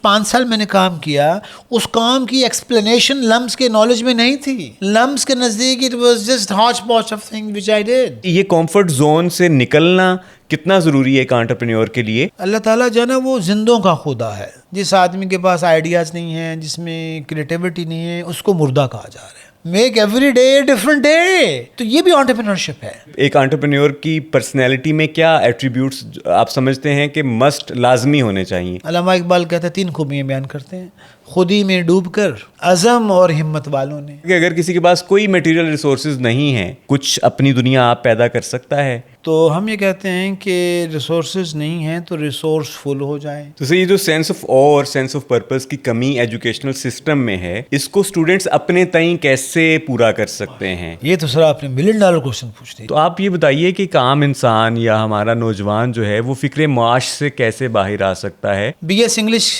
5 سال میں نے کام کیا, اس کام کی ایکسپلینیشن لمس کے نالج میں نہیں تھی. لمس کے نزدیک it was just hotch potch of thing which I did. یہ کمفرٹ زون سے نکلنا کتنا ضروری ہے ایک انٹرپرینیور کے لیے؟ اللہ تعالیٰ جو ہے نا وہ زندوں کا خدا ہے. جس آدمی کے پاس آئیڈیاز نہیں ہیں, جس میں کریٹیوٹی نہیں ہے, اس کو مردہ کہا جا رہا ہے. Make every day different day. تو یہ بھی انٹرپرینورشپ ہے. ایک انٹرپرینیور کی پرسنالٹی میں کیا ایٹریبیوٹس آپ سمجھتے ہیں کہ مسٹ لازمی ہونے چاہیے؟ علامہ اقبال کہتے ہیں 3 خوبیاں بیان کرتے ہیں. خودی میں ڈوب کر عزم اور ہمت والوں نے. کہ اگر کسی کے پاس کوئی میٹیریل ریسورسز نہیں ہیں, کچھ اپنی دنیا آپ پیدا کر سکتا ہے. تو ہم یہ کہتے ہیں کہ ریسورسز نہیں ہیں تو ریسورس فل ہو جائیں. تو سر یہ جو سینس آف او اور سینس آف پرپز کی کمی ایجوکیشنل سسٹم میں ہے, اس کو اسٹوڈنٹس اپنے تئیں کیسے پورا کر سکتے ہیں؟ یہ تو سر آپ نے $1 ملین کوشچن پوچھ دی. تو آپ یہ بتائیے کہ ایک عام انسان یا ہمارا نوجوان جو ہے وہ فکر معاش سے کیسے باہر آ سکتا ہے؟ بی ایس انگلش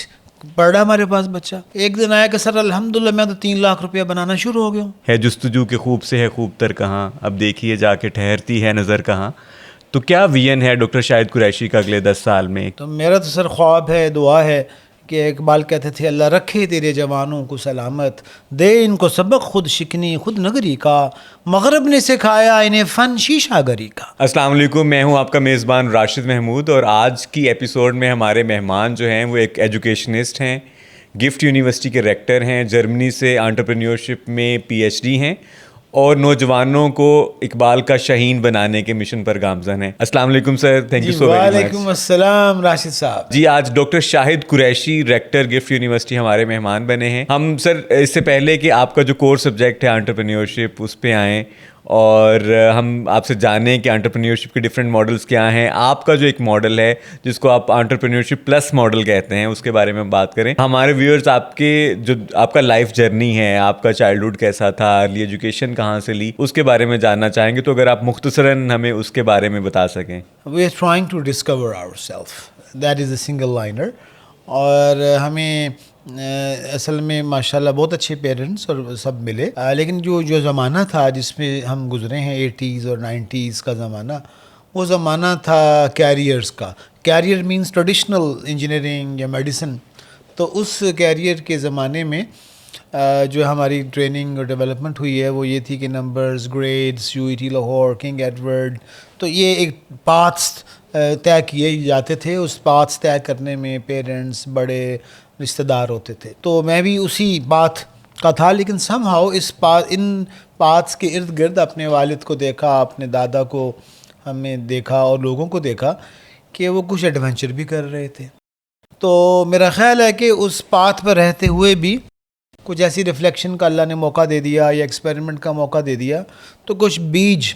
پڑھ رہا ہمارے پاس بچہ, ایک دن آیا کہ سر الحمدللہ میں تو 3 لاکھ روپیہ بنانا شروع ہو گیا ہوں. ہے جستجو کے خوب سے ہے خوب تر کہاں, اب دیکھیے جا کے ٹھہرتی ہے نظر کہاں. تو کیا ویژن ہے ڈاکٹر شاہد قریشی کا اگلے 10 سال میں؟ تو میرا تو سر خواب ہے, دعا ہے کہ اقبال کہتے تھے اللہ رکھے تیرے جوانوں کو سلامت, دے ان کو سبق خود شکنی خود نگری کا, مغرب نے سکھایا انہیں فن شیشہ گری کا. السلام علیکم, میں ہوں آپ کا میزبان راشد محمود, اور آج کی ایپیسوڈ میں ہمارے مہمان جو ہیں وہ ایک ایجوکیشنسٹ ہیں, گفٹ یونیورسٹی کے ریکٹر ہیں, جرمنی سے انٹرپرینیورشپ میں PhD ہیں, اور نوجوانوں کو اقبال کا شاہین بنانے کے مشن پر گامزن ہیں. السلام علیکم sir, thank you so very much. وعلیکم السلام راشد صاحب. جی, آج doctor Shahid Qureshi rector GIFT University ہمارے مہمان بنے ہیں. ہم سر اس سے پہلے کہ آپ کا جو کور سبجیکٹ ہے انٹرپرینیورشپ اس پہ آئیں اور ہم آپ سے جانیں کہ انٹرپرینیورشپ کے ڈفرینٹ ماڈلس کیا ہیں. آپ کا جو ایک ماڈل ہے جس کو آپ انٹرپرینیورشپ پلس ماڈل کہتے ہیں, اس کے بارے میں بات کریں. ہمارے ویورز آپ کے جو آپ کا لائف جرنی ہے, آپ کا چائلڈہڈ کیسا تھا, ارلی ایجوکیشن کہاں سے لی, اس کے بارے میں جاننا چاہیں گے. تو اگر آپ مختصراً ہمیں اس کے بارے میں بتا سکیں. We are trying to discover ourselves. That is a single liner. اور ہمیں اصل میں ماشاءاللہ بہت اچھے پیرنٹس اور سب ملے, لیکن جو زمانہ تھا جس میں ہم گزرے ہیں 80s اور 90s کا زمانہ, وہ زمانہ تھا کیریئرز کا. کیریئر مینس ٹریڈیشنل انجینئرنگ یا میڈیسن. تو اس کیریئر کے زمانے میں جو ہماری ٹریننگ اور ڈیولپمنٹ ہوئی ہے وہ یہ تھی کہ numbers, grades, UET Lahore, king Edward. تو یہ ایک پاتھس طے کیے جاتے تھے. اس پاتھس طے کرنے میں پیرنٹس, بڑے رشتہ دار ہوتے تھے. تو میں بھی اسی پاتھ کا تھا, لیکن سم ہاؤ ان پاتھس کے ارد گرد اپنے والد کو دیکھا, اپنے دادا کو ہمیں دیکھا اور لوگوں کو دیکھا کہ وہ کچھ ایڈونچر بھی کر رہے تھے. تو میرا خیال ہے کہ اس پاتھ پر رہتے ہوئے بھی کچھ ایسی ریفلیکشن کا اللہ نے موقع دے دیا یا ایکسپیریمنٹ کا موقع دے دیا, تو کچھ بیج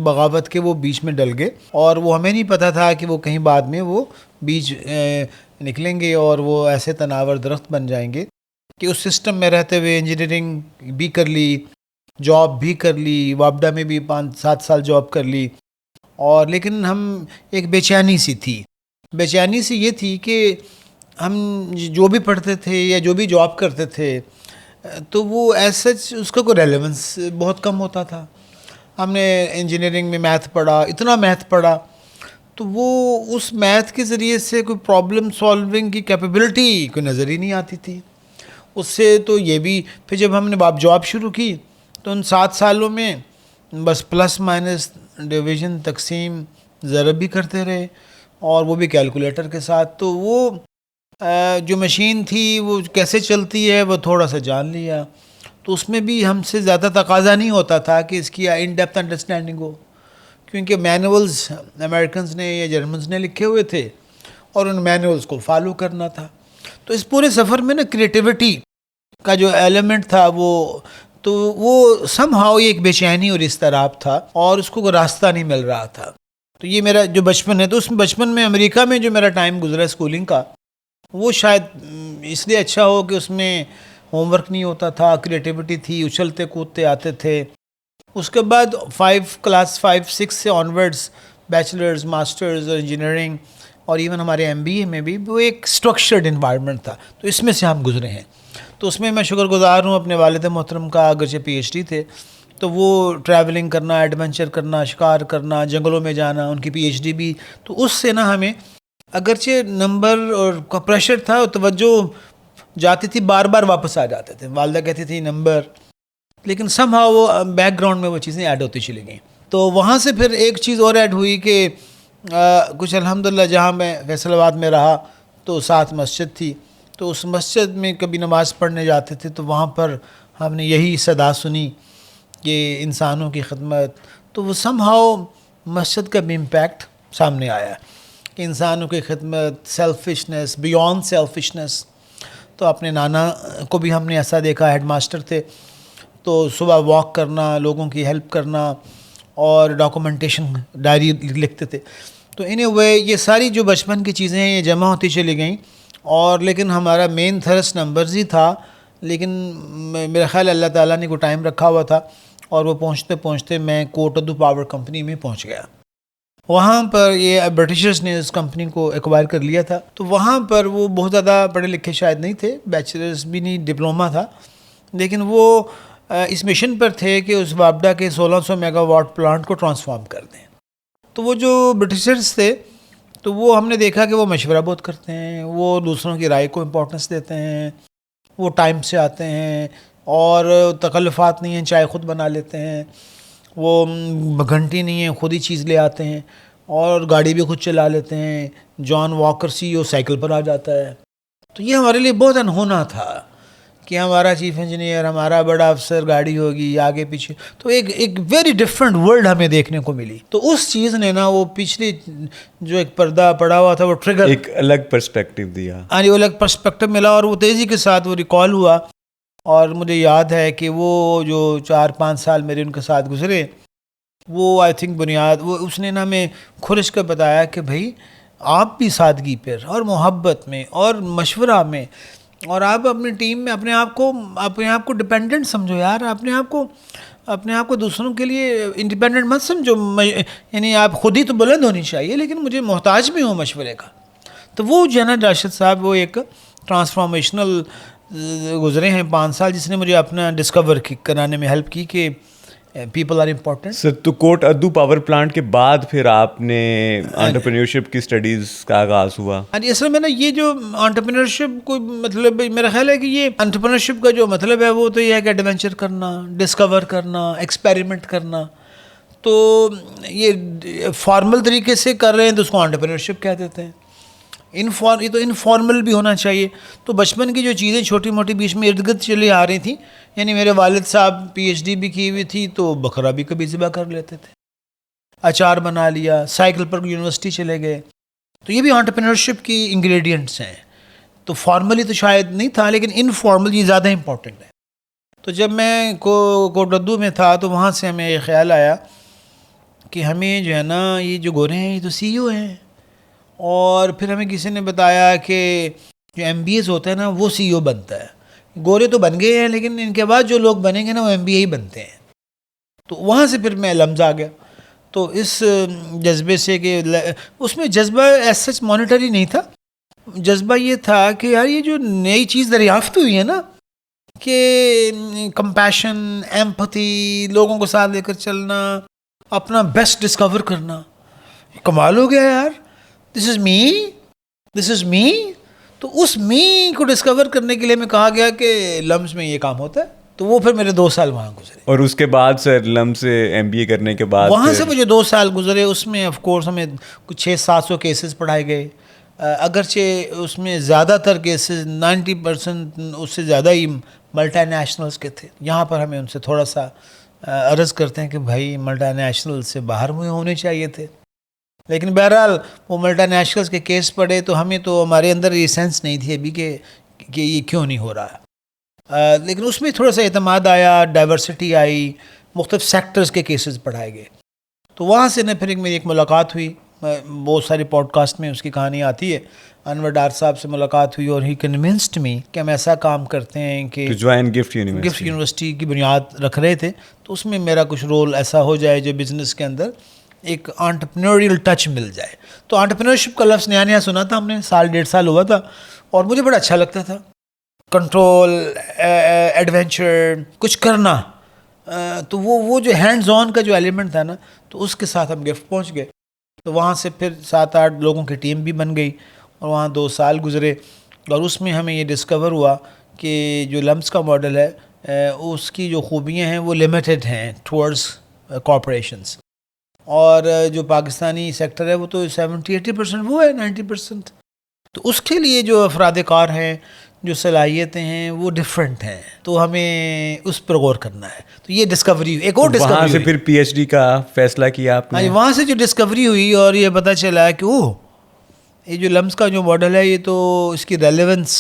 بغاوت کے وہ بیچ میں ڈل گئے. اور وہ ہمیں نہیں پتہ تھا کہ وہ کہیں بعد میں وہ بیج نکلیں گے اور وہ ایسے تناور درخت بن جائیں گے کہ اس سسٹم میں رہتے ہوئے انجینئرنگ بھی کر لی, جاب بھی کر لی, وابڈا میں بھی 5-7 سال جاب کر لی. اور لیکن ہم ایک بے چینی سی تھی. بے چینی سی یہ تھی کہ ہم جو بھی پڑھتے تھے یا جو بھی جاب کرتے تھے تو وہ ایسا اس کا کوئی ریلیونس بہت کم ہوتا تھا. ہم نے انجینئرنگ میں میتھ پڑھا, اتنا میتھ پڑھا, تو وہ اس میتھ کے ذریعے سے کوئی پرابلم سالونگ کی کیپیبلٹی کوئی نظر ہی نہیں آتی تھی. اس سے تو یہ بھی پھر جب ہم نے جاب شروع کی تو ان 7 سالوں میں بس پلس مائنس ڈویژن تقسیم ضرب بھی کرتے رہے, اور وہ بھی کیلکولیٹر کے ساتھ. تو وہ جو مشین تھی وہ کیسے چلتی ہے وہ تھوڑا سا جان لیا. تو اس میں بھی ہم سے زیادہ تقاضا نہیں ہوتا تھا کہ اس کی ان ڈیپتھ انڈرسٹینڈنگ ہو, کیونکہ مینولز امریکنز نے یا جرمنز نے لکھے ہوئے تھے اور ان مینولز کو فالو کرنا تھا. تو اس پورے سفر میں نا کریٹیوٹی کا جو ایلیمنٹ تھا وہ سم ہاؤ ایک بے چینی اور اضطراب تھا, اور اس کو کوئی راستہ نہیں مل رہا تھا. تو یہ میرا جو بچپن ہے, تو اس بچپن میں امریکہ میں جو میرا ٹائم گزرا اسکولنگ کا, وہ شاید اس لیے اچھا ہو کہ اس میں ہوم ورک نہیں ہوتا تھا, کریٹیوٹی تھی, اچھلتے کودتے آتے تھے. اس کے بعد کلاس 5-6 سے آنورڈز بیچلرز, ماسٹرز اور انجینئرنگ اور ایون ہمارے MBA میں بھی وہ ایک اسٹرکچرڈ انوائرمنٹ تھا. تو اس میں سے ہم گزرے ہیں. تو اس میں شکر گزار ہوں اپنے والد محترم کا, اگرچہ PhD تھے تو وہ ٹریولنگ کرنا, ایڈونچر کرنا, شکار کرنا, جنگلوں میں جانا, ان کی PhD بھی. تو اس سے نا ہمیں اگرچہ نمبر اور کا پریشر تھا، توجہ جاتی تھی، بار بار واپس آ جاتے تھے، والدہ کہتی تھی نمبر، لیکن سم ہاؤ وہ بیک گراؤنڈ میں وہ چیزیں ایڈ ہوتی چلی گئیں. تو وہاں سے پھر ایک چیز اور ایڈ ہوئی کہ کچھ الحمدللہ جہاں میں فیصل آباد میں رہا تو ساتھ مسجد تھی، تو اس مسجد میں کبھی نماز پڑھنے جاتے تھے تو وہاں پر ہم نے یہی صدا سنی کہ انسانوں کی خدمت. تو وہ سم ہاؤ مسجد کا بھی امپیکٹ سامنے آیا کہ انسانوں کی خدمت، سیلفشنس، بیونڈ سیلفشنس. تو اپنے نانا کو بھی ہم نے ایسا دیکھا، ہیڈ ماسٹر تھے، تو صبح واک کرنا، لوگوں کی ہیلپ کرنا اور ڈاکومنٹیشن ڈائری لکھتے تھے. تو ان اے وے یہ ساری جو بچپن کی چیزیں ہیں یہ جمع ہوتی چلی گئیں. اور لیکن ہمارا مین تھرس نمبرز ہی تھا، لیکن میرا خیال اللہ تعالیٰ نے کوئی ٹائم رکھا ہوا تھا اور وہ پہنچتے پہنچتے میں کوٹ اردو پاور کمپنی میں پہنچ گیا. وہاں پر یہ برٹشرز نے اس کمپنی کو ایکوائر کر لیا تھا. تو وہاں پر وہ بہت زیادہ پڑھے لکھے شاید نہیں تھے، بیچلرز بھی نہیں، ڈپلوما تھا، لیکن وہ اس مشن پر تھے کہ اس وابڈا کے 1600 میگا واٹ پلانٹ کو ٹرانسفارم کر دیں. تو وہ جو برٹشرز تھے تو وہ ہم نے دیکھا کہ وہ مشورہ بہت کرتے ہیں، وہ دوسروں کی رائے کو امپورٹنس دیتے ہیں، وہ ٹائم سے آتے ہیں اور تکلفات نہیں ہیں، چائے خود بنا لیتے ہیں، وہ گھنٹی نہیں ہے، خود ہی چیز لے آتے ہیں اور گاڑی بھی خود چلا لیتے ہیں. جان واکر سی او سائیکل پر آ جاتا ہے. تو یہ ہمارے لیے بہت انہونا تھا کہ ہمارا چیف انجینئر، ہمارا بڑا افسر، گاڑی ہوگی آگے پیچھے. تو ایک ویری ڈفرینٹ ورلڈ ہمیں دیکھنے کو ملی. تو اس چیز نے نا وہ پچھلی جو ایک پردہ پڑا ہوا تھا وہ ٹریگر، ایک الگ پرسپیکٹو دیا، ہاں وہ الگ پرسپیکٹو ملا اور وہ تیزی کے ساتھ وہ ریکال ہوا. اور مجھے یاد ہے کہ وہ جو 4-5 سال میرے ان کے ساتھ گزرے، وہ آئی تھنک بنیاد وہ اس نے نا ہمیں کھلش کر بتایا کہ بھائی آپ بھی سادگی پر اور محبت میں اور مشورہ میں، اور آپ اپنی ٹیم میں اپنے آپ کو ڈپینڈنٹ سمجھو یار، اپنے آپ کو دوسروں کے لیے انڈیپینڈنٹ مت سمجھو. یعنی آپ خود ہی تو بلند ہونی چاہیے لیکن مجھے محتاج بھی ہوں مشورے کا. تو وہ جنرل راشد صاحب وہ ایک ٹرانسفارمیشنل گزرے ہیں 5 سال، جس نے مجھے اپنا ڈسکور کرانے میں ہیلپ کی کہ پیپل آر امپورٹنٹ. سر تو کوٹ ادو پاور پلانٹ کے بعد پھر آپ نے انٹرپرینیورشپ کی اسٹڈیز کا آغاز ہوا؟ اصل میں نا یہ جو انٹرپرینورشپ کو مطلب میرا خیال ہے کہ یہ انٹرپرینورشپ کا جو مطلب ہے وہ تو یہ ہے کہ ایڈونچر کرنا، ڈسکور کرنا، ایکسپیریمنٹ کرنا. تو یہ فارمل طریقے سے کر رہے ہیں تو اس کو انٹرپرینورشپ کہہ دیتے ہیں. یہ تو انفارمل بھی ہونا چاہیے. تو بچپن کی جو چیزیں چھوٹی موٹی بیچ میں ارد گرد چلی آ رہی تھیں، یعنی میرے والد صاحب PhD بھی کی ہوئی تھی تو بکرا بھی کبھی ذبح کر لیتے تھے، اچار بنا لیا، سائیکل پر یونیورسٹی چلے گئے. تو یہ بھی انٹرپرینورشپ کی انگریڈینٹس ہیں. تو فارملی تو شاید نہیں تھا لیکن انفارمل یہ زیادہ امپورٹنٹ ہے. تو جب میں کوٹ ادو میں تھا تو وہاں سے ہمیں یہ خیال آیا کہ ہمیں جو ہے نا یہ جو گورے ہیں یہ تو CEO ہیں. اور پھر ہمیں کسی نے بتایا کہ جو MBAs ہوتا ہے نا وہ CEO بنتا ہے. گورے تو بن گئے ہیں لیکن ان کے بعد جو لوگ بنیں گے نا وہ MBA ہی بنتے ہیں. تو وہاں سے پھر میں لمز آ گیا. تو اس جذبے سے کہ اس میں جذبہ ایز سچ مانیٹری نہیں تھا، جذبہ یہ تھا کہ یار یہ جو نئی چیز دریافت ہوئی ہے نا کہ کمپیشن، ایمپتھی، لوگوں کو ساتھ لے کر چلنا، اپنا بیسٹ ڈسکور کرنا، کمال ہو گیا یار. دس از می. تو اس می کو ڈسکور کرنے کے لیے میں کہا گیا کہ لمز میں یہ کام ہوتا ہے. تو وہ پھر میرے 2 سال وہاں گزرے. اور اس کے بعد سر لم سے MBA کرنے کے بعد وہاں سے مجھے 2 سال گزرے. اس میں آف کورس ہمیں کچھ 600-700 کیسز پڑھائے گئے، اگرچہ اس میں زیادہ تر کیسز 90% اس سے زیادہ ہی ملٹی نیشنلز کے تھے. یہاں پر ہمیں ان سے تھوڑا سا عرض کرتے ہیں کہ بھائی ملٹی نیشنل سے باہر ہونے چاہیے تھے. لیکن بہرحال وہ ملٹی نیشنلز کے کیس پڑے تو ہمیں تو ہمارے اندر یہ سینس نہیں تھی ابھی کہ یہ کیوں نہیں ہو رہا. لیکن اس میں تھوڑا سا اعتماد آیا، ڈائیورسٹی آئی، مختلف سیکٹرز کے کیسز پڑھائے گئے. تو وہاں سے نہ پھر میری ایک ملاقات ہوئی، بہت ساری پوڈ کاسٹ میں اس کی کہانی آتی ہے. انور ڈار صاحب سے ملاقات ہوئی اور ہی کنونسڈ می کہ ہم ایسا کام کرتے ہیں کہ گفٹ یونیورسٹی کی بنیاد رکھ رہے تھے. تو اس میں میرا کچھ رول ایسا ہو جائے جو بزنس کے اندر ایک انٹرپرینوریل ٹچ مل جائے. تو انٹرپرینورشپ کا لفظ نیا سنا تھا ہم نے، 1.5 سال ہوا تھا اور مجھے بڑا اچھا لگتا تھا. کنٹرول، ایڈونچر، کچھ کرنا. تو وہ جو ہینڈز آن کا جو ایلیمنٹ تھا نا تو اس کے ساتھ ہم گفٹ پہنچ گئے. تو وہاں سے پھر 7-8 لوگوں کی ٹیم بھی بن گئی اور وہاں 2 سال گزرے اور اس میں ہمیں یہ ڈسکور ہوا کہ جو لمس کا ماڈل ہے اس کی جو خوبیاں ہیں وہ لمیٹڈ ہیں ٹورڈز کارپوریشنز، اور جو پاکستانی سیکٹر ہے وہ تو 70-80% وہ ہے 90%. تو اس کے لیے جو افراد کار ہیں، جو صلاحیتیں ہیں وہ ڈفرینٹ ہیں، تو ہمیں اس پر غور کرنا ہے. تو یہ ڈسکوری، ایک اور ڈسکوری وہاں سے پھر پی ایچ ڈی کا فیصلہ کیا آپ نے؟ وہاں سے جو ڈسکوری ہوئی اور یہ پتہ چلا کہ یہ جو لمس کا جو ماڈل ہے یہ تو اس کی ریلیونس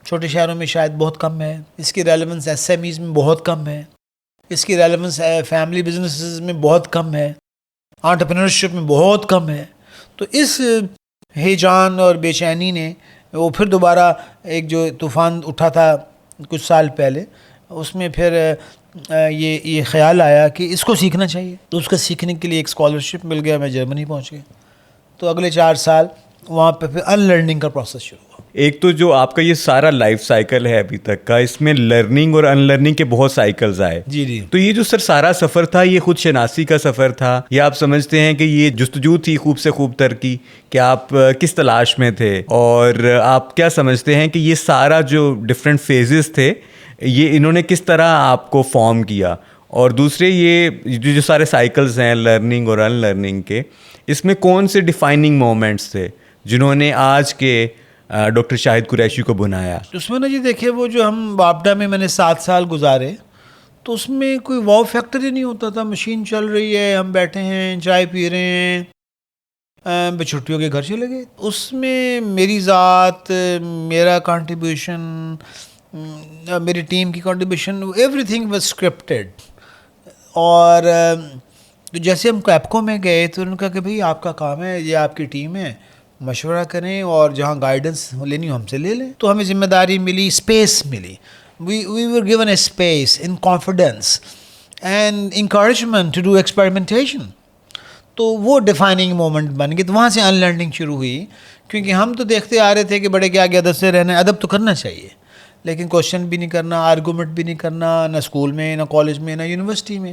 چھوٹے شہروں میں شاید بہت کم ہے، اس کی ریلیونس ایس ایم ایز میں بہت کم ہے، اس کی ریلیونس فیملی بزنسز میں بہت کم ہے، انٹرپرینورشپ میں بہت کم ہے. تو اس ہیجان اور بے چینی نے وہ پھر دوبارہ ایک جو طوفان اٹھا تھا کچھ سال پہلے، اس میں پھر یہ خیال آیا کہ اس کو سیکھنا چاہیے. تو اس کو سیکھنے کے لیے ایک اسکالرشپ مل گیا، میں جرمنی پہنچ گیا. تو اگلے 4 سال وہاں پہ پھر ان لرننگ کا پروسیس شروع ہوا. ایک تو جو آپ کا یہ سارا لائف سائیکل ہے ابھی تک کا، اس میں لرننگ اور ان لرننگ کے بہت سائیکلز آئے. جی تو یہ جو سر سارا سفر تھا یہ خود شناسی کا سفر تھا، یا آپ سمجھتے ہیں کہ یہ جستجو تھی خوب سے خوب تر کی، کہ آپ کس تلاش میں تھے، اور آپ کیا سمجھتے ہیں کہ یہ سارا جو ڈفرینٹ فیزز تھے یہ انہوں نے کس طرح آپ کو فارم کیا؟ اور دوسرے یہ جو سارے سائیکلز ہیں لرننگ اور ان لرننگ کے، اس میں کون سے ڈیفائننگ مومنٹس تھے جنہوں نے آج کے ڈاکٹر شاہد قریشی کو بنایا؟ اس میں نا جی دیکھیے، وہ جو ہم باپڈا میں نے 7 سال گزارے، تو اس میں کوئی واو فیکٹر ہی نہیں ہوتا تھا. مشین چل رہی ہے، ہم بیٹھے ہیں، چائے پی رہے ہیں، چھٹیوں کے گھر چلے گئے. اس میں میری ذات، میرا کنٹریبیوشن، میری ٹیم کی contribution, every thing was scripted. اور جیسے ہم کیپکو میں گئے تو انہوں نے کہا کہ بھئی آپ کا کام ہے، یہ آپ کی ٹیم ہے، مشورہ کریں اور جہاں گائیڈنس لینی ہو ہم سے لے لیں. تو ہمیں ذمہ داری ملی، اسپیس ملی. We were given a space in confidence and encouragement to do experimentation. تو وہ ڈیفائننگ مومنٹ بن گئی. تو وہاں سے ان لرننگ شروع ہوئی، کیونکہ ہم تو دیکھتے آ رہے تھے کہ بڑے کے آگے ادب سے رہنا ہے. ادب تو کرنا چاہیے، لیکن کوشچن بھی نہیں کرنا، آرگومنٹ بھی نہیں کرنا، نہ اسکول میں، نہ کالج میں، نہ یونیورسٹی میں.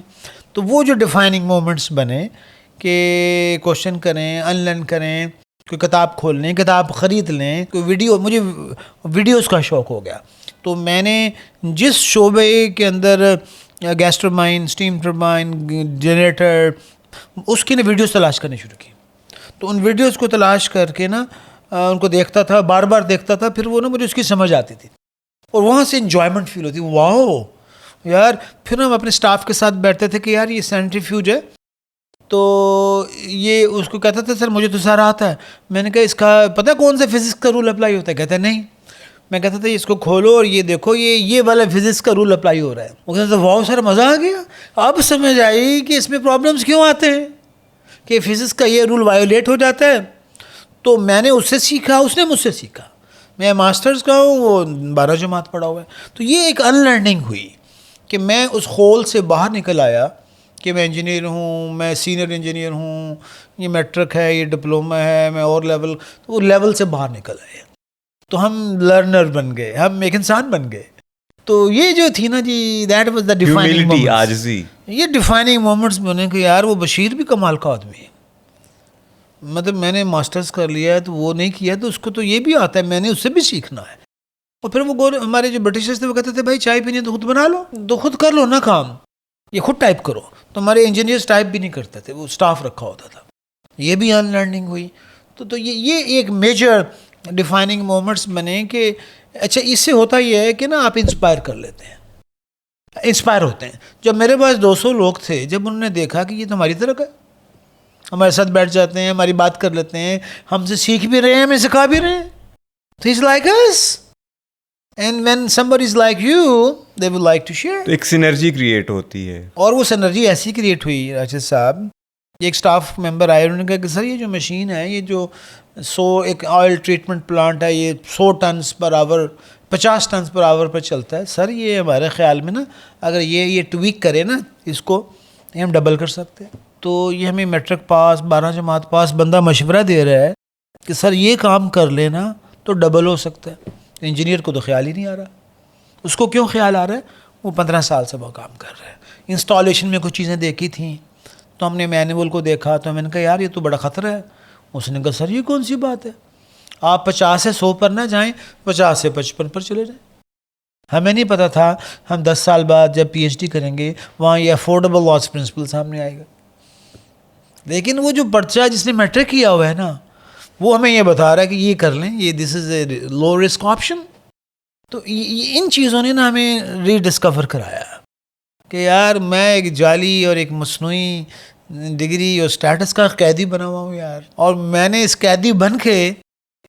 تو وہ جو ڈیفائننگ مومنٹس بنے کہ کوشچن کریں، ان لرن کریں، کوئی کتاب کھول لیں، کتاب خرید لیں، کوئی ویڈیو. مجھے ویڈیوز کا شوق ہو گیا. تو میں نے جس شعبے کے اندر gas turbine, steam turbine, generator, اس کی ویڈیوز تلاش کرنے شروع کی. تو ان ویڈیوز کو تلاش کر کے ان کو دیکھتا تھا، بار بار دیکھتا تھا، پھر وہ مجھے اس کی سمجھ آتی تھی اور وہاں سے انجوائمنٹ فیل ہوتی. واو یار. پھر ہم اپنے اسٹاف کے ساتھ بیٹھتے تھے کہ یار یہ سینٹریفیوج ہے، تو یہ اس کو کہتا تھا سر مجھے تو سارا آتا ہے. میں نے کہا اس کا پتہ کون سا فزکس کا رول اپلائی ہوتا ہے؟ کہتا ہے نہیں. میں کہتا تھا اس کو کھولو اور یہ دیکھو یہ والا فزکس کا رول اپلائی ہو رہا ہے. وہ کہتا تھا واو سر مزہ آ گیا. اب سمجھ آئی کہ اس میں پرابلمس کیوں آتے ہیں، کہ فزکس کا یہ رول وائولیٹ ہو جاتا ہے. تو میں نے اس سے سیکھا، اس نے مجھ سے سیکھا. میں ماسٹرز کا ہوں، وہ 12 جماعت پڑھا ہوا ہے. تو یہ ایک ان لرننگ ہوئی کہ میں اس خول سے باہر نکل آیا کہ میں انجینئر ہوں، میں سینئر انجینئر ہوں، یہ میٹرک ہے، یہ ڈپلومہ ہے، میں اور لیول. تو وہ لیول سے باہر نکل آئے. تو ہم لرنر بن گئے، ہم ایک انسان بن گئے. تو یہ جو تھی نا جی، that was the defining moment. عاجزی، یہ ڈیفائننگ مومنٹس بنے کہ یار وہ بشیر بھی کمال کا آدمی ہے. مطلب میں نے ماسٹرز کر لیا ہے تو وہ نہیں کیا، تو اس کو تو یہ بھی آتا ہے، میں نے اس سے بھی سیکھنا ہے. اور پھر وہ ہمارے جو برٹشرز تھے وہ کہتے تھے بھائی چائے پینی ہے تو خود بنا لو، تو خود کر لو نا کام، یہ خود ٹائپ کرو. تو ہمارے انجینئرز ٹائپ بھی نہیں کرتے تھے، وہ سٹاف رکھا ہوتا تھا. یہ بھی ان لرننگ ہوئی. تو یہ ایک میجر ڈیفائننگ مومنٹس بنے کہ اچھا اس سے ہوتا یہ ہے کہ نا آپ انسپائر کر لیتے ہیں، انسپائر ہوتے ہیں. جب میرے پاس 200 لوگ تھے، جب انہوں نے دیکھا کہ یہ تو ہماری طرح ہے، ہمارے ساتھ بیٹھ جاتے ہیں، ہماری بات کر لیتے ہیں، ہم سے سیکھ بھی رہے ہیں، ہمیں سکھا بھی رہے ہیں، تو he's like us. And when somebody is like you, they would like to share. تو ایک سینرجی کریٹ ہوتی ہے. اور وہ سینرجی ایسی کریٹ ہوئی راشد صاحب. ایک سٹاف ممبر آئے، انہوں نے کہا کہ سر یہ جو مشین ہے، یہ جو ایک آئل ٹریٹمنٹ پلانٹ ہے، یہ 100 ٹنز پر آور، 50 ٹنز پر آور پر چلتا ہے. سر یہ ہمارے خیال میں نا اگر یہ ٹویک کرے نا اس کو، یہ ہم ڈبل کر سکتے ہیں. تو یہ ہمیں میٹرک پاس، 12 جماعت پاس بندہ مشورہ دے رہا ہے کہ سر یہ کام کر لینا تو ڈبل ہو سکتا ہے. انجینئر کو تو خیال ہی نہیں آ رہا. اس کو کیوں خیال آ رہا ہے؟ وہ 15 سال سے وہ کام کر رہا ہے. انسٹالیشن میں کچھ چیزیں دیکھی تھیں، تو ہم نے مینول کو دیکھا تو میں نے کہا یار یہ تو بڑا خطرہ ہے. اس نے کہا سر یہ کون سی بات ہے, آپ 50 سے 100 پر نہ جائیں, 50 سے 55 پر چلے جائیں. ہمیں نہیں پتا تھا ہم 10 سال بعد جب پی ایچ ڈی کریں گے وہاں یہ افورڈیبل لاس پرنسپل سامنے آئے گا. لیکن وہ جو پرچہ جس نے میٹرک کیا ہوا ہے نا, وہ ہمیں یہ بتا رہا ہے کہ یہ کر لیں, یہ دس از اے لو رسک آپشن. تو ان چیزوں نے نا ہمیں ری ڈسکور کرایا کہ یار میں ایک جعلی اور ایک مصنوعی ڈگری اور سٹیٹس کا قیدی بنا ہوا ہوں یار, اور میں نے اس قیدی بن کے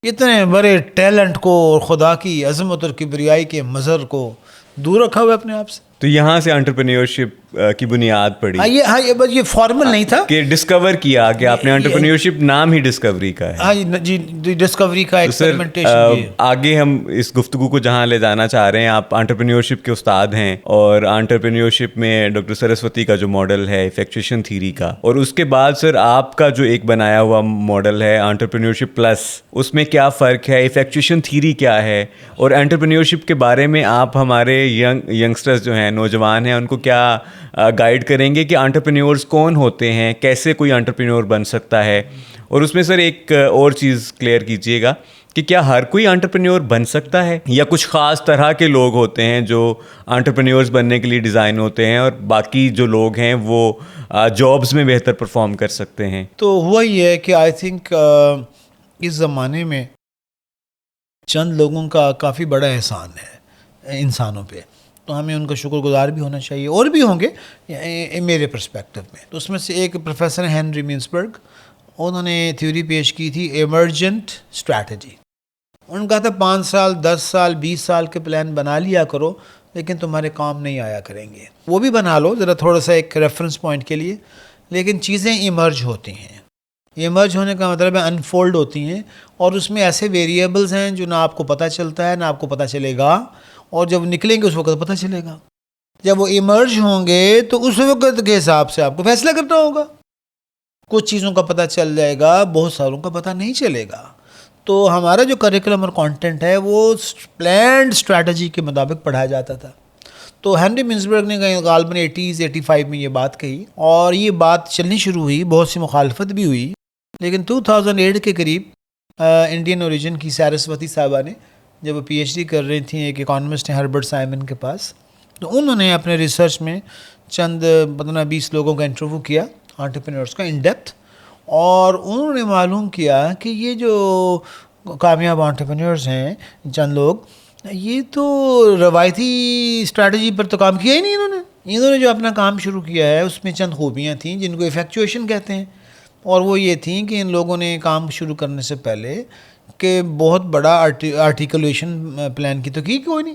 اتنے بڑے ٹیلنٹ کو اور خدا کی عظمت اور کبریائی کے مظہر کو دور رکھا ہوا ہے اپنے آپ سے. تو یہاں سے انٹرپرینیورشپ کی بنیاد پڑی. یہ فارمل نہیں تھا کہ ڈسکور کیا کہ آپ نے انٹرپرینیورشپ نام ہی ڈسکوری کا ہے. جی ڈسکوری کا ایکسپیریمنٹیشن. آگے ہم اس گفتگو کو جہاں لے جانا چاہ رہے ہیں, آپ انٹرپرینیورشپ کے استاد ہیں اور انٹرپرینیورشپ میں ڈاکٹر سرسوتی کا جو ماڈل ہے ایفیکچویشن تھیوری کا, اور اس کے بعد سر آپ کا جو ایک بنایا ہوا ماڈل ہے انٹرپرینیورشپ پلس, اس میں کیا فرق ہے, ایفیکچویشن تھیوری کیا ہے, اور انٹرپرینیورشپ کے بارے میں آپ ہمارے ینگسٹرز جو ہیں, نوجوان ہیں, ان کو کیا گائیڈ کریں گے کہ انٹرپرینیورز کون ہوتے ہیں, کیسے کوئی انٹرپرینیور بن سکتا ہے. اور اس میں سر ایک اور چیز کلیئر کیجیے گا کہ کیا ہر کوئی انٹرپرینیور بن سکتا ہے یا کچھ خاص طرح کے لوگ ہوتے ہیں جو انٹرپرینیورز بننے کے لیے ڈیزائن ہوتے ہیں اور باقی جو لوگ ہیں وہ جابز میں بہتر پرفارم کر سکتے ہیں. تو ہوا یہ ہے کہ آئی تھنک اس زمانے میں چند لوگوں کا کافی بڑا احسان ہے انسانوں پہ, تو ہمیں ان کا شکر گزار بھی ہونا چاہیے, اور بھی ہوں گے میرے پرسپیکٹو میں. تو اس میں سے ایک پروفیسر ہینری مینسبرگ, انہوں نے تھیوری پیش کی تھی ایمرجنٹ اسٹریٹجی. انہوں نے کہا تھا 5 سال 10 سال 20 سال کے پلان بنا لیا کرو, لیکن تمہارے کام نہیں آیا کریں گے. وہ بھی بنا لو ذرا تھوڑا سا ایک ریفرنس پوائنٹ کے لیے, لیکن چیزیں ایمرج ہوتی ہیں. ایمرج ہونے کا مطلب ہے انفولڈ ہوتی ہیں, اور اس میں ایسے ویریبلز ہیں جو نہ آپ کو پتہ چلتا ہے نہ آپ کو پتہ چلے گا, اور جب نکلیں گے اس وقت پتہ چلے گا. جب وہ ایمرج ہوں گے تو اس وقت کے حساب سے آپ کو فیصلہ کرنا ہوگا. کچھ چیزوں کا پتہ چل جائے گا, بہت ساروں کا پتہ نہیں چلے گا. تو ہمارا جو کریکولم اور کانٹینٹ ہے وہ پلانڈ اسٹریٹجی کے مطابق پڑھایا جاتا تھا. تو ہینری مینسبرگ نے غالباً 80s 85 میں یہ بات کہی, اور یہ بات چلنی شروع ہوئی, بہت سی مخالفت بھی ہوئی. لیکن 2008 کے قریب انڈین اوریجن کی سارسوتی صاحبہ نے, جب وہ پی ایچ ڈی کر رہی تھیں ایک اکانومسٹ ہیں ہربرٹ سائمن کے پاس, تو انہوں نے اپنے ریسرچ میں چند 15-20 لوگوں کا انٹرویو کیا انٹرپرینورس کا ان ڈیپتھ, اور انہوں نے معلوم کیا کہ یہ جو کامیاب انٹرپرینورس ہیں چند لوگ, یہ تو روایتی اسٹریٹجی پر تو کام کیا ہی نہیں. انہوں نے جو اپنا کام شروع کیا ہے اس میں چند خوبیاں تھیں جن کو ایفیکچویشن کہتے ہیں, اور وہ یہ تھیں کہ ان لوگوں نے کام شروع کرنے سے پہلے کہ بہت بڑا آرٹیکولیشن پلان کی تو کی کوئی نہیں.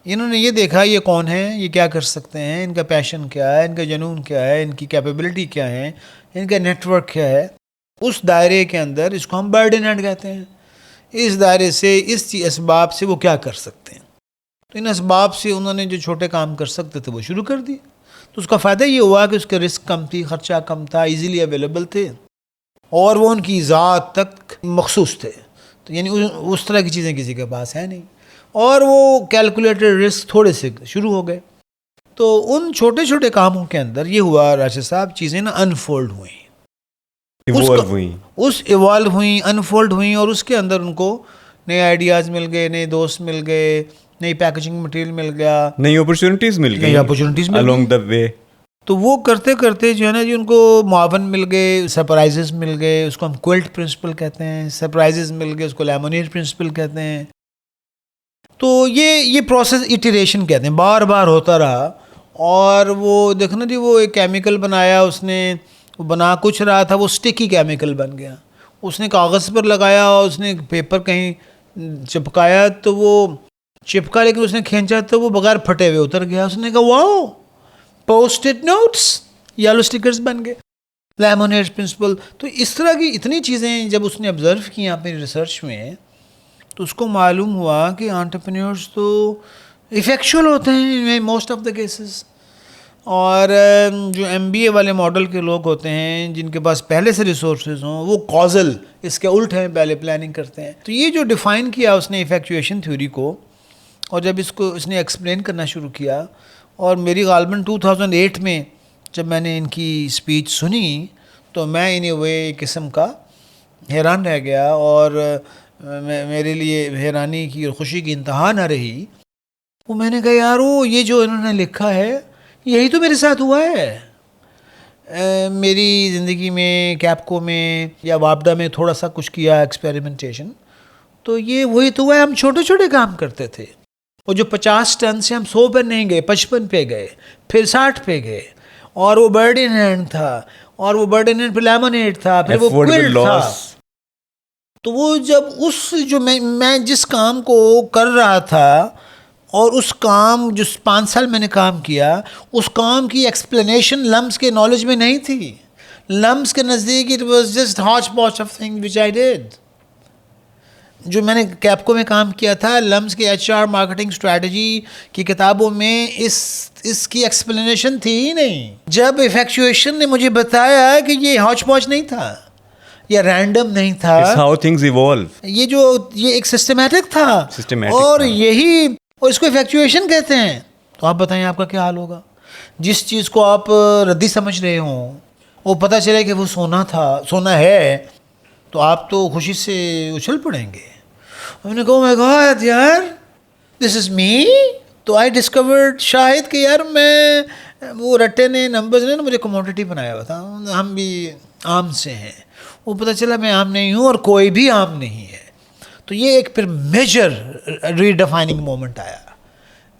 انہوں نے یہ دیکھا یہ کون ہیں, یہ کیا کر سکتے ہیں, ان کا پیشن کیا ہے, ان کا جنون کیا ہے, ان کی کیپیبلٹی کیا ہے, ان کا نیٹ ورک کیا ہے. اس دائرے کے اندر اس کو ہم برڈنٹ کہتے ہیں. اس دائرے سے اس اسباب سے وہ کیا کر سکتے ہیں. تو ان اسباب سے انہوں نے جو چھوٹے کام کر سکتے تھے وہ شروع کر دیے. تو اس کا فائدہ یہ ہوا کہ اس کے رسک کم تھی, خرچہ کم تھا, ایزیلی اویلیبل تھے, اور وہ ان کی ذات تک مخصوص تھے. تو یعنی اس طرح کی چیزیں کسی کے پاس ہیں نہیں, اور وہ کیلکولیٹڈ رسک تھوڑے سے شروع ہو گئے. تو ان چھوٹے چھوٹے کاموں کے اندر یہ ہوا راشد صاحب, چیزیں نا انفولڈ ہوئیں, ایوالو ہوئیں, انفولڈ ہوئیں, اور اس کے اندر ان کو نئے آئیڈیاز مل گئے, نئے دوست مل گئے, نئی پیکیجنگ مٹیریل مل گیا, نئی اپرچونٹیز مل گئی along the way. تو وہ کرتے کرتے جو ہے نا جی ان کو معاون مل گئے, سرپرائزز مل گئے, اس کو ہم کوئلٹ پرنسپل کہتے ہیں, سرپرائزز مل گئے اس کو لیمونیڈ پرنسپل کہتے ہیں. تو یہ پروسیس ایٹریشن کہتے ہیں, بار بار ہوتا رہا. اور وہ دیکھنا جی وہ ایک کیمیکل بنایا اس نے, وہ بنا کچھ رہا تھا, وہ اسٹکی کیمیکل بن گیا. اس نے کاغذ پر لگایا, اس نے پیپر کہیں چپکایا تو وہ چپکا, لیکن اس نے کھینچا تو وہ بغیر پھٹے ہوئے اتر گیا. اس نے کہا wow, post it notes, yellow stickers بن گئے, لیمونیڈ پرنسپل. تو اس طرح کی اتنی چیزیں جب اس نے آبزرو کی اپنی ریسرچ میں, تو اس کو معلوم ہوا کہ انٹرپرینیورس تو ایفیکچوئل ہوتے ہیں موسٹ آف دا کیسز. اور جو ایم بی اے والے ماڈل کے لوگ ہوتے ہیں جن کے پاس پہلے سے ریسورسز ہوں, وہ کازل اس کے الٹ ہیں, پہلے پلاننگ کرتے ہیں. تو یہ جو ڈیفائن کیا اس نے ایفیکچویشن تھیوری کو, اور جب اس نے ایکسپلین کرنا شروع کیا, اور میری غالباً 2008 میں جب میں نے ان کی اسپیچ سنی تو میں ان اے وے قسم کا حیران رہ گیا، اور میرے لیے حیرانی کی اور خوشی کی انتہا نہ رہی۔ وہ میں نے کہا یار وہ یہ جو انہوں نے لکھا ہے یہی تو میرے ساتھ ہوا ہے۔ میری زندگی میں کیپکو میں یا وابڈا میں تھوڑا سا کچھ کیا ایکسپیریمنٹیشن، تو یہ وہی تو ہوا ہے۔ ہم چھوٹے چھوٹے کام کرتے تھے، وہ جو 50 ٹن سے ہم 100 پر نہیں گئے، 55 پہ گئے، پھر 60 پہ گئے، اور وہ برڈ ان ہینڈ تھا، اور وہ برڈ ان ہینڈ پہ لیمونیڈ تھا، پھر وہ کوئلٹ تھا۔ تو وہ جب اس جو میں جس کام کو کر رہا تھا، اور اس کام جو 5 سال میں نے کام کیا، اس کام کی ایکسپلینیشن لمس کے نالج میں نہیں تھی۔ لمس کے نزدیک it was just hotch potch of thing which I did. جو میں نے کیپکو میں کام کیا تھا، لمس کے ایچ آر مارکیٹنگ اسٹریٹجی کی کتابوں میں اس کی ایکسپلینیشن تھی ہی نہیں۔ جب ایفیکچویشن نے مجھے بتایا کہ یہ ہاچ پاچ نہیں تھا، یا رینڈم نہیں تھا، It's how things evolve. یہ ایک سسٹمیٹک تھا، اور یہی اور اس کو ایفیکچویشن کہتے ہیں۔ تو آپ بتائیں آپ کا کیا حال ہوگا جس چیز کو آپ ردی سمجھ رہے ہوں، وہ پتہ چلے کہ وہ سونا ہے، تو آپ تو خوشی سے اچھل پڑیں گے۔ میں نے کہا مائی گاڈ یار دس از می۔ تو آئی ڈسکورڈ شاید کہ یار میں وہ رٹے نے نمبرز نے مجھے کموڈٹی بنایا ہوا تھا، ہم بھی عام سے ہیں۔ وہ پتہ چلا میں عام نہیں ہوں، اور کوئی بھی عام نہیں ہے۔ تو یہ ایک پھر میجر ری ڈیفائننگ مومنٹ آیا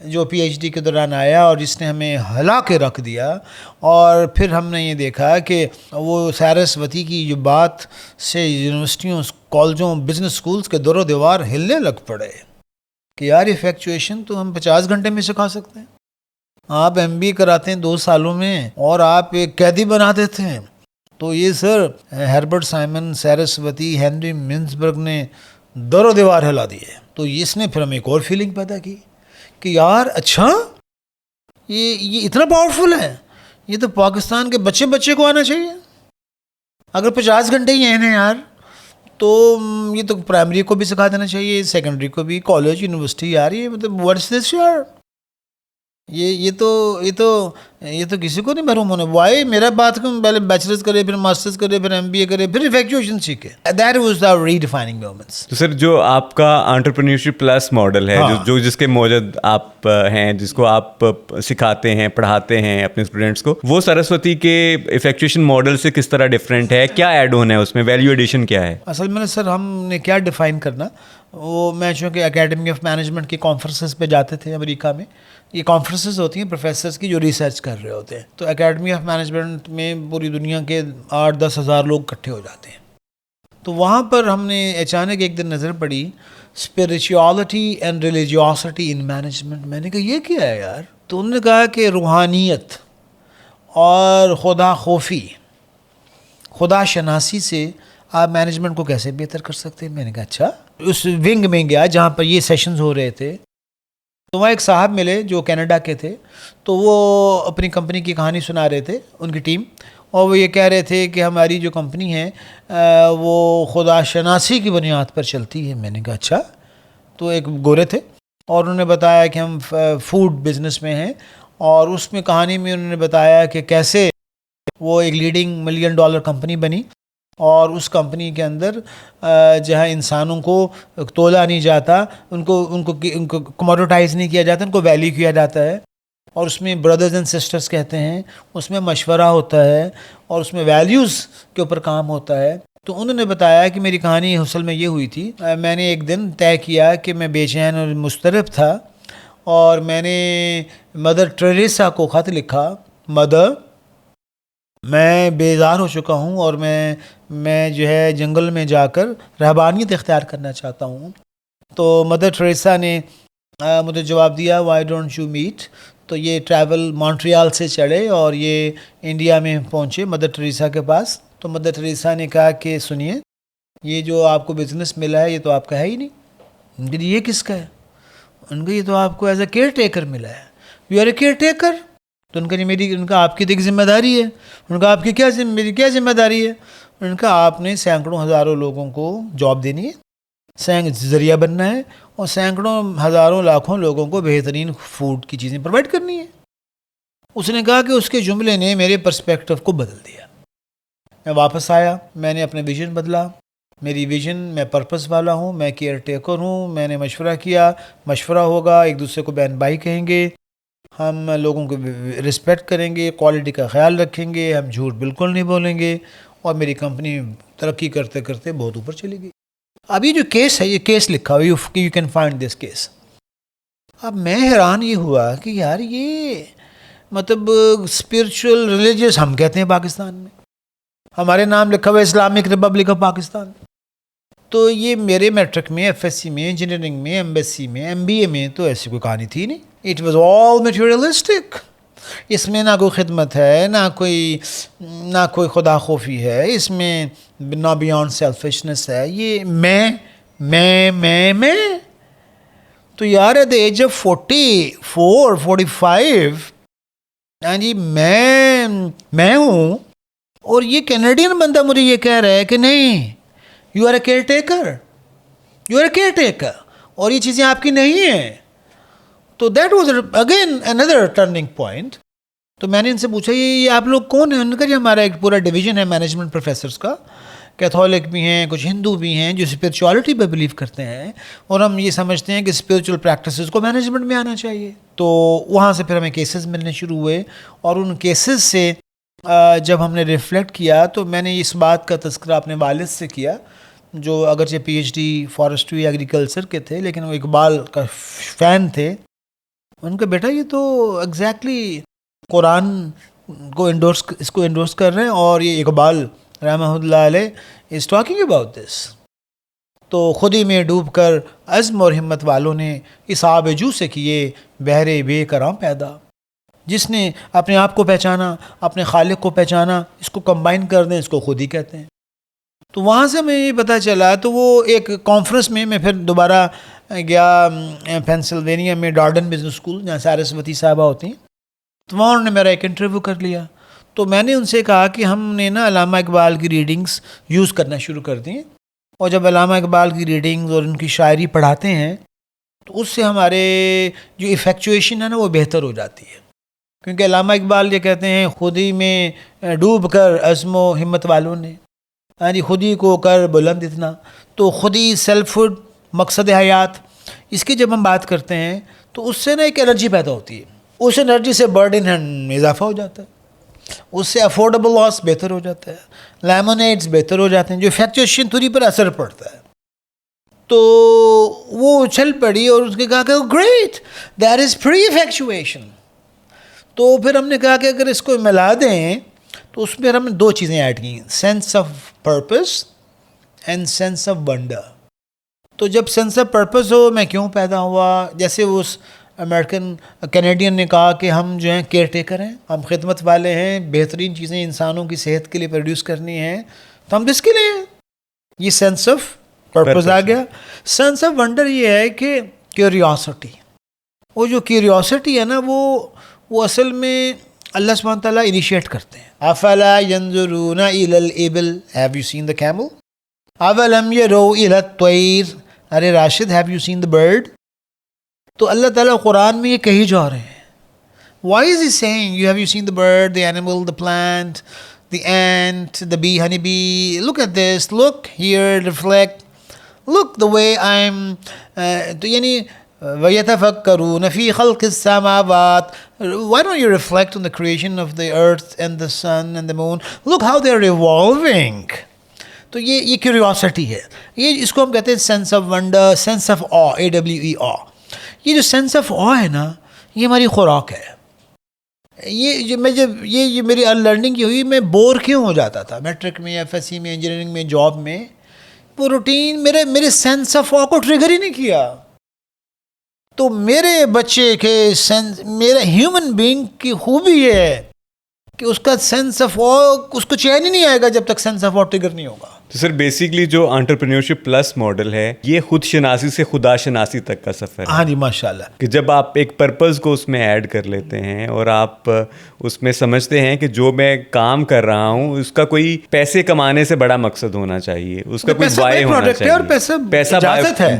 جو پی ایچ ڈی کے دوران آیا، اور جس نے ہمیں ہلا کے رکھ دیا۔ اور پھر ہم نے یہ دیکھا کہ وہ سارسوتی کی جو بات سے یونیورسٹیوں، کالجوں، بزنس اسکولز کے دور و دیوار ہلنے لگ پڑے کہ یار ایفیکچویشن تو ہم 50 گھنٹے میں سکھا سکتے ہیں۔ آپ ایم بی کراتے ہیں 2 سالوں میں، اور آپ ایک قیدی بنا دیتے ہیں۔ تو یہ سر ہربرٹ سائمن، سارسوتی، ہینری منسبرگ نے دور و دیوار ہلا دیے۔ تو اس نے پھر ہمیں ایک اور فیلنگ پیدا کی کہ یار اچھا یہ اتنا پاورفل ہے، یہ تو پاکستان کے بچے کو آنا چاہیے۔ اگر 50 گھنٹے ہی ہیں یار، تو یہ تو پرائمری کو بھی سکھا دینا چاہیے، سیکنڈری کو بھی، کالج، یونیورسٹی۔ یار یہ مطلب واٹس دس یار، یہ تو کسی کو نہیں محروم ہونا۔ وائی میرا بات کہ پہلے بیچلرز کرے، پھر ماسٹرز کرے، پھر ایم بی اے کرے، پھر ایفیکچویشن سیکھے۔ That was the redefining moments. تو سر جو آپ کا انٹرپرینیورشپ پلس ماڈل ہے، جو جس کے موجود آپ ہیں، جس کو آپ سکھاتے ہیں، پڑھاتے ہیں اپنے اسٹوڈنٹس کو، وہ سرسوتی کے ایفیکچویشن ماڈل سے کس طرح ڈفرینٹ ہے؟ کیا ایڈ آن ہے اس میں؟ ویلیو ایڈیشن کیا ہے؟ اصل میں سر ہم نے کیا ڈیفائن کرنا، وہ میں چونکہ اکیڈمی آف مینجمنٹ کی کانفرنسز پہ جاتے تھے امریکہ میں۔ یہ کانفرنسز ہوتی ہیں پروفیسرز کی جو ریسرچ کر رہے ہوتے ہیں۔ تو اکیڈمی آف مینجمنٹ میں پوری دنیا کے 8-10 ہزار لوگ اکٹھے ہو جاتے ہیں۔ تو وہاں پر ہم نے اچانک ایک دن نظر پڑی spirituality and religiosity in management. میں نے کہا یہ کیا ہے یار؟ تو انہوں نے کہا کہ روحانیت اور خدا خوفی، خدا شناسی سے آپ مینجمنٹ کو کیسے بہتر کر سکتے ہیں؟ میں نے کہا اچھا۔ اس ونگ میں گیا جہاں پر یہ سیشنز ہو رہے تھے، تو وہاں ایک صاحب ملے جو کینیڈا کے تھے، تو وہ اپنی کمپنی کی کہانی سنا رہے تھے، ان کی ٹیم، اور وہ یہ کہہ رہے تھے کہ ہماری جو کمپنی ہے وہ خدا شناسی کی بنیاد پر چلتی ہے۔ میں نے کہا اچھا۔ تو ایک گورے تھے، اور انہوں نے بتایا کہ ہم فوڈ بزنس میں ہیں، اور اس میں کہانی میں انہوں نے بتایا کہ کیسے وہ ایک لیڈنگ $1 ملین کمپنی بنی، اور اس کمپنی کے اندر جہاں انسانوں کو تولا نہیں جاتا، ان کو کموڈیٹائز نہیں کیا جاتا، ان کو ویلیو کیا جاتا ہے، اور اس میں بردرز اینڈ سسٹرز کہتے ہیں، اس میں مشورہ ہوتا ہے، اور اس میں ویلیوز کے اوپر کام ہوتا ہے۔ تو انہوں نے بتایا کہ میری کہانی اصل میں یہ ہوئی تھی، میں نے ایک دن طے کیا کہ میں بے چین اور مضطرب تھا، اور میں نے مدر ٹریسا کو خط لکھا، مدر میں بیزار ہو چکا ہوں، اور میں جو ہے جنگل میں جا کر رہبانیت اختیار کرنا چاہتا ہوں۔ تو مدر ٹریسا نے مجھے جواب دیا وائی ڈونٹ یو میٹ؟ تو یہ ٹریول مونٹریال سے چڑھے اور یہ انڈیا میں پہنچے مدر ٹریسا کے پاس۔ تو مدر ٹریسا نے کہا کہ سنیے، یہ جو آپ کو بزنس ملا ہے یہ تو آپ کا ہے ہی نہیں۔ ان کے لیے یہ کس کا ہے؟ ان کا یہ تو آپ کو ایز اے کیئر ٹیکر ملا ہے، you are a caretaker. تو ان کا آپ کی تو ایک ذمہ داری ہے۔ ان کا آپ کی میری کیا ذمہ داری ہے؟ ان کا آپ نے سینکڑوں ہزاروں لوگوں کو جاب دینی ہے، ذریعہ بننا ہے، اور سینکڑوں ہزاروں لاکھوں لوگوں کو بہترین فوڈ کی چیزیں پرووائڈ کرنی ہے۔ اس نے کہا کہ اس کے جملے نے میرے پرسپیکٹو کو بدل دیا. میں واپس آیا, میں نے اپنے ویژن بدلا. میری ویژن, میں پرپس والا ہوں, میں کیئر ٹیکر ہوں. میں نے مشورہ کیا, مشورہ ہوگا, ایک دوسرے کو بہن بھائی کہیں گے, ہم لوگوں کو رسپیکٹ کریں گے, کوالٹی کا خیال رکھیں گے, ہم جھوٹ بالکل نہیں بولیں گے. اور میری کمپنی ترقی کرتے کرتے بہت اوپر چلی گئی. اب یہ جو کیس ہے, یہ کیس لکھا ہوا, you can find this case. اب میں حیران یہ ہوا کہ یار یہ مطلب اسپرچل ریلیجیس ہم کہتے ہیں پاکستان میں, ہمارے نام لکھا ہوا اسلامک ریپبلک آف پاکستان. تو یہ میرے میٹرک میں, ایف ایس سی میں, انجینئرنگ میں, ایم ایس سی میں, ایم بی اے میں تو ایسی کوئی کہانی تھی نہیں. It was all materialistic. اس میں نہ کوئی خدمت ہے, نہ کوئی خدا خوفی ہے, اس میں نہ بیانڈ سیلفشنس ہے. یہ میں تو یار ایٹ دا ایج آف 44 45 ہاں جی میں ہوں, اور یہ کینیڈین بندہ مجھے یہ کہہ رہا ہے کہ نہیں, you are a caretaker, اور یہ چیزیں آپ کی نہیں ہیں. تو دیٹ واز اگین اندر ٹرننگ پوائنٹ. تو میں نے ان سے پوچھا یہ آپ لوگ کون ہیں؟ انہوں نے کہا جی ہمارا ایک پورا ڈویژن ہے مینجمنٹ پروفیسرس کا, کیتھولک بھی ہیں, کچھ ہندو بھی ہیں جو اسپرچوالٹی پہ بلیو کرتے ہیں, اور ہم یہ سمجھتے ہیں کہ اسپرچول پریکٹسز کو مینجمنٹ میں آنا چاہیے. تو وہاں سے پھر ہمیں کیسز ملنے شروع ہوئے, اور ان کیسز سے جب ہم نے ریفلیکٹ کیا تو میں نے اس بات کا تذکرہ اپنے والد سے کیا, جو اگرچہ P H D forestry agriculture کے تھے لیکن وہ اقبال کا فین تھے. ان کا بیٹا یہ تو ایگزیکٹلی قرآن کو انڈورس کر رہے ہیں, اور یہ اقبال رحمہ اللہ علیہ از ٹاکنگ اباؤٹ دس. تو خود ہی میں ڈوب کر عزم اور ہمت والوں نے اس آب جو سے کیے بحر بے کرام پیدا. جس نے اپنے آپ کو پہچانا, اپنے خالق کو پہچانا, اس کو کمبائن کر دیں, اس کو خود ہی کہتے ہیں. تو وہاں سے ہمیں یہ پتہ چلا. تو وہ ایک کانفرنس میں پھر دوبارہ گیا پینسلوینیا میں, ڈارڈن بزنس اسکول جہاں سارسوتی صاحبہ ہوتی ہیں. تو وہاں انہوں نے میرا ایک انٹرویو کر لیا. تو میں نے ان سے کہا کہ ہم نے نا علامہ اقبال کی ریڈنگز یوز کرنا شروع کر دیں, اور جب علامہ اقبال کی ریڈنگز اور ان کی شاعری پڑھاتے ہیں تو اس سے ہمارے جو ایفیکچویشن ہے نا وہ بہتر ہو جاتی ہے. کیونکہ علامہ اقبال یہ کہتے ہیں خود ہی میں ڈوب کر عزم و ہمت والوں نے, ہاں جی, خود ہی کو کر بلند اتنا. تو خود ہی سیلف ہوڈ مقصد حیات, اس کی جب ہم بات کرتے ہیں تو اس سے نا ایک انرجی پیدا ہوتی ہے. اس انرجی سے برڈن ہینڈ اضافہ ہو جاتا ہے, اس سے افورڈیبل لاس بہتر ہو جاتا ہے, لیمونیڈز بہتر ہو جاتے ہیں, جو ایفیکچویشن تھوڑی پر اثر پڑتا ہے. تو وہ اچھل پڑی اور اس نے کہا کہ گریٹ دیر از پری ایفیکچویشن. تو پھر ہم نے کہا کہ اگر اس کو ملا دیں تو اس میں ہم نے دو چیزیں ایڈ کی, sense of purpose and sense of wonder. تو جب سینس آف پرپس ہو, میں کیوں پیدا ہوا, جیسے اس امریکن کینیڈین نے کہا کہ ہم جو ہیں کیئر ٹیکر ہیں, ہم خدمت والے ہیں, بہترین چیزیں انسانوں کی صحت کے لیے پروڈیوس کرنی ہیں, تو ہم کس کے لیے ہیں. یہ سینس آف پرپس آ گیا. سینس آف ونڈر یہ ہے کہ کیوریوسٹی, وہ جو کیوریوسٹی ہے نا وہ اصل میں اللہ سبحانہ تعالیٰ انیشیٹ کرتے ہیں. افلا ینظرون الی الابل, have you seen the camel, اولم یروا الی الطیر, ارے Rashid have you seen the bird. تو اللہ تعالیٰ قرآن میں یہ کہی جا رہے ہیں. Why is he saying you have you seen the bird, the animal, the plant, the ant, the bee, honey bee? Look at this, look here, reflect. Look the way I'm تو یعنی وَيَتَفَكَّرُونَ فِي خَلْقِ السَّمَاوَاتِ. Why don't you reflect on the creation of the earth and the sun and the moon? Look how they're revolving. تو یہ curiosity ہے. یہ اس کو ہم کہتے ہیں sense of wonder, sense of awe, AWE. یہ جو سینس آف آ ہے نا, یہ ہماری خوراک ہے. یہ میری ان لرننگ کی ہوئی. میں بور کیوں ہو جاتا تھا میٹرک میں, ایف ایس سی میں, انجینئرنگ میں, جاب میں. وہ روٹین میرے سینس آف آ کو ٹریگر ہی نہیں کیا. تو میرے بچے کے میرا ہیومن بینگ کی خوبی یہ ہے کہ اس کا سینس آف آ, اس کو چین ہی نہیں آئے گا جب تک سینس آف آ ٹریگر نہیں ہوگا. تو سر بیسیکلی جو انٹرپرینیورشپ پلس ماڈل ہے یہ خود شناسی سے خدا شناسی تک کا سفر ہے. ہاں جی, ماشاء اللہ. کہ جب آپ ایک پرپز کو اس میں ایڈ کر لیتے ہیں اور آپ اس میں سمجھتے ہیں کہ جو میں کام کر رہا ہوں اس کا کوئی پیسے کمانے سے بڑا مقصد ہونا چاہیے, اس کا کوئی بائی ہونا چاہیے, اور پیسہ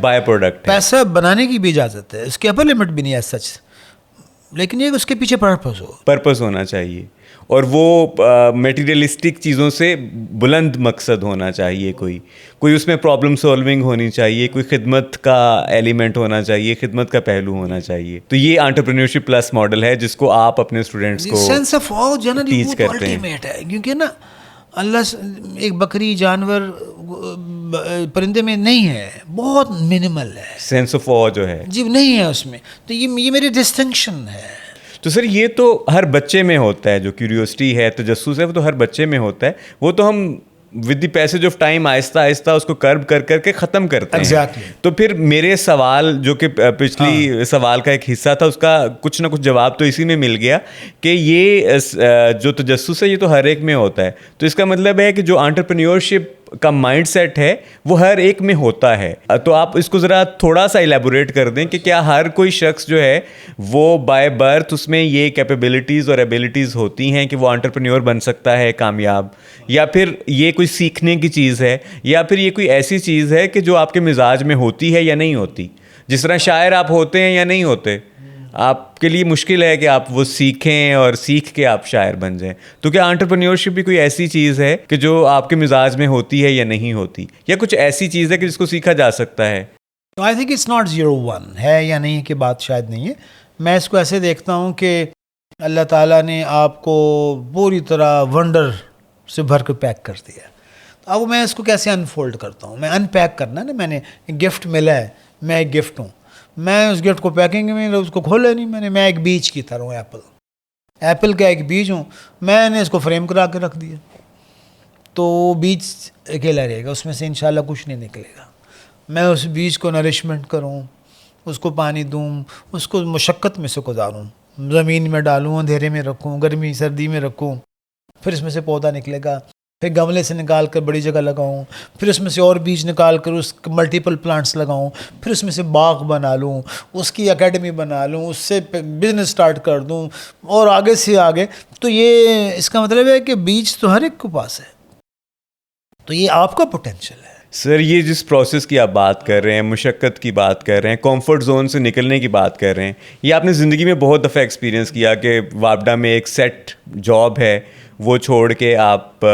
بائی پروڈکٹ ہے, پیسہ بنانے کی بھی اجازت ہے, اس کی اپر لمٹ بھی نہیں ہے سچ. لیکن یہ اس کے پیچھے پرپس ہو. پرپس ہونا چاہیے اور وہ میٹیریلسٹک چیزوں سے بلند مقصد ہونا چاہیے. کوئی اس میں پرابلم سولونگ ہونی چاہیے, کوئی خدمت کا ایلیمنٹ ہونا چاہیے, خدمت کا پہلو ہونا چاہیے. تو یہ انٹرپرینیورشپ پلس ماڈل ہے جس کو آپ اپنے اسٹوڈنٹس کو sense of a generally teach کرتے ہیں. الٹیمیٹ ہے, کیونکہ نا اللہ ایک بکری جانور پرندے میں نہیں ہے, بہت منیمل ہے سینس آف آ جو ہے جی نہیں ہے اس میں. تو یہ میری ڈسٹنکشن ہے. تو سر یہ تو ہر بچے میں ہوتا ہے, جو کیوریوسٹی ہے, تجسس ہے, وہ تو ہر بچے میں ہوتا ہے. وہ تو ہم with the passage of time آہستہ آہستہ اس کو کرب کر کر کے ختم کرتے ہیں. تو پھر میرے سوال جو کہ پچھلی سوال کا ایک حصہ تھا, اس کا کچھ نہ کچھ جواب تو اسی میں مل گیا کہ یہ جو تجسس ہے یہ تو ہر ایک میں ہوتا ہے. تو اس کا مطلب ہے کہ جو انٹرپرینیورشپ کا مائنڈ سیٹ ہے وہ ہر ایک میں ہوتا ہے. تو آپ اس کو ذرا تھوڑا سا ایلیبوریٹ کر دیں کہ کیا ہر کوئی شخص جو ہے وہ بائی برتھ اس میں یہ کیپیبلٹیز اور ایبلٹیز ہوتی ہیں کہ وہ انٹرپرینیور بن سکتا ہے کامیاب, یا پھر یہ کوئی سیکھنے کی چیز ہے, یا پھر یہ کوئی ایسی چیز ہے کہ جو آپ کے مزاج میں ہوتی ہے یا نہیں ہوتی. جس طرح شاعر آپ ہوتے ہیں یا نہیں ہوتے, آپ کے لیے مشکل ہے کہ آپ وہ سیکھیں اور سیکھ کے آپ شاعر بن جائیں. تو کیا انٹرپرینیورشپ بھی کوئی ایسی چیز ہے کہ جو آپ کے مزاج میں ہوتی ہے یا نہیں ہوتی, یا کچھ ایسی چیز ہے کہ جس کو سیکھا جا سکتا ہے؟ آئی تھنک اٹس ناٹ 0-1 ہے یا نہیں کی بات شاید نہیں ہے. میں اس کو ایسے دیکھتا ہوں کہ اللہ تعالیٰ نے آپ کو پوری طرح ونڈر سے بھر کے پیک کر دیا. اب میں اس کو کیسے انفولڈ کرتا ہوں, میں ان پیک کرنا نا, میں نے گفٹ ملا ہے, میں ایک گفٹ ہوں, میں اس گفٹ کو پیکنگ میں اس کو کھولا نہیں, میں ایک بیج کی طرح ہوں, ایپل کا ایک بیج ہوں, میں نے اس کو فریم کرا کے رکھ دیا. تو بیج اکیلا رہے گا, اس میں سے انشاءاللہ کچھ نہیں نکلے گا. میں اس بیج کو نرشمنٹ کروں, اس کو پانی دوں, اس کو مشقت میں سے گزاروں, زمین میں ڈالوں, اندھیرے میں رکھوں, گرمی سردی میں رکھوں, پھر اس میں سے پودا نکلے گا, پھر گملے سے نکال کر بڑی جگہ لگاؤں, پھر اس میں سے اور بیج نکال کر اس ملٹیپل پلانٹس لگاؤں, پھر اس میں سے باغ بنا لوں, اس کی اکیڈمی بنا لوں, اس سے بزنس سٹارٹ کر دوں, اور آگے سے آگے. تو یہ اس کا مطلب ہے کہ بیج تو ہر ایک کے پاس ہے, تو یہ آپ کا پوٹینشیل ہے. سر یہ جس پروسیس کی آپ بات کر رہے ہیں, مشقت کی بات کر رہے ہیں, کمفرٹ زون سے نکلنے کی بات کر رہے ہیں, یہ آپ نے زندگی میں بہت دفعہ ایکسپیرینس کیا کہ وابڈا میں ایک سیٹ جاب ہے, وہ چھوڑ کے آپ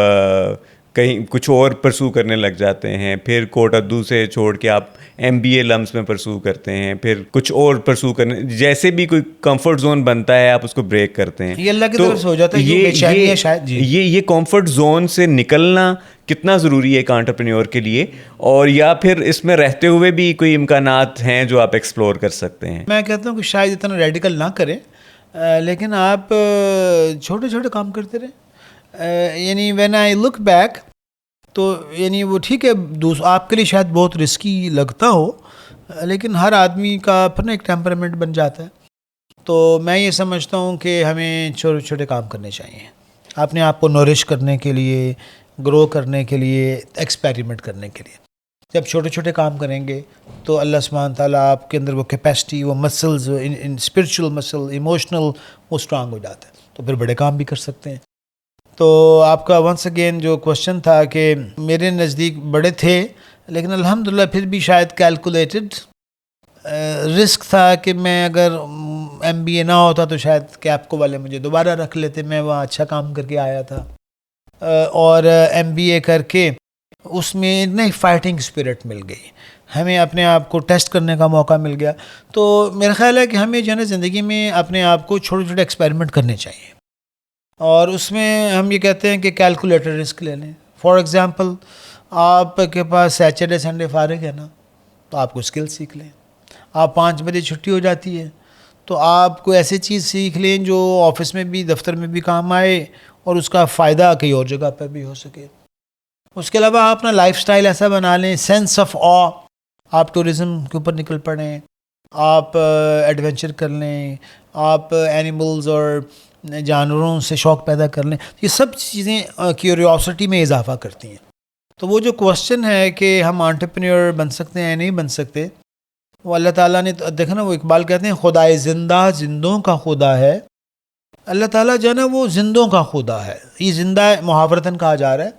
کہیں کچھ اور پرسو کرنے لگ جاتے ہیں, پھر کوٹ ادو سے چھوڑ کے آپ MBA لمس میں پرسو کرتے ہیں, پھر کچھ اور پرسو کرنے, جیسے بھی کوئی کمفرٹ زون بنتا ہے آپ اس کو بریک کرتے ہیں. یہ اللہ کی طرف سے ہو جاتا ہے, یہ بے چینی ہے شاید. یہ کمفرٹ زون سے نکلنا کتنا ضروری ہے ایک انٹرپرینیور کے لیے, اور یا پھر اس میں رہتے ہوئے بھی کوئی امکانات ہیں جو آپ ایکسپلور کر سکتے ہیں؟ میں کہتا ہوں کہ شاید اتنا ریڈیکل نہ کریں, لیکن آپ چھوٹے چھوٹے کام کرتے رہیں. یعنی وین آئی لک بیک تو یعنی وہ ٹھیک ہے آپ کے لیے شاید بہت رسکی لگتا ہو, لیکن ہر آدمی کا اپنا ایک ٹیمپرامنٹ بن جاتا ہے. تو میں یہ سمجھتا ہوں کہ ہمیں چھوٹے چھوٹے کام کرنے چاہیے, اپنے آپ کو نورش کرنے کے لیے, گرو کرنے کے لیے, ایکسپیریمنٹ کرنے کے لیے. جب چھوٹے چھوٹے کام کریں گے تو اللہ سبحانہ تعالیٰ آپ کے اندر وہ کیپیسٹی, وہ مسلز, اسپرچل مسل, ایموشنل, وہ اسٹرانگ ہو جاتا ہے, تو پھر بڑے کام بھی کر سکتے ہیں. تو آپ کا ونس اگین جو کوشچن تھا کہ میرے نزدیک بڑے تھے, لیکن الحمدللہ پھر بھی شاید کیلکولیٹڈ رسک تھا کہ میں اگر MBA نہ ہوتا تو شاید کیپکو والے مجھے دوبارہ رکھ لیتے, میں وہاں اچھا کام کر کے آیا تھا. اور MBA کر کے اس میں نئی فائٹنگ اسپرٹ مل گئی, ہمیں اپنے آپ کو ٹیسٹ کرنے کا موقع مل گیا. تو میرا خیال ہے کہ ہمیں جو ہے نا زندگی میں اپنے آپ کو چھوٹے چھوٹے ایکسپیریمنٹ کرنے چاہیے, اور اس میں ہم یہ کہتے ہیں کہ کیلکولیٹر رسک لے لیں. فار ایگزامپل آپ کے پاس سیچرڈے سنڈے فارغ ہے نا, تو آپ کو اسکل سیکھ لیں. آپ 5 بجے چھٹی ہو جاتی ہے تو آپ کو ایسی چیز سیکھ لیں جو آفس میں بھی دفتر میں بھی کام آئے اور اس کا فائدہ کہیں اور جگہ پر بھی ہو سکے. اس کے علاوہ آپ اپنا لائف سٹائل ایسا بنا لیں, سینس آف آ, آپ ٹورزم کے اوپر نکل پڑیں, آپ ایڈونچر کر لیں, آپ اینیملز اور جانوروں سے شوق پیدا کر لیں. یہ سب چیزیں کیوریوسٹی میں اضافہ کرتی ہیں. تو وہ جو کوشچن ہے کہ ہم انٹرپرینیور بن سکتے ہیں یا نہیں بن سکتے, وہ اللہ تعالیٰ نے دیکھا نا, وہ اقبال کہتے ہیں خدائے زندہ زندوں کا خدا ہے. اللہ تعالیٰ جو ہے نا وہ زندوں کا خدا ہے. یہ زندہ محاورتاً کہا جا رہا ہے.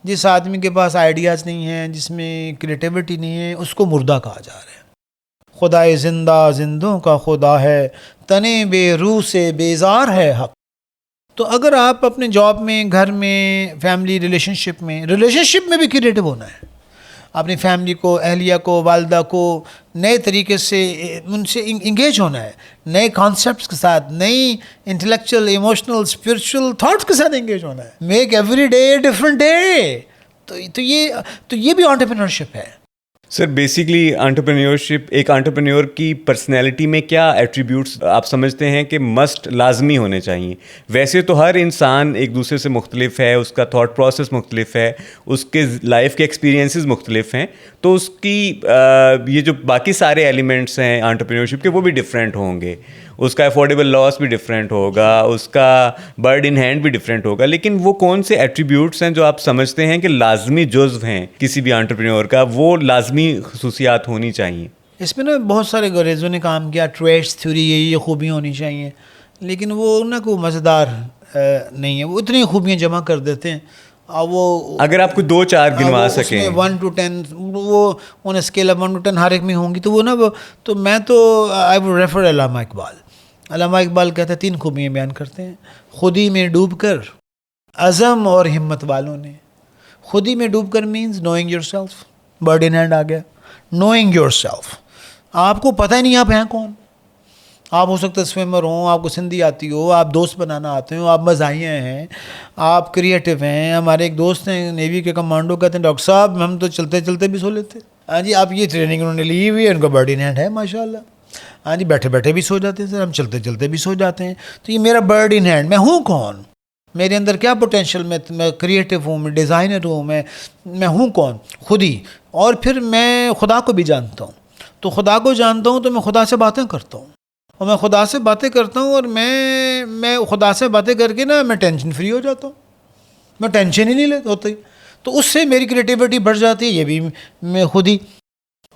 جس آدمی کے پاس آئیڈیاز نہیں ہیں, جس میں کریٹیوٹی نہیں ہے, اس کو مردہ کہا جا رہا ہے. خدائے زندہ زندوں کا خدا ہے، تنے بے روح سے بیزار ہے حق. تو اگر آپ اپنے جاب میں، گھر میں، فیملی ریلیشن شپ میں بھی کریٹو ہونا ہے. اپنی فیملی کو، اہلیہ کو، والدہ کو نئے طریقے سے ان سے انگیج ہونا ہے، نئے کانسیپٹس کے ساتھ، نئی انٹلیکچوئل، ایموشنل، اسپرچل تھاٹس کے ساتھ انگیج ہونا ہے. Make every day different day. تو یہ بھی انٹرپرینورشپ ہے. سر بیسیکلی انٹرپرینیورشپ، ایک انٹرپرینیور کی پرسنالٹی میں کیا ایٹریبیوٹس آپ سمجھتے ہیں کہ مسٹ لازمی ہونے چاہیے؟ ویسے تو ہر انسان ایک دوسرے سے مختلف ہے، اس کا تھاٹ پروسیس مختلف ہے، اس کے لائف کے ایکسپیرینسز مختلف ہیں، تو اس کی یہ جو باقی سارے ایلیمنٹس ہیں انٹرپرینیورشپ کے وہ بھی ڈفرینٹ ہوں گے. اس کا افورڈیبل لاس بھی ڈفرینٹ ہوگا، اس کا برڈ ان ہینڈ بھی ڈفرینٹ ہوگا. لیکن وہ کون سے ایٹریبیوٹس ہیں جو آپ سمجھتے ہیں کہ لازمی جزو ہیں کسی بھی انٹرپرینور کا، وہ لازمی خصوصیات ہونی چاہیے؟ اس میں نا بہت سارے گریزوں نے کام کیا، ٹریٹس تھیوری، یہ خوبیاں ہونی چاہیے، لیکن وہ نہ کوئی مزیدار نہیں ہے. وہ اتنی خوبیاں جمع کر دیتے ہیں. وہ اگر آپ کو 2-4 گنوا سکیں 1 to 10، وہ on a scale of 1 to 10 ہر ایک میں ہوں گی، تو وہ نا تو میں تو آئی وڈ ریفر علامہ اقبال. علامہ اقبال کہتے ہیں 3 خوبیاں بیان کرتے ہیں. خودی میں ڈوب کر عزم اور ہمت والوں نے. خودی میں ڈوب کر means knowing yourself. Bird in hand آ گیا. نوئنگ یور سیلف، آپ کو پتہ ہی نہیں آپ ہیں کون. آپ ہو سکتا ہے سوئمر ہوں، آپ کو سندھی آتی ہو، آپ دوست بنانا آتے ہو، آپ مزاحیہ ہیں، آپ کریٹو ہیں. ہمارے ایک دوست ہیں نیوی کے کمانڈو، کہتے ہیں ڈاکٹر صاحب ہم تو چلتے چلتے بھی سو لیتے. ہاں جی، آپ یہ ٹریننگ انہوں نے لی ہوئی ہے، ان کا برڈ ان ہینڈ ہے ماشاء اللہ. ہاں جی، بیٹھے بیٹھے بھی سو جاتے ہیں سر، ہم چلتے چلتے بھی سو جاتے ہیں. تو یہ میرا برڈ ان ہینڈ. میں ہوں کون؟ میرے اندر کیا پوٹینشیل؟ میں کریٹو ہوں، میں ڈیزائنر ہوں، میں ہوں کون؟ خودی. اور پھر میں خدا کو بھی جانتا ہوں. تو خدا کو جانتا ہوں تو میں خدا سے باتیں کرتا ہوں، اور میں خدا سے باتیں کرتا ہوں، اور میں خدا سے باتیں کر کے نا میں ٹینشن فری ہو جاتا ہوں. میں ٹینشن ہی نہیں لیتا ہوتی. تو اس سے میری کریٹیوٹی بڑھ جاتی ہے. یہ بھی میں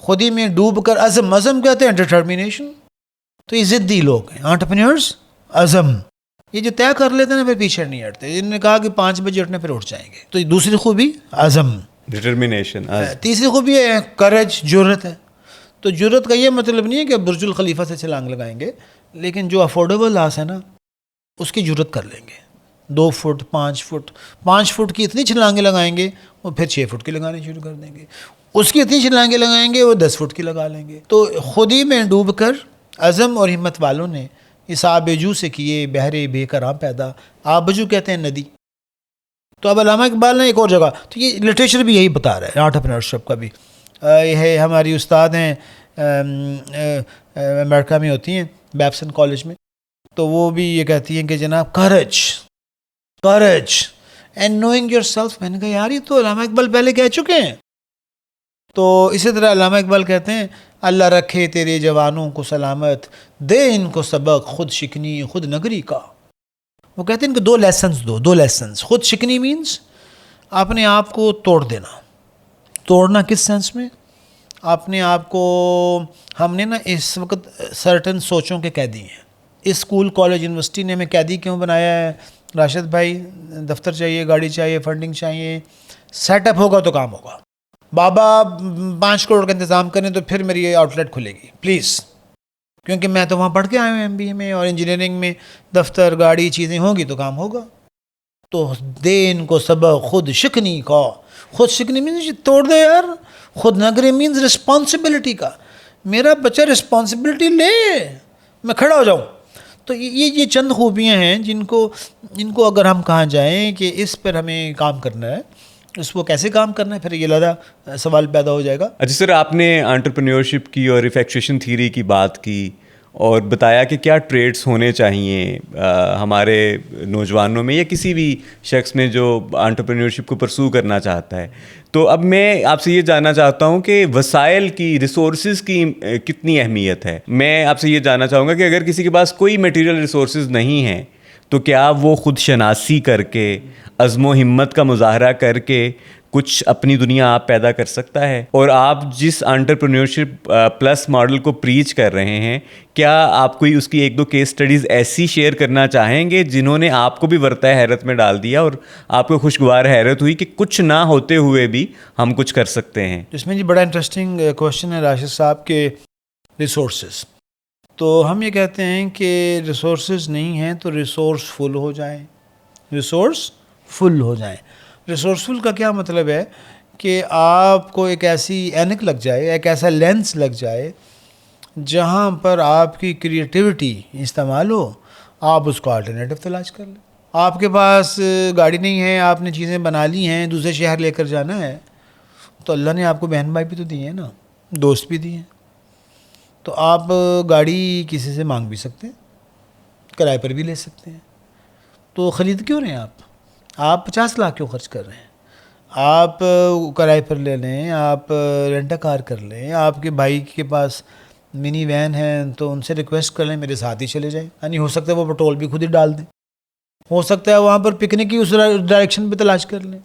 خودی میں ڈوب کر عزم کہتے ہیں ڈٹرمینیشن. تو یہ ضدی لوگ ہیں انٹرپرینیورس. عزم یہ جو طے کر لیتے ہیں نا پھر پیچھے نہیں ہٹتے. جن نے کہا کہ 5 بجے اٹھنے پھر اٹھ جائیں گے. تو یہ دوسری خوبی عزم. ڈٹرمینیشن. تیسری خوبی ہے کرج، جرت ہے. تو جرت کا یہ مطلب نہیں ہے کہ برج الخلیفہ سے چھلانگ لگائیں گے، لیکن جو افورڈیبل لاس ہے نا اس کی جرت کر لیں گے. 2 فٹ 5 فٹ کی اتنی چھلانگیں لگائیں گے، وہ پھر 6 فٹ کی لگانے شروع کر دیں گے. اس کی اتنی چھلانگیں لگائیں گے، وہ 10 فٹ کی لگا لیں گے. تو خودی میں ڈوب کر عزم اور ہمت والوں نے اس آبجو سے کیے بحرے بے کراں پیدا. آبجو کہتے ہیں ندی. تو اب علامہ اقبال نے ایک اور جگہ، تو یہ لٹریچر بھی یہی بتا رہا ہے انٹرپرینورشپ کا بھی. یہ ہے ہماری استاد ہیں امریکہ میں ہوتی ہیں بیپسن کالج میں، تو وہ بھی یہ کہتی ہیں کہ جناب کرج اینڈ نوئنگ یور سیلف. میں نے کہا یار یہ تو علامہ اقبال پہلے کہہ چکے ہیں. تو اسی طرح علامہ اقبال کہتے ہیں اللہ رکھے تیرے جوانوں کو سلامت، دے ان کو سبق خود شکنی خود نگری کا. وہ کہتے ہیں ان کو 2 لیسنز. خود شکنی مینز اپنے آپ کو توڑ دینا. توڑنا کس سینس میں؟ اپنے آپ کو ہم نے نا اس وقت سرٹن سوچوں کے قیدی ہیں. اسکول کالج یونیورسٹی نے ہمیں قیدی کیوں بنایا ہے؟ راشد بھائی دفتر چاہیے، گاڑی چاہیے، فنڈنگ چاہیے، سیٹ اپ ہوگا تو کام ہوگا. بابا 5 کروڑ کا انتظام کریں تو پھر میری آؤٹ لیٹ کھلے گی پلیز، کیونکہ میں تو وہاں پڑھ کے آیا ہوں MBA میں اور انجینئرنگ میں. دفتر گاڑی چیزیں ہوں گی تو کام ہوگا. تو دے ان کو سبق خود شکنی کا. خود شکنی مینز توڑ دے یار. خود نگری مینز رسپانسبلٹی کا. میرا بچہ رسپانسبلٹی لے، میں کھڑا ہو جاؤں. تو یہ چند خوبیاں ہیں جن کو اگر ہم کہاں جائیں کہ اس پر ہمیں کام کرنا ہے، اس کو کیسے کام کرنا ہے، پھر یہ لگا سوال پیدا ہو جائے گا. اچھا سر، آپ نے انٹرپرینیورشپ کی اور ریفیکچویشن تھیوری کی بات کی اور بتایا کہ کیا ٹریڈس ہونے چاہیے ہمارے نوجوانوں میں یا کسی بھی شخص میں جو انٹرپرینیورشپ کو پرسو کرنا چاہتا ہے. تو اب میں آپ سے یہ جاننا چاہتا ہوں کہ وسائل کی، ریسورسز کی کتنی اہمیت ہے. میں آپ سے یہ جاننا چاہوں گا کہ اگر کسی کے پاس کوئی میٹیریل ریسورسز نہیں ہیں تو کیا وہ خود شناسی کر کے، عزم و ہمت کا مظاہرہ کر کے کچھ اپنی دنیا آپ پیدا کر سکتا ہے؟ اور آپ جس انٹرپرینیورشپ پلس ماڈل کو پریچ کر رہے ہیں، کیا آپ کوئی اس کی 1-2 کیس سٹڈیز ایسی شیئر کرنا چاہیں گے جنہوں نے آپ کو بھی ورطۂ حیرت میں ڈال دیا اور آپ کو خوشگوار حیرت ہوئی کہ کچھ نہ ہوتے ہوئے بھی ہم کچھ کر سکتے ہیں؟ اس میں جی بڑا انٹرسٹنگ کوشچن ہے راشد صاحب کہ ریسورسز. تو ہم یہ کہتے ہیں کہ ریسورسز نہیں ہیں تو ریسورسفل ہو جائیں. ریسورسفل ہو جائیں. ریسورسفل کا کیا مطلب ہے کہ آپ کو ایک ایسی اینک لگ جائے, ایک ایسا لینس لگ جائے جہاں پر آپ کی کریٹیوٹی استعمال ہو, آپ اس کو آلٹرنیٹو تلاش کر لیں. آپ کے پاس گاڑی نہیں ہے, آپ نے چیزیں بنا لی ہیں, دوسرے شہر لے کر جانا ہے, تو اللہ نے آپ کو بہن بھائی بھی تو دیے ہیں نا, دوست بھی دیے ہیں. تو آپ گاڑی کسی سے مانگ بھی سکتے ہیں, کرائے پر بھی لے سکتے ہیں. تو خرید کیوں رہے ہیں آپ 50 لاکھ کیوں خرچ کر رہے ہیں؟ آپ کرائے پر لے لیں, آپ رینٹا کار کر لیں, آپ کے بھائی کے پاس منی وین ہے تو ان سے ریکویسٹ کر لیں میرے ساتھ ہی چلے جائیں. یعنی ہو سکتا ہے وہ پیٹرول بھی خود ہی ڈال دیں, ہو سکتا ہے وہاں پر پکنک کی اس ڈائریکشن پہ تلاش کر لیں,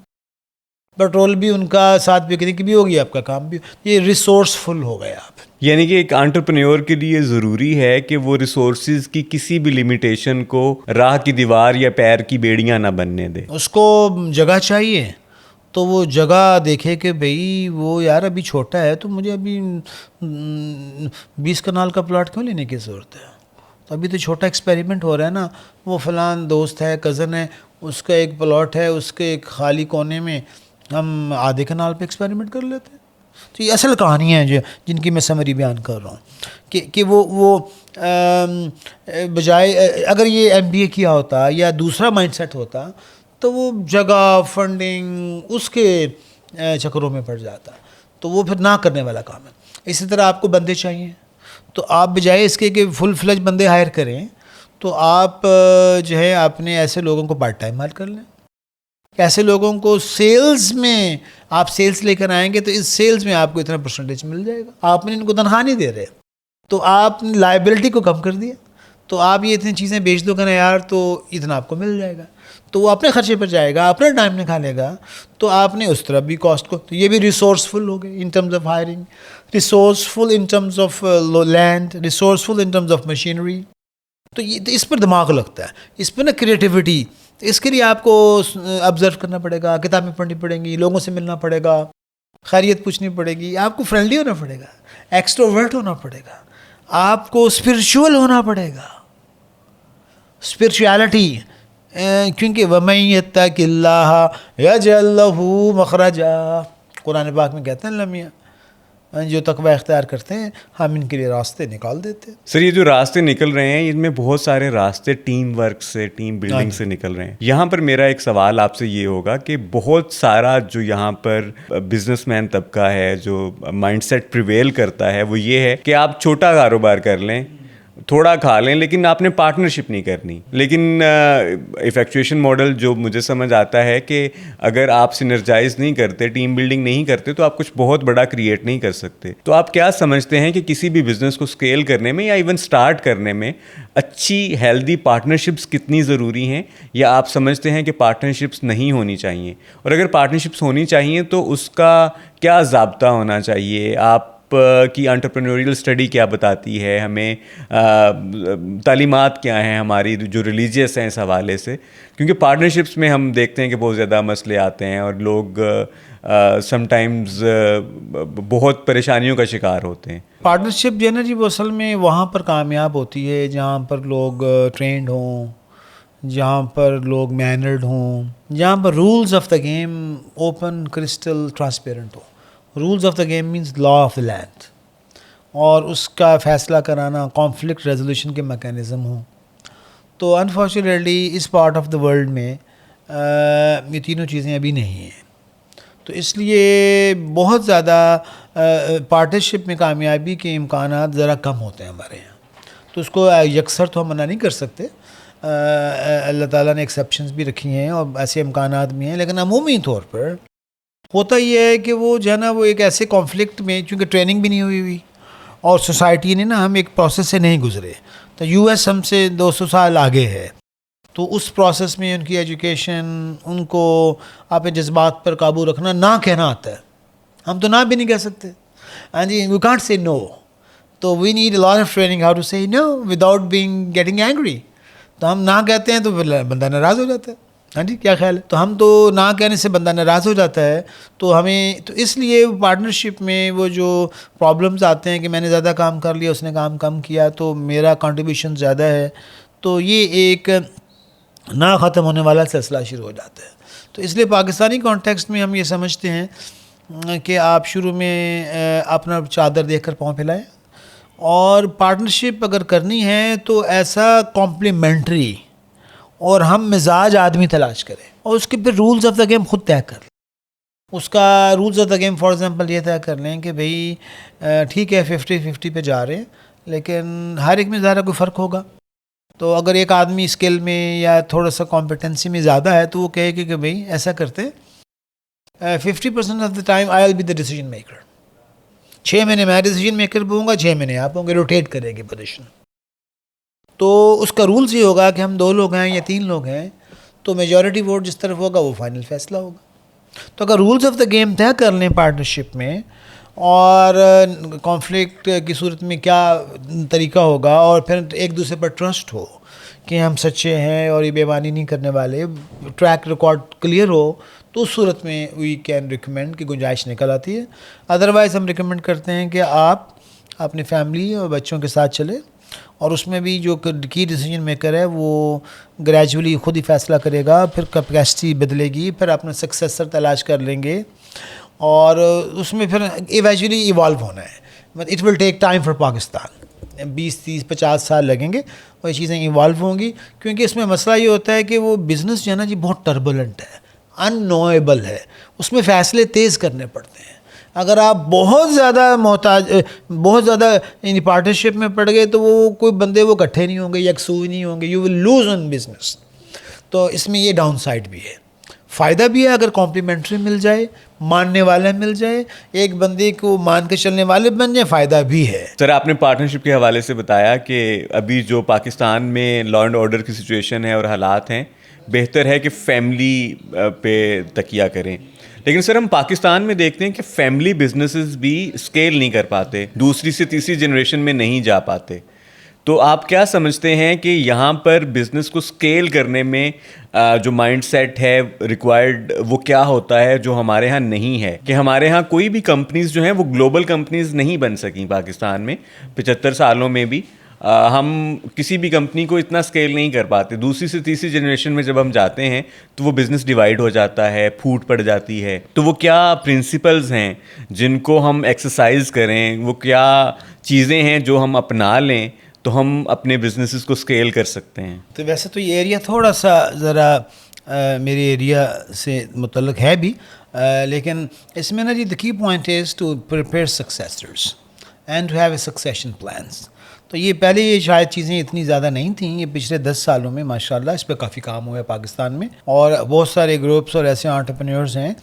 پیٹرول بھی ان کا ساتھ پکنک بھی ہوگی, آپ کا کام بھی. یہ ریسورسفل ہو گئے آپ. یعنی کہ ایک انٹرپرینیور کے لیے ضروری ہے کہ وہ ریسورسز کی کسی بھی لمیٹیشن کو راہ کی دیوار یا پیر کی بیڑیاں نہ بننے دے. اس کو جگہ چاہیے تو وہ جگہ دیکھے کہ بھئی وہ یار ابھی چھوٹا ہے تو مجھے ابھی 20 کنال کا پلاٹ کیوں لینے کی ضرورت ہے, تو ابھی تو چھوٹا ایکسپیریمنٹ ہو رہا ہے نا. وہ فلان دوست ہے, کزن ہے, اس کا ایک پلاٹ ہے, اس کے ایک خالی کونے میں ہم آدھے کنال پہ ایکسپیریمنٹ کر لیتے ہیں. تو یہ اصل کہانیاں ہیں جن کی میں سمری بیان کر رہا ہوں کہ وہ بجائے اگر یہ MBA کیا ہوتا یا دوسرا مائنڈ سیٹ ہوتا تو وہ جگہ فنڈنگ اس کے چکروں میں پڑ جاتا, تو وہ پھر نہ کرنے والا کام ہے. اسی طرح آپ کو بندے چاہیے, تو آپ بجائے اس کے کہ فل فلج بندے ہائر کریں تو آپ جو ہے اپنے ایسے لوگوں کو پارٹ ٹائم ہائر کر لیں. ایسے لوگوں کو سیلز میں آپ سیلز لے کر آئیں گے تو اس سیلز میں آپ کو اتنا پرسنٹیج مل جائے گا. آپ نے ان کو تنخواہ نہیں دے رہے تو آپ نے لائبلٹی کو کم کر دیا, تو آپ یہ اتنی چیزیں بیچ دو کہ یار تو اتنا آپ کو مل جائے گا, تو وہ اپنے خرچے پر جائے گا, اپنا ٹائم نکالے گا, تو آپ نے اس طرح بھی کاسٹ کو. تو یہ بھی ریسورسفل ہو گئے in terms of hiring, resourceful in terms of land, resourceful in terms of machinery. تو یہ اس پر دماغ لگتا ہے, اس پہ نا کریٹیوٹی. اس کے لیے آپ کو آبزرو کرنا پڑے گا, کتابیں پڑھنی پڑیں گی, لوگوں سے ملنا پڑے گا, خیریت پوچھنی پڑے گی, آپ کو فرینڈلی ہونا پڑے گا, ایکسٹروورٹ ہونا پڑے گا, آپ کو اسپرچول ہونا پڑے گا, اسپرچویلٹی. کیونکہ وَمَن يَتَّقِ اللَّهَ يَجْعَل لَّهُ مَخْرَجًا, قرآن پاک میں کہتے ہیں اللہ میاں جو تقوی اختیار کرتے ہیں ہم ان کے لیے راستے نکال دیتے ہیں. سر یہ جو راستے نکل رہے ہیں ان میں بہت سارے راستے ٹیم ورک سے, ٹیم بلڈنگ سے نکل رہے ہیں. یہاں پر میرا ایک سوال آپ سے یہ ہوگا کہ بہت سارا جو یہاں پر بزنس مین طبقہ ہے جو مائنڈ سیٹ پریویل کرتا ہے وہ یہ ہے کہ آپ چھوٹا کاروبار کر لیں, تھوڑا کھا لیں, لیکن آپ نے پارٹنرشپ نہیں کرنی. لیکن ایفیکچویشن ماڈل جو مجھے سمجھ آتا ہے کہ اگر آپ سینرجائز نہیں کرتے, ٹیم بلڈنگ نہیں کرتے, تو آپ کچھ بہت بڑا کریٹ نہیں کر سکتے. تو آپ کیا سمجھتے ہیں کہ کسی بھی بزنس کو اسکیل کرنے میں یا ایون اسٹارٹ کرنے میں اچھی ہیلدی پارٹنرشپس کتنی ضروری ہیں, یا آپ سمجھتے ہیں کہ پارٹنرشپس نہیں ہونی چاہیے, اور اگر پارٹنرشپس ہونی چاہیے تو اس کا کیا ضابطہ ہونا چاہیے؟ آپ کی انٹرپرینوریل اسٹڈی کیا بتاتی ہے ہمیں, تعلیمات کیا ہیں ہماری جو ریلیجیس ہیں اس حوالے سے؟ کیونکہ پارٹنرشپس میں ہم دیکھتے ہیں کہ بہت زیادہ مسئلے آتے ہیں اور لوگ سم ٹائمز بہت پریشانیوں کا شکار ہوتے ہیں. پارٹنرشپ جو ہے نا جی وہ اصل میں وہاں پر کامیاب ہوتی ہے جہاں پر لوگ ٹرینڈ ہوں, جہاں پر لوگ مینرڈ ہوں, جہاں پر rules of the game open crystal transparent ہو. Rules of the game means law of the land, اور اس کا فیصلہ کرانا کانفلکٹ ریزولوشن کے میکینزم ہوں. تو انفارچونیٹلی اس پارٹ آف دا ورلڈ میں یہ تینوں چیزیں ابھی نہیں ہیں. تو اس لیے بہت زیادہ پارٹنرشپ میں کامیابی کے امکانات ذرا کم ہوتے ہیں ہمارے یہاں. تو اس کو یکسر تو ہم منع نہیں کر سکتے, اللہ تعالیٰ نے ایکسیپشنز بھی رکھی ہیں اور ایسے امکانات بھی ہیں, لیکن عمومی طور پر ہوتا یہ ہے کہ وہ جو ہے نا وہ ایک ایسے کانفلکٹ میں, چونکہ ٹریننگ بھی نہیں ہوئی اور سوسائٹی نے نا ہم ایک پروسیس سے نہیں گزرے. تو US ہم سے 200 سال آگے ہے, تو اس پروسیس میں ان کی ایجوکیشن, ان کو اپنے جذبات پر قابو رکھنا, نہ کہنا آتا ہے. ہم تو نہ بھی نہیں کہہ سکتے, ہاں جی, وی کانٹ سے نو. تو we need a lot of training how to say no without being getting angry. تو ہم نہ کہتے ہیں تو پھر بندہ ناراض ہو جاتا ہے. ہاں جی کیا خیال ہے؟ تو ہم تو نہ کہنے سے بندہ ناراض ہو جاتا ہے. تو ہمیں تو اس لیے پارٹنرشپ میں وہ جو پرابلمز آتے ہیں کہ میں نے زیادہ کام کر لیا, اس نے کام کم کیا, تو میرا کنٹریبیوشن زیادہ ہے, تو یہ ایک نہ ختم ہونے والا سلسلہ شروع ہو جاتا ہے. تو اس لیے پاکستانی کانٹیکسٹ میں ہم یہ سمجھتے ہیں کہ آپ شروع میں اپنا چادر دیکھ کر پاؤں پھیلائیں, اور پارٹنرشپ اگر کرنی ہے تو ایسا کمپلیمنٹری اور ہم مزاج آدمی تلاش کریں, اور اس کے پھر رولز آف دا گیم خود طے کر لیں. اس کا rules of the game for example یہ طے کر لیں کہ بھئی ٹھیک ہے 50-50 پہ جا رہے ہیں, لیکن ہر ایک میں ظاہر کوئی فرق ہوگا. تو اگر ایک آدمی اسکل میں یا تھوڑا سا کمپیٹنسی میں زیادہ ہے تو وہ کہے کہ بھئی ایسا کرتے 50% of the time I will be the decision maker. 6 مہینے میں ڈیسیجن میکر بھی ہوں گا, 6 مہینے آپ ہوں گے, روٹیٹ کرے گی پوزیشن. تو اس کا رولز یہ ہوگا کہ ہم 2 لوگ ہیں یا 3 لوگ ہیں, تو میجورٹی ووٹ جس طرف ہوگا وہ فائنل فیصلہ ہوگا. تو اگر رولز آف دا گیم طے کر لیں پارٹنرشپ میں, اور کانفلکٹ کی صورت میں کیا طریقہ ہوگا, اور پھر ایک دوسرے پر ٹرسٹ ہو کہ ہم سچے ہیں اور یہ بیمانی نہیں کرنے والے, ٹریک ریکارڈ کلیئر ہو, تو اس صورت میں وی کین ریکمینڈ کی گنجائش نکل آتی ہے. ادروائز ہم ریکمینڈ کرتے ہیں کہ آپ اپنی فیملی اور بچوں کے ساتھ چلیں, اور اس میں بھی جو کی ڈیسیجن میکر ہے وہ گریجولی خود ہی فیصلہ کرے گا, پھر کیپیسٹی بدلے گی, پھر اپنا سکسیسر تلاش کر لیں گے, اور اس میں پھر ایونچولی ایوالو ہونا ہے. It will take time for Pakistan, 20-30-50 سال لگیں گے اور یہ چیزیں ایوالو ہوں گی, کیونکہ اس میں مسئلہ یہ ہوتا ہے کہ وہ بزنس جو ہے نا جی بہت ٹربولنٹ ہے, ان نوئیبل ہے, اس میں فیصلے تیز کرنے پڑتے ہیں. اگر آپ بہت زیادہ یعنی پارٹنرشپ میں پڑ گئے تو وہ کوئی بندے وہ اکٹھے نہیں ہوں گے, یکسوئی نہیں ہوں گے, you will lose in business. تو اس میں یہ ڈاؤن سائڈ بھی ہے. فائدہ بھی ہے اگر کمپلیمنٹری مل جائے, ماننے والا مل جائے, ایک بندے کو مان کے چلنے والے بن جائے, فائدہ بھی ہے. سر آپ نے پارٹنرشپ کے حوالے سے بتایا کہ ابھی جو پاکستان میں لا اینڈ آرڈر کی سچویشن ہے اور حالات ہیں, بہتر ہے کہ فیملی پہ تکیہ کریں. لیکن سر ہم پاکستان میں دیکھتے ہیں کہ فیملی بزنسز بھی اسکیل نہیں کر پاتے, دوسری سے تیسری جنریشن میں نہیں جا پاتے. تو آپ کیا سمجھتے ہیں کہ یہاں پر بزنس کو اسکیل کرنے میں جو مائنڈ سیٹ ہے ریکوائرڈ وہ کیا ہوتا ہے جو ہمارے ہاں نہیں ہے؟ کہ ہمارے ہاں کوئی بھی کمپنیز جو ہیں وہ گلوبل کمپنیز نہیں بن سکیں پاکستان میں 75 سالوں میں بھی. ہم کسی بھی کمپنی کو اتنا اسکیل نہیں کر پاتے. دوسری سے تیسری جنریشن میں جب ہم جاتے ہیں تو وہ بزنس ڈیوائڈ ہو جاتا ہے, پھوٹ پڑ جاتی ہے. تو وہ کیا پرنسپلز ہیں جن کو ہم ایکسرسائز کریں, وہ کیا چیزیں ہیں جو ہم اپنا لیں تو ہم اپنے بزنسز کو اسکیل کر سکتے ہیں؟ تو ویسے تو یہ ایریا تھوڑا سا ذرا میرے ایریا سے متعلق ہے بھی, لیکن اس میں نا جی the key point is to prepare successors and to have a succession plans. تو یہ پہلے یہ شاید چیزیں اتنی زیادہ نہیں تھیں, یہ پچھلے 10 سالوں میں ماشاءاللہ اس پہ کافی کام ہوا ہے پاکستان میں, اور بہت سارے گروپس اور ایسے انٹرپرینیورز ہیں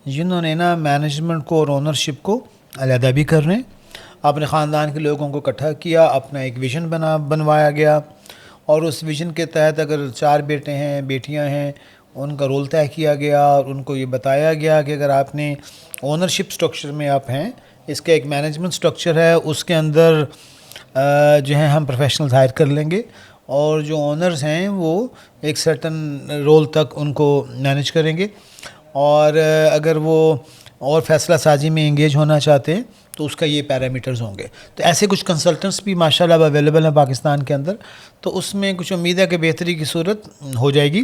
جنہوں نے نا مینجمنٹ کو اور اونرشپ کو علیحدہ بھی کر رہے ہیں, اپنے خاندان کے لوگوں کو اکٹھا کیا, اپنا ایک ویژن بنوایا گیا, اور اس ویژن کے تحت اگر 4 بیٹے ہیں بیٹیاں ہیں ان کا رول طے کیا گیا, اور ان کو یہ بتایا گیا کہ اگر آپ نے اونرشپ سٹرکچر میں آپ ہیں, اس کا ایک مینجمنٹ سٹرکچر ہے, اس کے اندر جو ہیں ہم پروفیشنلز ہائر کر لیں گے, اور جو اونرز ہیں وہ ایک سرٹن رول تک ان کو مینیج کریں گے, اور اگر وہ اور فیصلہ سازی میں انگیج ہونا چاہتے ہیں تو اس کا یہ پیرامیٹرز ہوں گے. تو ایسے کچھ کنسلٹنٹس بھی ماشاءاللہ اب اویلیبل ہیں پاکستان کے اندر, تو اس میں کچھ امید ہے کہ بہتری کی صورت ہو جائے گی.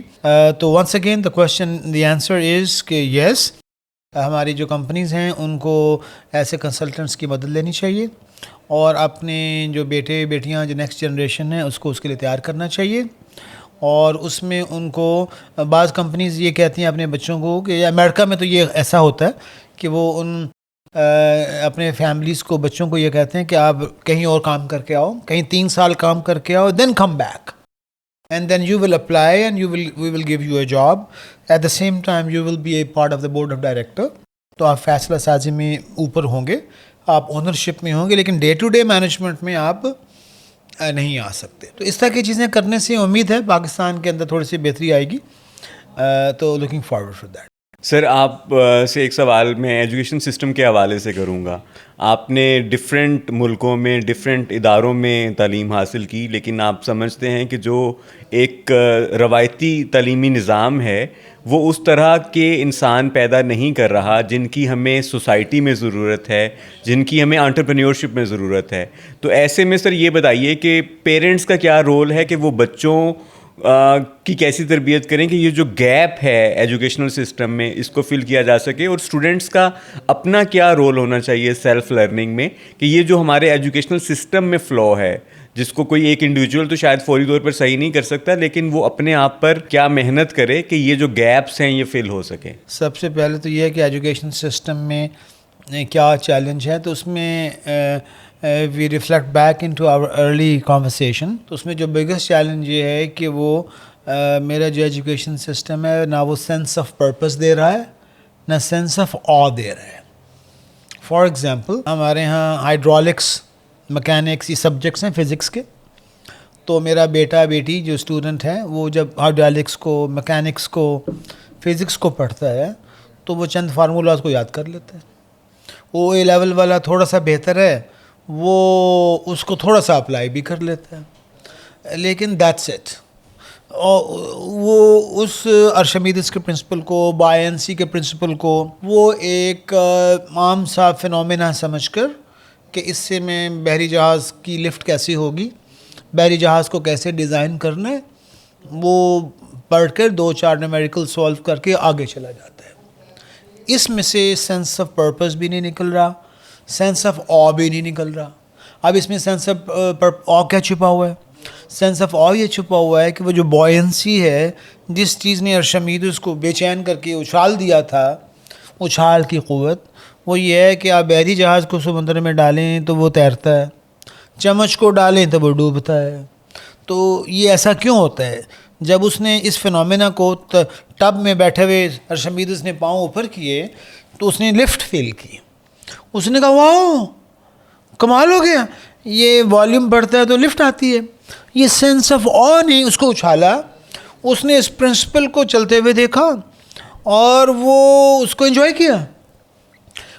تو once again the answer is کہ یس, ہماری جو کمپنیز ہیں ان کو ایسے کنسلٹنٹس کی مدد لینی چاہیے, اور اپنے جو بیٹے بیٹیاں جو نیکسٹ جنریشن ہیں اس کو اس کے لیے تیار کرنا چاہیے. اور اس میں ان کو بعض کمپنیز یہ کہتی ہیں اپنے بچوں کو کہ امریکہ میں تو یہ ایسا ہوتا ہے کہ وہ ان اپنے فیملیز کو بچوں کو یہ کہتے ہیں کہ آپ کہیں اور کام کر کے آؤ, کہیں 3 سال کام کر کے آؤ, then come back and then you will apply and we will give you a job, at the same time you will be a part of the board of director. تو آپ فیصلہ سازی میں اوپر ہوں گے, آپ اونرشپ میں ہوں گے, لیکن ڈے ٹو ڈے مینجمنٹ میں آپ نہیں آ سکتے. تو اس طرح کی چیزیں کرنے سے امید ہے پاکستان کے اندر تھوڑی سی بہتری آئے گی. تو لوکنگ فارورڈ فار دیٹ. سر آپ سے ایک سوال میں ایجوکیشن سسٹم کے حوالے سے کروں گا. آپ نے ڈفرینٹ ملکوں میں ڈفرینٹ اداروں میں تعلیم حاصل کی, لیکن آپ سمجھتے ہیں کہ جو ایک روایتی تعلیمی نظام ہے وہ اس طرح کے انسان پیدا نہیں کر رہا جن کی ہمیں سوسائٹی میں ضرورت ہے, جن کی ہمیں انٹرپرینیورشپ میں ضرورت ہے. تو ایسے میں سر یہ بتائیے کہ پیرنٹس کا کیا رول ہے کہ وہ بچوں کی کیسی تربیت کریں کہ یہ جو گیپ ہے ایجوکیشنل سسٹم میں اس کو فل کیا جا سکے, اور اسٹوڈنٹس کا اپنا کیا رول ہونا چاہیے سیلف لرننگ میں کہ یہ جو ہمارے ایجوکیشنل سسٹم میں فلو ہے, جس کو کوئی ایک انڈیویجول تو شاید فوری طور پر صحیح نہیں کر سکتا, لیکن وہ اپنے آپ پر کیا محنت کرے کہ یہ جو گیپس ہیں یہ فل ہو سکیں. سب سے پہلے تو یہ ہے کہ ایجوکیشن سسٹم میں کیا چیلنج ہے, تو اس میں we reflect back into our early conversation. تو اس میں جو بگیسٹ چیلنج یہ ہے کہ وہ میرا جو ایجوکیشن سسٹم ہے نہ وہ سینس آف پرپس دے رہا ہے نہ سینس آف آ دے رہا ہے. فار ایگزامپل ہمارے یہاں ہائیڈرولکس, مکینکس یہ سبجیکٹس ہیں فزکس کے. تو میرا بیٹا بیٹی جو اسٹوڈنٹ ہیں وہ جب ہائیڈرولکس کو, مکینکس کو, فزکس کو پڑھتا ہے تو وہ چند فارمولاز کو یاد کر لیتا ہے. وہ اے لیول والا تھوڑا سا بہتر ہے, وہ اس کو تھوڑا سا اپلائی بھی کر لیتا ہے, لیکن دیٹس اٹ. وہ اس ارشمیدس کے پرنسپل کو, بائنسی کے پرنسپل کو وہ ایک عام سا فنومینا سمجھ کر کہ اس سے میں بحری جہاز کی لفٹ کیسی ہوگی, بحری جہاز کو کیسے ڈیزائن کرنا ہے, وہ پڑھ کر 2-4 نیومیریکل سولو کر کے آگے چلا جاتا ہے. اس میں سے سینس آف پرپس بھی نہیں نکل رہا, سینس آف آ بھی نہیں نکل رہا. اب اس میں سینس آف آ کیا چھپا ہوا ہے؟ سینس آف آ یہ چھپا ہوا ہے کہ وہ جو بوئنسی ہے, جس چیز نے ارشمید اس کو بے چین کر کے اچھال دیا تھا, اچھال کی قوت, وہ یہ ہے کہ آپ بحری جہاز کو سمندر میں ڈالیں تو وہ تیرتا ہے, چمچ کو ڈالیں تو وہ ڈوبتا ہے. تو یہ ایسا کیوں ہوتا ہے؟ جب اس نے اس فنومینا کو ٹب میں بیٹھے ہوئے ارشمیدس نے پاؤں اوپر کیے تو اس نے لفٹ فیل کی. اس نے کہا واو کمال ہو گیا, یہ والیوم بڑھتا ہے تو لفٹ آتی ہے. یہ سینس آف آ نے اس کو اچھالا, اس نے اس پرنسپل کو چلتے ہوئے دیکھا اور وہ اس کو انجوائے کیا,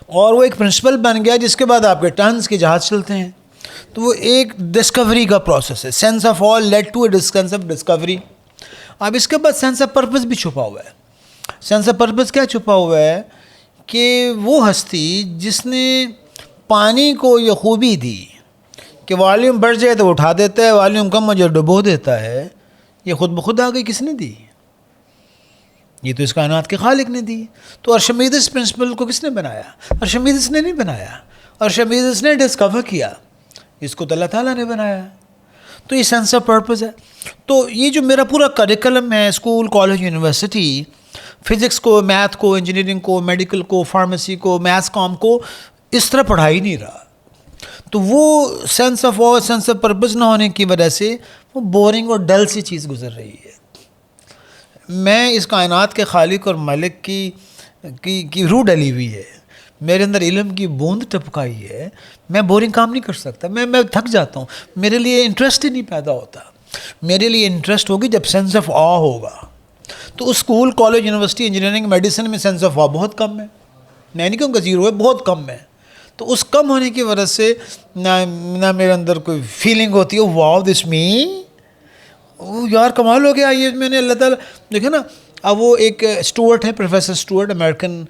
اور وہ ایک پرنسپل بن گیا جس کے بعد آپ کے ٹنز کے جہاز چلتے ہیں. تو وہ ایک ڈسکوری کا پروسیس ہے. Sense of all lead to a sense of discovery. اب اس کے بعد سینس آف پرپس بھی چھپا ہوا ہے. سینس آف پرپس کیا چھپا ہوا ہے کہ وہ ہستی جس نے پانی کو یہ خوبی دی کہ والیوم بڑھ جائے تو اٹھا دیتا ہے, والیوم کم ہو جائے ڈبو دیتا ہے, یہ خود بخود آ گئی. کس نے دی؟ یہ تو اس کائنات کے خالق نے دی. تو ارشمیدس پرنسپل کو کس نے بنایا؟ ارشمیدس نے نہیں بنایا, ارشمیدس نے ڈسکور کیا, اس کو تو اللہ تعالیٰ نے بنایا. تو یہ سینس آف پرپز ہے. تو یہ جو میرا پورا کریکلم ہے اسکول, کالج, یونیورسٹی, فزکس کو, میتھ کو, انجینئرنگ کو, میڈیکل کو, فارمیسی کو, میتھس کام کو اس طرح پڑھا ہی نہیں رہا. تو وہ sense of a, sense of purpose نہ ہونے کی وجہ سے وہ بورنگ اور ڈل سی چیز گزر رہی ہے. میں اس کائنات کے خالق اور مالک کی روح ڈلی ہوئی ہے, میرے اندر علم کی بوند ٹپکائی ہے. میں بورنگ کام نہیں کر سکتا, میں تھک جاتا ہوں, میرے لیے انٹرسٹ ہی نہیں پیدا ہوتا. میرے لیے انٹرسٹ ہوگی جب سینس آف آ ہوگا. تو school, college, university, engineering, medicine میں سینس آف آ بہت کم ہے. میں نہیں کہوں گا زیرو ہے, بہت کم ہے. تو اس کم ہونے کی وجہ سے نہ میرے اندر کوئی فیلنگ ہوتی ہے واو دس می, یار کمال ہو گیا یہ میں نے. اللہ تعالیٰ دیکھے نا, اب وہ ایک اسٹوارٹ ہے, professor Stuart, American,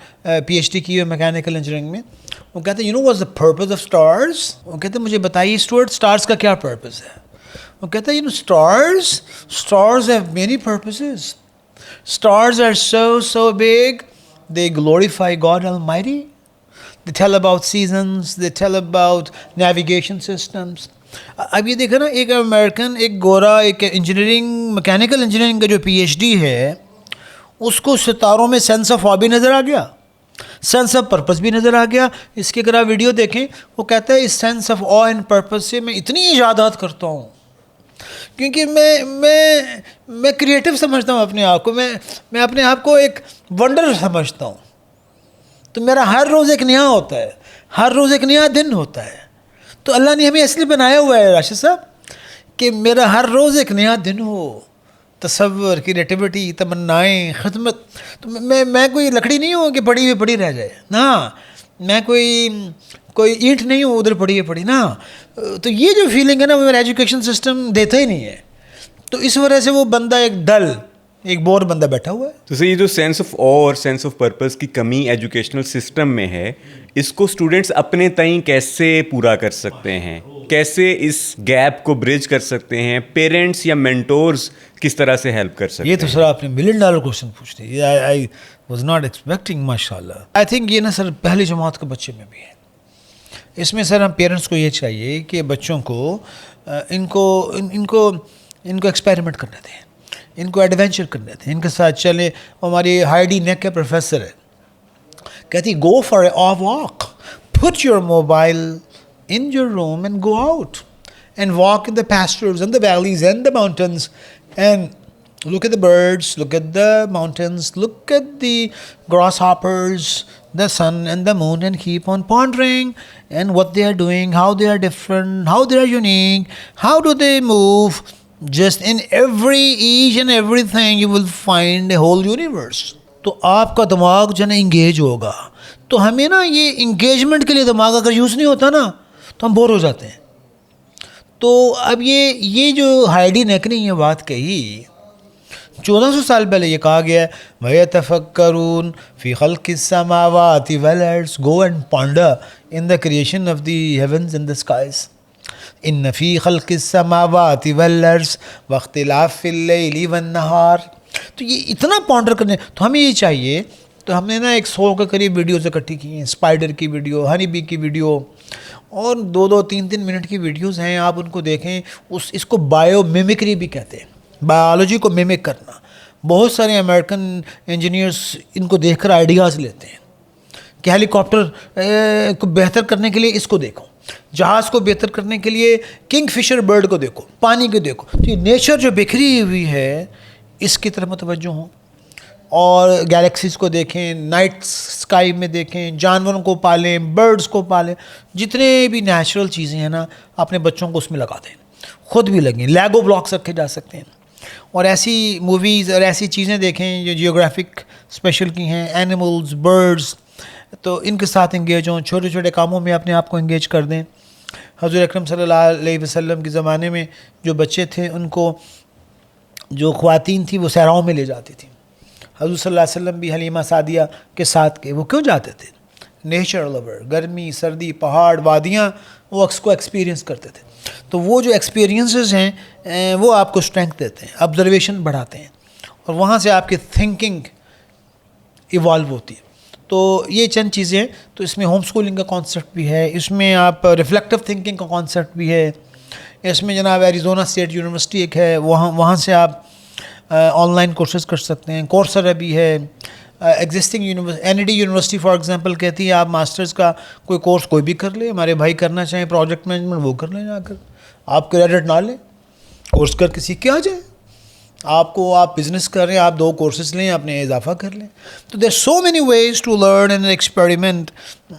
P H D کی ہے میکینیکل انجینئرنگ میں. وہ کہتے ہیں you know what's the purpose of stars. وہ کہتے ہیں مجھے بتائیے اسٹوارٹ اسٹارز کا کیا پرپز ہے. وہ کہتا ہے you know stars have many purposes. Stars are so big they glorify God Almighty. They tell about seasons, they tell about navigation systems. اب یہ دیکھا نا, ایک امریکن, ایک گورا, ایک انجینئرنگ, میکینیکل انجینئرنگ کا جو پی ایچ ڈی ہے, اس کو ستاروں میں سینس آف آ بھی نظر آ گیا, سینس آف پرپس بھی نظر آ گیا. اس کی اگر آپ ویڈیو دیکھیں, وہ کہتا ہے اس sense of awe and purpose سے میں اتنی ایجادات کرتا ہوں کیونکہ میں کریٹو سمجھتا ہوں اپنے آپ کو, میں اپنے آپ کو ایک ونڈر سمجھتا ہوں. تو میرا ہر روز ایک نیا ہوتا ہے, ہر روز ایک نیا دن ہوتا ہے. تو اللہ نے ہمیں اس لیے بنایا ہوا ہے راشد صاحب کہ میرا ہر روز ایک نیا دن ہو, تصور, کریٹیوٹی, تمنائیں, خدمت. تو میں کوئی لکڑی نہیں ہوں کہ پڑی ہوئی پڑی رہ جائے نا, میں کوئی اینٹ نہیں ہوں ادھر پڑی ہوئی پڑی نا. تو یہ جو فیلنگ ہے نا وہ میرا ایجوکیشن سسٹم دیتا ہی نہیں ہے. تو اس وجہ سے وہ بندہ ایک ڈل, ایک بور بندہ بیٹھا ہوا ہے. تو سر یہ جو سینس آف او اور سینس آف پرپز کی کمی ایجوکیشنل سسٹم میں ہے, اس کو اسٹوڈنٹس اپنے تئیں کیسے پورا کر سکتے ہیں, کیسے اس گیپ کو برج کر سکتے ہیں, پیرنٹس یا مینٹورز کس طرح سے ہیلپ کر سکتے ہیں؟ یہ تو سر آپ نے $1 ملین کوشچن پوچھ دی. آئی واز ناٹ ایکسپیکٹنگ, ماشاء اللہ. آئی تھنک یہ نا سر پہلی جماعت کے بچے میں بھی ہے. اس میں سر ہم پیرنٹس کو یہ چاہیے کہ بچوں کو ان کو ایکسپیریمنٹ کرنے دیں, ان کو ایڈونچر کرنے دیں, ان کے ساتھ چلیں. ہماری ہائیڈی نیک کے پروفیسر ہے, کہتی go for a walk, put your mobile in your room and go out and walk in the pastures and the valleys and the mountains and look at the birds, look at the mountains, look at the grasshoppers, the sun and the moon, and keep on pondering and what they are doing, how they are different, how they are unique, how do they move. Just in each and everything you will find a whole universe. تو آپ کا دماغ جو ہے نا engage ہوگا. تو ہمیں نا یہ انگیجمنٹ کے لیے دماغ اگر یوز نہیں ہوتا نا تو ہم بور ہو جاتے ہیں. تو اب یہ جو ہائیڈی نیک نے یہ بات کہی 1400 سال پہلے, یہ کہا گیا ہے وَيَتَفَكَّرُونَ فِي خَلْقِ السَّمَاوَاتِ وَالْأَرْضِ, go and ponder in the creation of the heavens and the skies. إِنَّ فِي خَلْقِ السَّمَاوَاتِ وَالْأَرْضِ وَاخْتِلَافِ اللَّيْلِ وَالنَّهَارِ. تو یہ اتنا پونڈر کرنے, تو ہمیں یہ چاہیے. تو ہم نے نا 100 کے قریب ویڈیوز اکٹھی کی ہیں, اسپائڈر کی ویڈیو, ہنی بی کی ویڈیو, اور 2 3 منٹ کی ویڈیوز ہیں. آپ ان کو دیکھیں. اس کو بایو میمکری بھی کہتے ہیں, بایولوجی کو میمک کرنا. بہت سارے امریکن انجینئرس ان کو دیکھ کر آئیڈیاز لیتے ہیں کہ ہیلی کاپٹر کو بہتر کرنے کے لیے اس کو دیکھو, جہاز کو بہتر کرنے کے لیے کنگ فشر برڈ کو دیکھو, پانی کو دیکھو. تو یہ نیچر جو بکھری ہوئی ہے اس کی طرف متوجہ ہوں, اور گیلیکسیز کو دیکھیں, نائٹ سکائی میں دیکھیں, جانوروں کو پالیں, برڈز کو پالیں. جتنے بھی نیچرل چیزیں ہیں نا اپنے بچوں کو اس میں لگا دیں, خود بھی لگیں. لیگو بلاکس رکھے جا سکتے ہیں, اور ایسی موویز اور ایسی چیزیں دیکھیں جو جیوگرافک اسپیشل کی ہیں, اینیملز, برڈز. تو ان کے ساتھ انگیج ہوں, چھوٹے چھوٹے کاموں میں اپنے آپ کو انگیج کر دیں. حضور اکرم صلی اللہ علیہ وسلم کے زمانے میں جو بچے تھے ان کو جو خواتین تھیں وہ صحراؤں میں لے جاتی تھیں. حضور صلی اللہ علیہ وسلم بھی حلیمہ سعدیہ کے ساتھ کے. وہ کیوں جاتے تھے؟ نیچر لور, گرمی, سردی, پہاڑ, وادیاں, وہ اس کو ایکسپیرینس کرتے تھے. تو وہ جو ایکسپیرینسز ہیں وہ آپ کو اسٹرینتھ دیتے ہیں, آبزرویشن بڑھاتے ہیں, اور وہاں سے آپ کی تھنکنگ ایوالو ہوتی ہے. تو یہ چند چیزیں ہیں. تو اس میں ہوم اسکولنگ کا کانسیپٹ بھی ہے, اس میں آپ ریفلیکٹیو تھنکنگ کا کانسیپٹ بھی ہے, اس میں جناب ایریزونا اسٹیٹ یونیورسٹی ایک ہے, وہاں سے آپ آن لائن کورسز کر سکتے ہیں. کورسر بھی ہے. Existing NED university for example کہتی ہے آپ ماسٹرز کا کوئی کورس کوئی بھی کر لیں. ہمارے بھائی کرنا چاہیں پروجیکٹ مینجمنٹ وہ کر لیں, جا کر آپ کریڈٹ نہ لیں, کورس کر کے سیکھ کے آ جائیں. آپ بزنس کر رہے ہیں, آپ 2 کورسز لیں, اپنے اضافہ کر لیں. تو there so many ways to learn and experiment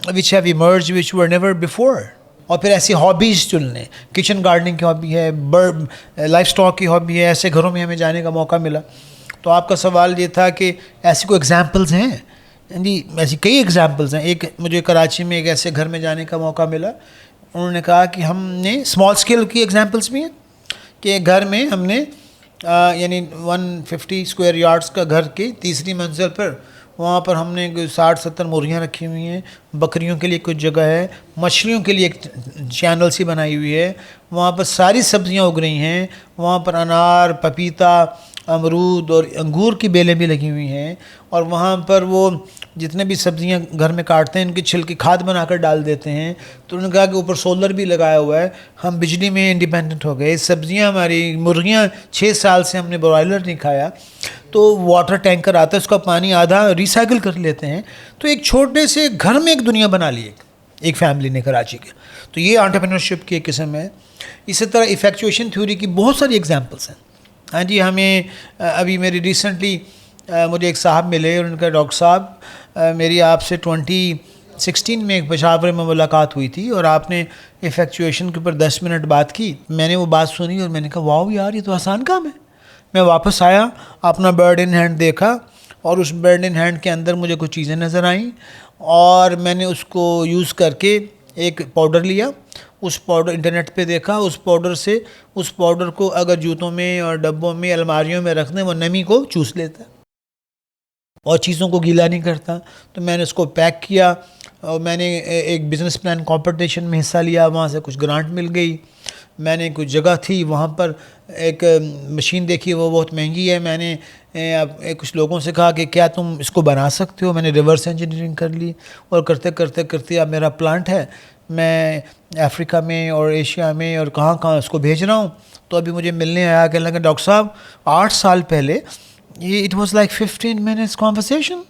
which have emerged which were never before. اور پھر ایسی ہابیز چن لیں. کچن گارڈننگ کی ہابی ہے, لائف اسٹاک کی ہابی ہے. ایسے گھروں میں ہمیں جانے کا موقع ملا. تو آپ کا سوال یہ تھا کہ ایسی کوئی ایگزامپلز ہیں؟ جی ایسی کئی ایگزامپلز ہیں. ایک مجھے کراچی میں ایک ایسے گھر میں جانے کا موقع ملا. انہوں نے کہا کہ ہم نے اسمال اسکیل کی ایگزامپلس بھی ہیں کہ گھر میں ہم نے یعنی 150 اسکوائر یارڈس کا گھر کی 3ری منزل پر وہاں پر ہم نے 60-70 مرغیاں رکھی ہوئی ہیں. بکریوں کے لیے کچھ جگہ ہے, مچھلیوں کے لیے ایک چینل سی بنائی ہوئی ہے. وہاں پر ساری سبزیاں اگ رہی ہیں. وہاں پر انار, پپیتا, امرود اور انگور کی بیلیں بھی لگی ہوئی ہیں. اور وہاں پر وہ جتنے بھی سبزیاں گھر میں کاٹتے ہیں ان کی چھلکی کھاد بنا کر ڈال دیتے ہیں. تو انہوں نے کہا کہ اوپر سولر بھی لگایا ہوا ہے, ہم بجلی میں انڈیپینڈنٹ ہو گئے. سبزیاں ہماری مرغیاں 6 سال سے ہم نے برائلر نہیں کھایا. تو واٹر ٹینکر آتا ہے, اس کا پانی آدھا ریسائیکل کر لیتے ہیں. تو ایک چھوٹے سے گھر میں ایک دنیا بنا لی ایک فیملی نے کراچی کے. تو یہ انٹرپرینورشپ کی ایک قسم ہے. اسی طرح ایفیکچویشن تھیوری کی بہت ساری ایگزامپلس ہیں. ہاں جی, ہمیں ابھی میری ریسنٹلی مجھے ایک صاحب ملے اور ان کا ڈاکٹر صاحب میری آپ سے 2016 میں ایک پشاور میں ملاقات ہوئی تھی اور آپ نے ایفیکچویشن کے اوپر 10 منٹ بات کی. میں نے وہ بات سنی اور میں نے کہا واؤ یار یہ تو آسان کام ہے, میں واپس آیا, اپنا برڈ ان ہینڈ دیکھا, اور اس برڈ ان ہینڈ کے اندر مجھے کچھ چیزیں نظر آئیں, اور میں نے اس کو یوز کر کے ایک پاؤڈر لیا. اس پاؤڈر انٹرنیٹ پہ دیکھا, اس پاؤڈر سے, اس پاؤڈر کو اگر جوتوں میں اور ڈبوں میں الماریوں میں رکھ دیں وہ نمی کو چوس لیتا ہے اور چیزوں کو گیلا نہیں کرتا. تو میں نے اس کو پیک کیا, اور میں نے ایک بزنس پلان کمپٹیشن میں حصہ لیا, وہاں سے کچھ گرانٹ مل گئی. میں نے کچھ جگہ تھی وہاں پر ایک مشین دیکھی, وہ بہت مہنگی ہے. میں نے کچھ لوگوں سے کہا کہ کیا تم اس کو بنا سکتے ہو. میں نے ریورس انجینئرنگ کر لی, اور کرتے کرتے کرتے اب میرا پلانٹ ہے. میں افریقہ میں اور ایشیا میں اور کہاں کہاں اس کو بھیج رہا ہوں. تو ابھی مجھے ملنے آیا کہ لگا ڈاکٹر صاحب 8 سال پہلے یہ it was like 15 minutes conversation,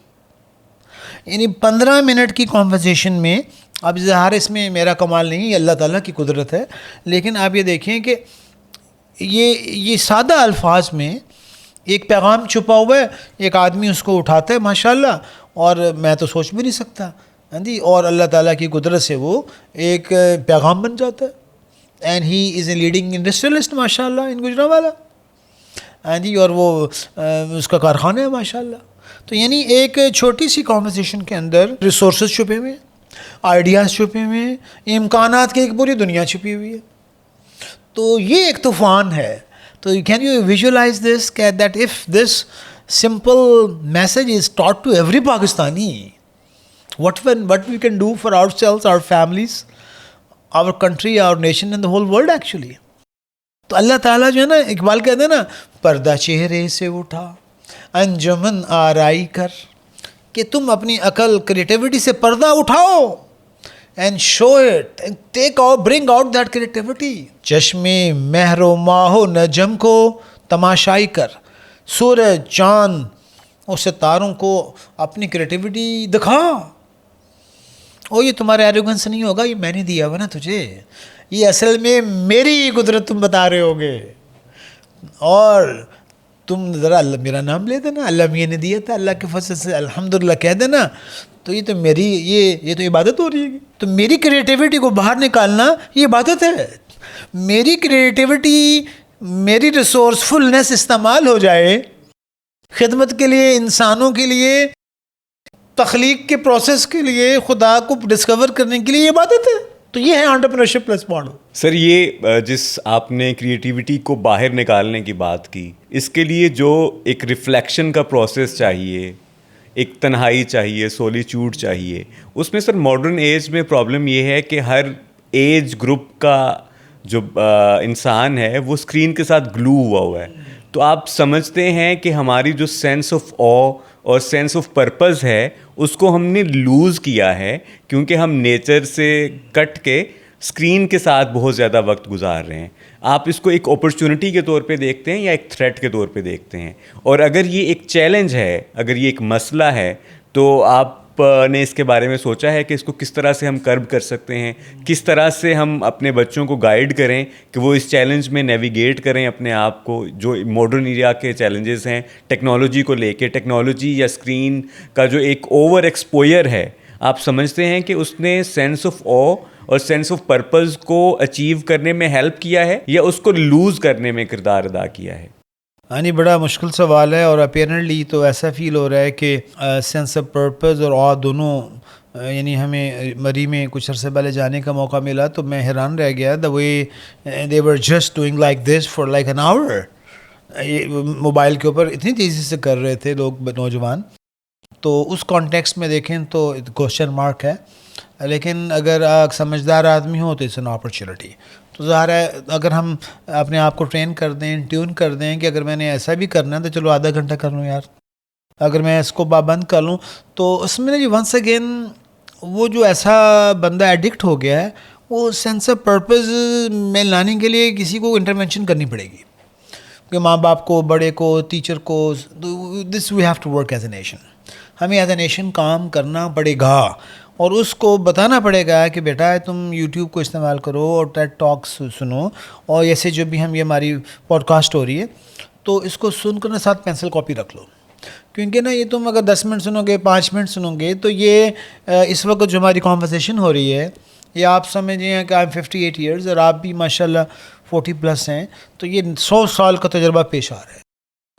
یعنی 15 منٹ کی کانورسیشن میں. اب ظاہر اس میں میرا کمال نہیں, اللہ تعالیٰ کی قدرت ہے, لیکن آپ یہ دیکھیں کہ یہ سادہ الفاظ میں ایک پیغام چھپا ہوا ہے. ایک آدمی اس کو اٹھاتا ہے ماشاءاللہ, اور میں تو سوچ بھی نہیں سکتا, ہاں جی, اور اللہ تعالیٰ کی قدرت سے وہ ایک پیغام بن جاتا ہے. And he is a leading industrialist ماشاءاللہ ان گجرانوالہ, ہاں جی, اور وہ اس کا کارخانہ ہے ماشاءاللہ. تو یعنی ایک چھوٹی سی کانورسیشن کے اندر ریسورسز چھپے ہوئے ہیں, آئیڈیاز چھپے ہوئے ہیں, امکانات کی ایک پوری دنیا چھپی ہوئی ہے. تو یہ ایک طوفان ہے. تو can you visualise this that if this simple message is taught to every Pakistani, what we can do for ourselves, our families, our country, our nation and the whole world actually. تو اللہ تعالیٰ جو ہے نا, اقبال کہتے ہیں نا, پردہ چہرے سے اٹھا انجمن آرائی کر, کہ تم اپنی عقل کریٹیوٹی سے پردہ اٹھاؤ and show it and take out, bring out that creativity. چشم مہر و ماہ و نجم کو تماشائی کر, سورج چاند اور ستاروں کو اپنی کریٹیوٹی دکھا. اور یہ تمہارے ایروگنس نہیں ہوگا, یہ میں نے دیا ہوا نا تجھے, یہ اصل میں میری قدرت تم بتا رہے ہوگے. اور تم ذرا اللہ میرا نام لے دینا, اللہ میاں نے دیا تھا, اللہ کے فضل سے الحمدللہ کہہ دینا, تو یہ تو میری یہ تو عبادت ہو رہی ہے. تو میری کریٹیوٹی کو باہر نکالنا یہ عبادت ہے. میری کریٹیوٹی, میری ریسورسفلنس استعمال ہو جائے خدمت کے لیے, انسانوں کے لیے, تخلیق کے پروسیس کے لیے, خدا کو ڈسکور کرنے کے لیے, یہ عبادت ہے. تو یہ ہے انٹرپرینورشپ پلس ماڈل. سر یہ جس آپ نے کریٹیوٹی کو باہر نکالنے کی بات کی, اس کے لیے جو ایک ریفلیکشن کا پروسیس چاہیے, ایک تنہائی چاہیے, سولیچیوڈ چاہیے, اس میں سر ماڈرن ایج میں پرابلم یہ ہے کہ ہر ایج گروپ کا جو انسان ہے وہ اسکرین کے ساتھ گلو ہوا ہے. تو آپ سمجھتے ہیں کہ ہماری جو سینس آف آ اور سینس آف پرپز ہے اس کو ہم نے لوز کیا ہے, کیونکہ ہم نیچر سے کٹ کے اسکرین کے ساتھ بہت زیادہ وقت گزار رہے ہیں. آپ اس کو ایک اپرچونٹی کے طور پہ دیکھتے ہیں یا ایک تھریٹ کے طور پہ دیکھتے ہیں؟ اور اگر یہ ایک چیلنج ہے, اگر یہ ایک مسئلہ ہے, تو آپ نے اس کے بارے میں سوچا ہے کہ اس کو کس طرح سے ہم کرب کر سکتے ہیں, کس طرح سے ہم اپنے بچوں کو گائیڈ کریں کہ وہ اس چیلنج میں نیویگیٹ کریں اپنے آپ کو, جو ماڈرن ایریا کے چیلنجز ہیں ٹیکنالوجی کو لے کے. ٹیکنالوجی یا اسکرین کا جو ایک اوور ایکسپوئر ہے, آپ سمجھتے ہیں کہ اس نے سینس آف آ اور سینس آف پرپز کو اچیو کرنے میں ہیلپ کیا ہے یا اس کو لوز کرنے میں کردار ادا کیا ہے؟ یعنی بڑا مشکل سوال ہے, اور اپیرنٹلی تو ایسا فیل ہو رہا ہے کہ سینس آف پرپز اور آ دونوں, یعنی ہمیں مری میں کچھ عرصے پہلے جانے کا موقع ملا تو میں حیران رہ گیا, the way they were just doing like this for like an hour. یہ موبائل کے اوپر اتنی تیزی سے کر رہے تھے لوگ, نوجوان. تو اس کانٹیکسٹ میں دیکھیں تو کوشچن مارک ہے, لیکن اگر سمجھدار آدمی ہو تو اٹس این اپرچونٹی. تو ظاہر ہے اگر ہم اپنے آپ کو ٹرین کر دیں, ٹیون کر دیں کہ اگر میں نے ایسا بھی کرنا ہے تو چلو آدھا گھنٹہ کر لوں یار, اگر میں اس کو پابند کر لوں, تو اس میں جی ونس اگین وہ جو ایسا بندہ ایڈکٹ ہو گیا ہے, وہ سینس آف پرپز میں لانے کے لیے کسی کو انٹرونشن کرنی پڑے گی, کہ ماں باپ کو, بڑے کو, ٹیچر کو. This we have to work as a nation. ہمیں ایز اے نیشن کام کرنا پڑے گا, اور اس کو بتانا پڑے گا کہ بیٹا تم یوٹیوب کو استعمال کرو اور ٹیڈ ٹاکس سنو, اور ایسے جو بھی یہ ہماری پوڈ کاسٹ ہو رہی ہے تو اس کو سن کر ساتھ پینسل کاپی رکھ لو, کیونکہ نا یہ تم اگر 10 منٹ سنو گے, 5 منٹ سنو گے, تو یہ اس وقت جو ہماری کانورسیشن ہو رہی ہے, یہ آپ سمجھیں کہ آئی ایم 58 ایئرز اور آپ بھی ماشاء اللہ 40 پلس ہیں, تو یہ 100 سال کا تجربہ پیش آ رہا ہے.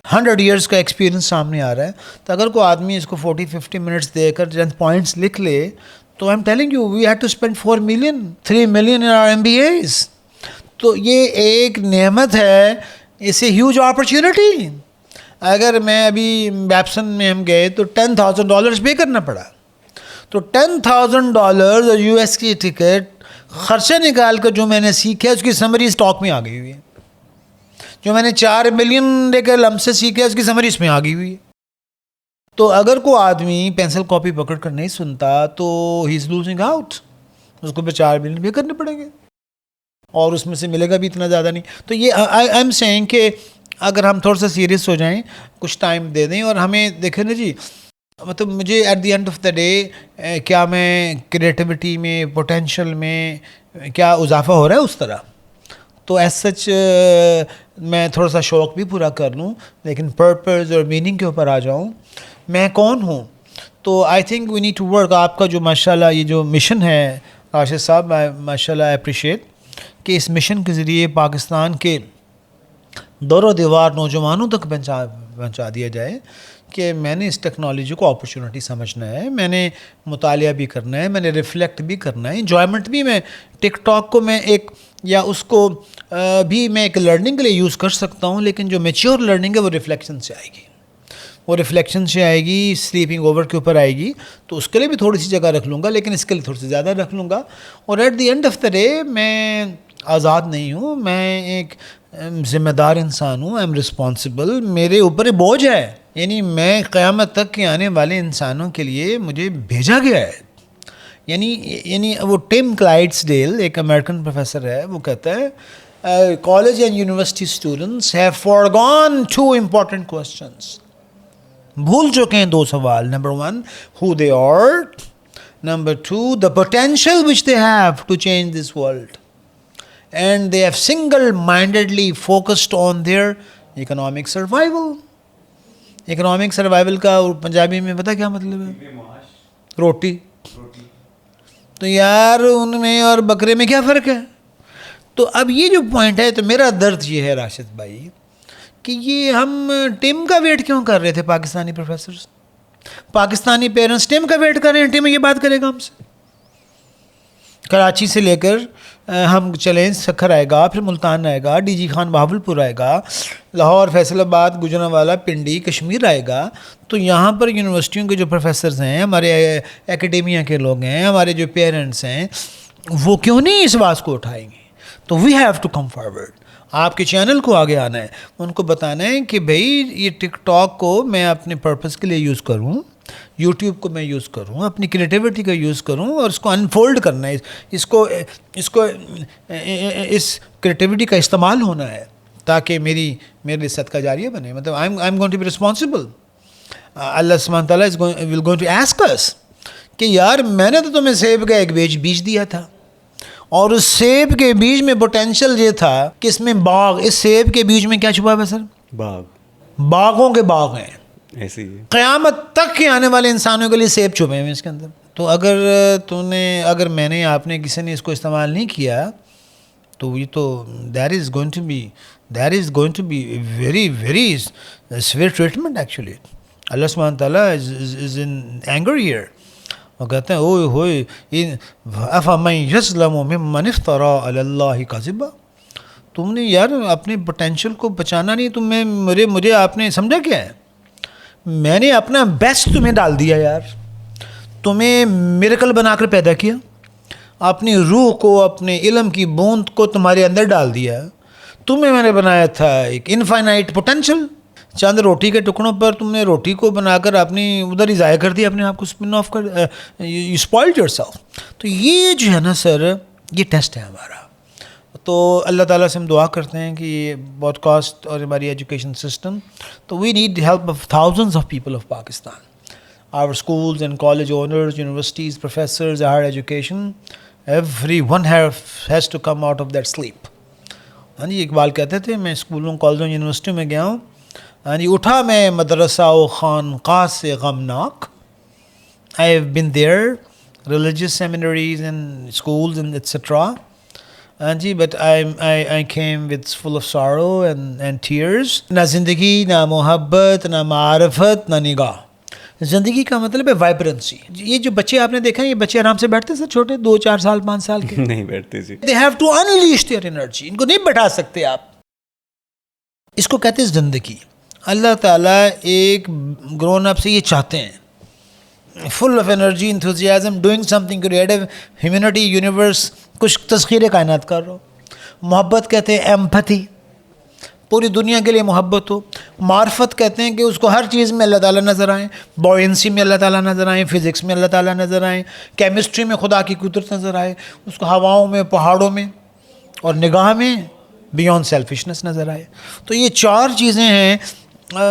100 ایئرس کا ایکسپیرینس سامنے آ رہا ہے. تو اگر کوئی آدمی اس کو 40-50 منٹس دے کر چند پوائنٹس لکھ لے تو I am telling you we had to spend 4 million 3 million in our MBAs. تو یہ ایک نعمت ہے, اس اے ہیوج اپرچونٹی. اگر میں ابھی بیپسن میں ہم گئے تو $10,000 پے کرنا پڑا. تو $10,000 اور US کی ٹکٹ خرچہ نکال کر جو میں نے سیکھا اس کی سمری اسٹاک میں آ گئی ہوئی ہے. جو میں نے 4 ملین لے کر لم سے سیکھا اس کی سمری اس میں آ گئی ہوئی ہے. تو اگر کوئی آدمی پینسل کاپی پکڑ کر نہیں سنتا تو ہی از لوزنگ آؤٹ. اس کو 4 ملین پے کرنے پڑیں گے اور اس میں سے ملے گا بھی اتنا زیادہ نہیں. تو یہ آئی ایم سیئنگ کہ اگر ہم تھوڑا سا سیریس ہو جائیں, کچھ ٹائم دے دیں, اور ہمیں دیکھیں نا جی, مطلب مجھے at the end of the day کیا میں کریٹیوٹی میں, پوٹینشیل میں کیا اضافہ ہو رہا ہے اس طرح. تو ایز سچ میں تھوڑا سا شوق بھی پورا کر لوں, لیکن پرپز اور میننگ کے اوپر آ جاؤں, میں کون ہوں. تو I think we need to work. آپ کا جو ماشاء اللہ یہ جو مشن ہے راشد صاحب, ماشاء اللہ اپریشیٹ کہ اس مشن کے ذریعے پاکستان کے دور و دیوار نوجوانوں تک پہنچا دیا جائے کہ میں نے اس ٹیکنالوجی کو اپرچونٹی سمجھنا ہے, میں نے مطالعہ بھی کرنا ہے, میں نے ریفلیکٹ بھی کرنا ہے, انجوائمنٹ بھی. میں ٹک ٹاک کو میں ایک یا اس کو بھی میں ایک لرننگ کے لیے یوز کر سکتا ہوں, لیکن جو میچیور لرننگ ہے وہ ریفلیکشن سے آئے گی. وہ ریفلیکشن سے آئے گی, سلیپنگ اوور کے اوپر آئے گی. تو اس کے لیے بھی تھوڑی سی جگہ رکھ لوں گا, لیکن اس کے لیے تھوڑی سی زیادہ رکھ لوں گا. اور at the end of the day میں آزاد نہیں ہوں, میں ایک ذمہ دار انسان ہوں. I am responsible. میرے اوپر ایک بوجھ ہے, یعنی میں قیامت تک کے آنے والے انسانوں کے لیے مجھے بھیجا گیا ہے. یعنی وہ ٹم کلائڈسڈیل ایک امریکن پروفیسر ہے, وہ کہتا ہے college and university students have forgone 2 important questions. بھول چکے ہیں 2 سوال. Number 1 who they are, number 2 the potential which they have to change this world, and they have single-mindedly focused on their economic survival. economic survival کا پنجابی میں پتہ کیا مطلب ہے؟ روٹی. تو یار ان میں اور بکرے میں کیا فرق ہے؟ تو اب یہ جو پوائنٹ ہے, تو میرا درد یہ ہے راشد بھائی کہ یہ ہم ٹیم کا ویٹ کیوں کر رہے تھے. Pakistani professors, Pakistani parents team کا ویٹ کر رہے ہیں. ٹیم یہ بات کرے گا ہم سے. کراچی سے لے کر ہم چلیں, سکھر آئے گا, پھر ملتان آئے گا, ڈی جی خان بہاولپور آئے گا, لاہور, فیصل آباد, گجرانوالہ, پنڈی, کشمیر آئے گا. تو یہاں پر یونیورسٹیوں کے جو پروفیسرز ہیں, ہمارے اکیڈیمیا کے لوگ ہیں, ہمارے جو پیرنٹس ہیں, وہ کیوں نہیں اس بات کو اٹھائیں گے؟ تو we have to come forward. آپ کے چینل کو آگے آنا ہے, ان کو بتانا ہے کہ بھائی یہ ٹک ٹاک کو میں اپنے پرپس کے لیے یوز کروں, یوٹیوب کو میں یوز کروں, اپنی کریٹیوٹی کا یوز کروں, اور اس کو انفولڈ کرنا ہے. اس کو اس کریٹیوٹی کا استعمال ہونا ہے تاکہ میرے لیے صدقہ جاریہ بنے. مطلب I am going to be responsible. Allah سبحانہ تعالیٰ will going to ask us کہ یار میں نے تو تمہیں سیب کا ایک بیج دیا تھا, اور اس سیب کے بیج میں پوٹینشیل یہ تھا کہ اس میں باغ, اس سیب کے بیج میں کیا چھپا ہے سر؟ باغوں کے باغ ہیں. ایسے ہی قیامت تک کے آنے والے انسانوں کے لیے سیب چھپے ہوئے اس کے اندر. تو اگر میں نے, آپ نے, کسی نے اس کو استعمال نہیں کیا تو یہ تو there is going to be very very severe treatment actually. Allah سبحانہ تعالیٰ از ان اینگر ہیئر. وہ کہتے ہیں اوئے ہوئے افمن یظلم ممن افتری علی اللہ کذبا. تم نے یار اپنے پوٹینشیل کو بچانا نہیں, مجھے آپ نے سمجھا کیا ہے؟ میں نے اپنا بیسٹ تمہیں ڈال دیا یار, تمہیں میریکل بنا کر پیدا کیا, اپنی روح کو, اپنے علم کی بوند کو تمہارے اندر ڈال دیا. تمہیں میں نے بنایا تھا ایک انفائنائٹ پوٹینشیل. چند روٹی کے ٹکڑوں پر تم نے روٹی کو بنا کر اپنی ادھر ہی ضائع کر دیا, اپنے آپ کو اسپن آف کر, یو اسپوائلڈ یور سیلف. تو یہ جو ہے نا سر, یہ ٹیسٹ ہے ہمارا. تو اللہ تعالیٰ سے ہم دعا کرتے ہیں کہ یہ براڈ کاسٹ اور ہماری ایجوکیشن سسٹم, تو we need help of thousands of people of Pakistan, our schools and college owners, universities, professors, higher education, every one has to come out of that sleep. ہاں جی, اقبال کہتے تھے میں اسکولوں, کالجوں, یونیورسٹیوں میں گیا ہوں, ہاں جی, اٹھا میں مدرسہ و خانقاہ سے غمناک. I have been there, religious seminaries and schools and etcetera. ہاں جی but I came with full of sorrow and tears. نہ زندگی، نہ محبت، نہ معرفت، نہ نگاہ. زندگی کا مطلب ہے وائبرنسی. یہ جو بچے آپ نے دیکھا یہ بچے آرام سے بیٹھتے سر، چھوٹے 2 4 سال 5 سال کے نہیں بیٹھتے جی. they have to unleash their energy. ان کو نہیں بٹھا سکتے آپ. اس کو کہتے ہیں زندگی. اللہ تعالیٰ ایک گرون اپ سے یہ چاہتے ہیں، full of energy, enthusiasm, doing something creative, humanity, universe, کچھ تذکیر کائنات کر رہا ہو. محبت کہتے ہیں ایمپتھی، پوری دنیا کے لیے محبت ہو. معرفت کہتے ہیں کہ اس کو ہر چیز میں اللہ تعالیٰ نظر آئیں، بوئنسی میں اللہ تعالیٰ نظر آئیں، فزکس میں اللہ تعالیٰ نظر آئیں، کیمسٹری میں خدا کی قدرت نظر آئے، اس کو ہواؤں میں، پہاڑوں میں، اور نگاہ میں بیونڈ سیلفشنس نظر آئے. تو یہ 4 چیزیں ہیں.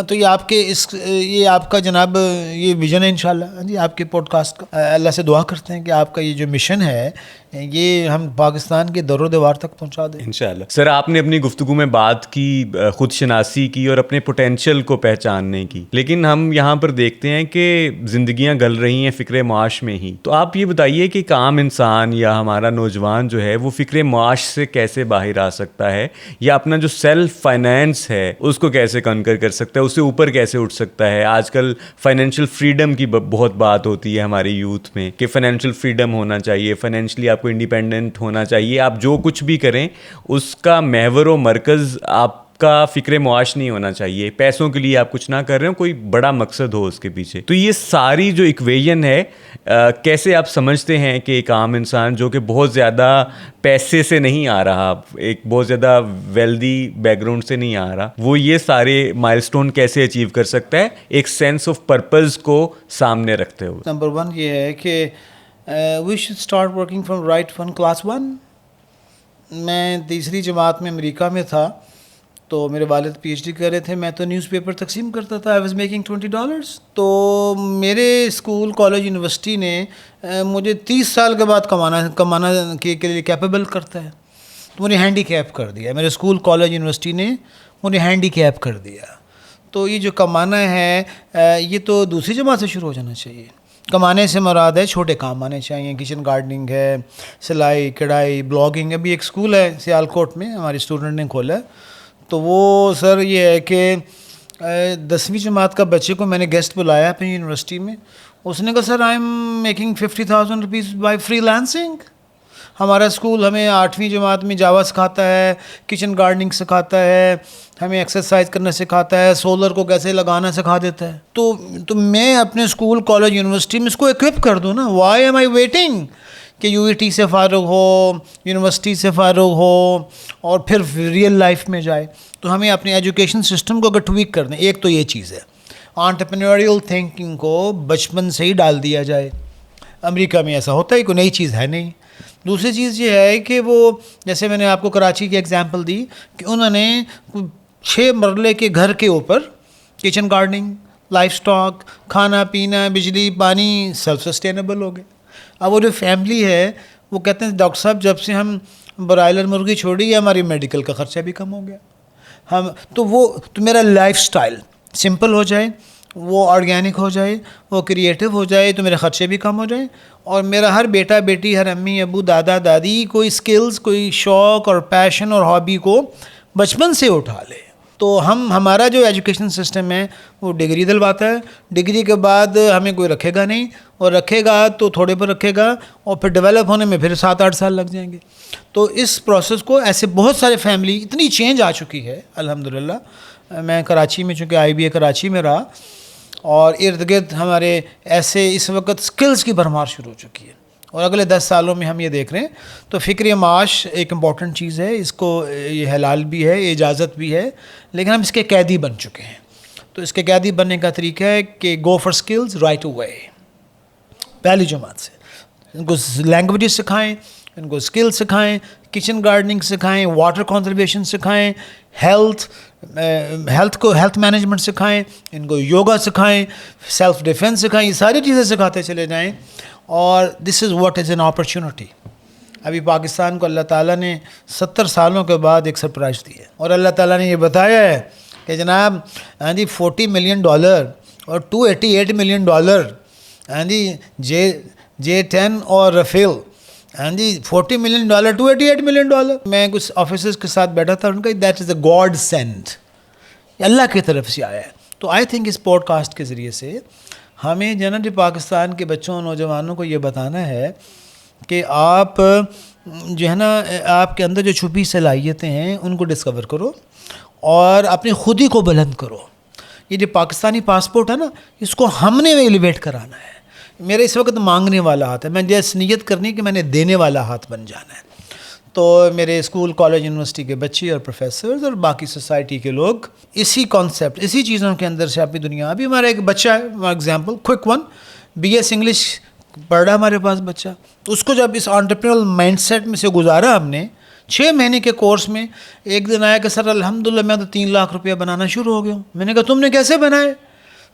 تو یہ آپ کے یہ آپ کا جناب یہ ویژن ہے انشاءاللہ. ہاں جی، آپ کے پوڈ کاسٹ کا اللہ سے دعا کرتے ہیں کہ آپ کا یہ جو مشن ہے یہ ہم پاکستان کے در و دیوار تک پہنچا دیں انشاءاللہ. سر آپ نے اپنی گفتگو میں بات کی خود شناسی کی اور اپنے پوٹینشیل کو پہچاننے کی، لیکن ہم یہاں پر دیکھتے ہیں کہ زندگیاں گل رہی ہیں فکر معاش میں ہی. تو آپ یہ بتائیے کہ ایک عام انسان یا ہمارا نوجوان جو ہے وہ فکر معاش سے کیسے باہر آ سکتا ہے، یا اپنا جو سیلف فائنینس ہے اس کو کیسے کنکر کر سکتا ہے، اس سے اوپر کیسے اٹھ سکتا ہے. آج کل فائنینشیل فریڈم کی بہت بات ہوتی ہے ہماری یوتھ میں کہ فائنینشیل فریڈم ہونا چاہیے، فائنینشلی آپ کو انڈیپینڈنٹ ہونا چاہیے. آپ جو کچھ بھی کریں اس کا محور و مرکز آپ کا فکر معاش نہیں ہونا چاہیے. پیسوں کے لیے آپ کچھ نہ کر رہے ہو، کوئی بڑا مقصد ہو اس کے پیچھے. تو یہ ساری جو ایکویژن ہے کیسے آپ سمجھتے ہیں کہ ایک عام انسان جو کہ بہت زیادہ پیسے سے نہیں آ رہا، ایک بہت زیادہ ویلدی بیک گراؤنڈ سے نہیں آ رہا، وہ یہ سارے مائل سٹون کیسے اچیو کر سکتا ہے ایک سینس آف پرپز کو سامنے رکھتے ہوئے؟ نمبر 1 یہ ہے کہ we should start working from right from class 1. میں 3ری جماعت میں امریکہ میں تھا تو میرے والد PhD کر رہے تھے. میں تو نیوز پیپر تقسیم کرتا تھا. I was making $20. تو میرے اسکول، کالج، یونیورسٹی نے مجھے 30 سال کے بعد کمانا کے لیے کیپیبل کرتا ہے. تو مجھے ہینڈی کیپ کر دیا. میرے اسکول، کالج، یونیورسٹی نے مجھے ہینڈی کیپ کر دیا. تو یہ جو کمانا ہے یہ تو 2ری جماعت سے شروع ہو جانا چاہیے. کمانے سے مراد ہے چھوٹے کام آنے چاہیے. کچن گارڈننگ ہے، سلائی کڑھائی، بلاگنگ. ابھی ایک اسکول ہے سیالکوٹ میں ہماری اسٹوڈنٹ نے کھولا ہے. تو وہ سر یہ ہے کہ 10ویں جماعت کا بچے کو میں نے گیسٹ بلایا اپنی یونیورسٹی میں. اس نے کہا sir I am making $50,000 by فری لانسنگ. ہمارا اسکول ہمیں 8ویں جماعت میں جاوا سکھاتا ہے، کچن گارڈننگ سکھاتا ہے، ہمیں ایکسرسائز کرنا سکھاتا ہے، سولر کو کیسے لگانا سکھا دیتا ہے. تو میں اپنے اسکول، کالج، یونیورسٹی میں اس کو ایکوپ کر دوں نا. وائی ایم آئی ویٹنگ کہ UET سے فارغ ہو، یونیورسٹی سے فارغ ہو اور پھر ریئل لائف میں جائے. تو ہمیں اپنے ایجوکیشن سسٹم کو اگر ٹویک کر دیں، ایک تو یہ چیز ہے انٹرپرینیوریل تھنکنگ کو بچپن سے ہی ڈال دیا جائے. امریکہ میں ایسا ہوتا ہے، کوئی نئی چیز ہے نہیں. دوسری چیز یہ ہے کہ وہ جیسے میں نے آپ کو کراچی کی ایگزامپل دی کہ انہوں نے 6 مرلے کے گھر کے اوپر کچن گارڈننگ، لائف سٹاک، کھانا پینا، بجلی، پانی سیلف سسٹینیبل ہو گئے. اب وہ جو فیملی ہے وہ کہتے ہیں ڈاکٹر صاحب جب سے ہم برائلر مرغی چھوڑی ہے ہماری میڈیکل کا خرچہ بھی کم ہو گیا. تو میرا لائف سٹائل سمپل ہو جائے، وہ آرگینک ہو جائے، وہ کریٹو ہو جائے تو میرے خرچے بھی کم ہو جائیں. اور میرا ہر بیٹا بیٹی، ہر امی ابو، دادا دادی کوئی سکلز، کوئی شوق اور پیشن اور ہابی کو بچپن سے اٹھا لے. تو ہمارا جو ایجوکیشن سسٹم ہے وہ ڈگری دلواتا ہے. ڈگری کے بعد ہمیں کوئی رکھے گا نہیں، اور رکھے گا تو تھوڑے پر رکھے گا اور پھر ڈیولپ ہونے میں پھر 7-8 سال لگ جائیں گے. تو اس پروسیس کو ایسے بہت سارے فیملی اتنی چینج آ چکی ہے الحمدللہ. میں کراچی میں چونکہ IBA کراچی میں رہا اور ارد گرد ہمارے ایسے اس وقت سکلز کی بھرمار شروع ہو چکی ہے. اور اگلے 10 سالوں میں ہم یہ دیکھ رہے ہیں. تو فکر معاش ایک امپورٹنٹ چیز ہے. اس کو یہ حلال بھی ہے، اجازت بھی ہے، لیکن ہم اس کے قیدی بن چکے ہیں. تو اس کے قیدی بننے کا طریقہ ہے کہ go for skills right away. پہلی جماعت سے ان کو لینگویجز سکھائیں، ان کو اسکل سکھائیں، کچن گارڈننگ سکھائیں، واٹر کنزرویشن سکھائیں، ہیلتھ مینجمنٹ سکھائیں، ان کو یوگا سکھائیں، سیلف ڈیفینس سکھائیں. یہ ساری چیزیں سکھاتے چلے جائیں. اور this is what is an opportunity. ابھی پاکستان کو اللہ تعالیٰ نے 70 سالوں کے بعد ایک سرپرائز دی ہے. اور اللہ تعالیٰ نے یہ بتایا ہے کہ جناب $40 ملین اور $288 ملین J-10 اور رفیل ہاں جی $40 ملین to $88 ملین. میں کچھ آفیسرز کے ساتھ بیٹھا تھا, ان کا that is a godsend, Allah کی طرف سے آیا ہے. تو آئی تھنک اس پوڈ کاسٹ کے ذریعے سے ہمیں جنرل پاکستان کے بچوں نوجوانوں کو یہ بتانا ہے کہ آپ جو ہے نا, آپ کے اندر جو چھپی صلاحیتیں ہیں ان کو ڈسکور کرو اور اپنی خودی کو بلند کرو. یہ جو پاکستانی پاسپورٹ ہے نا, اس کو ہم نے ایلیویٹ کرانا ہے. میرے اس وقت مانگنے والا ہاتھ ہے, میں جیسے نیت کرنی کہ میں نے دینے والا ہاتھ بن جانا ہے. تو میرے اسکول, کالج, یونیورسٹی کے بچے اور پروفیسرز اور باقی سوسائٹی کے لوگ اسی کانسیپٹ, اسی چیزوں کے اندر سے اپنی دنیا. ابھی ہمارا ایک بچہ ہے, for example quick one, BS English پڑھ رہا ہمارے پاس بچہ. تو اس کو جب اس انٹرپرینیورل مائنڈ سیٹ میں سے گزارا ہم نے 6 مہینے کے کورس میں, ایک دن آیا کہ سر الحمدللہ میں تو 3 لاکھ روپیہ بنانا شروع ہو گیا ہوں. میں نے کہا تم نے کیسے بنائے؟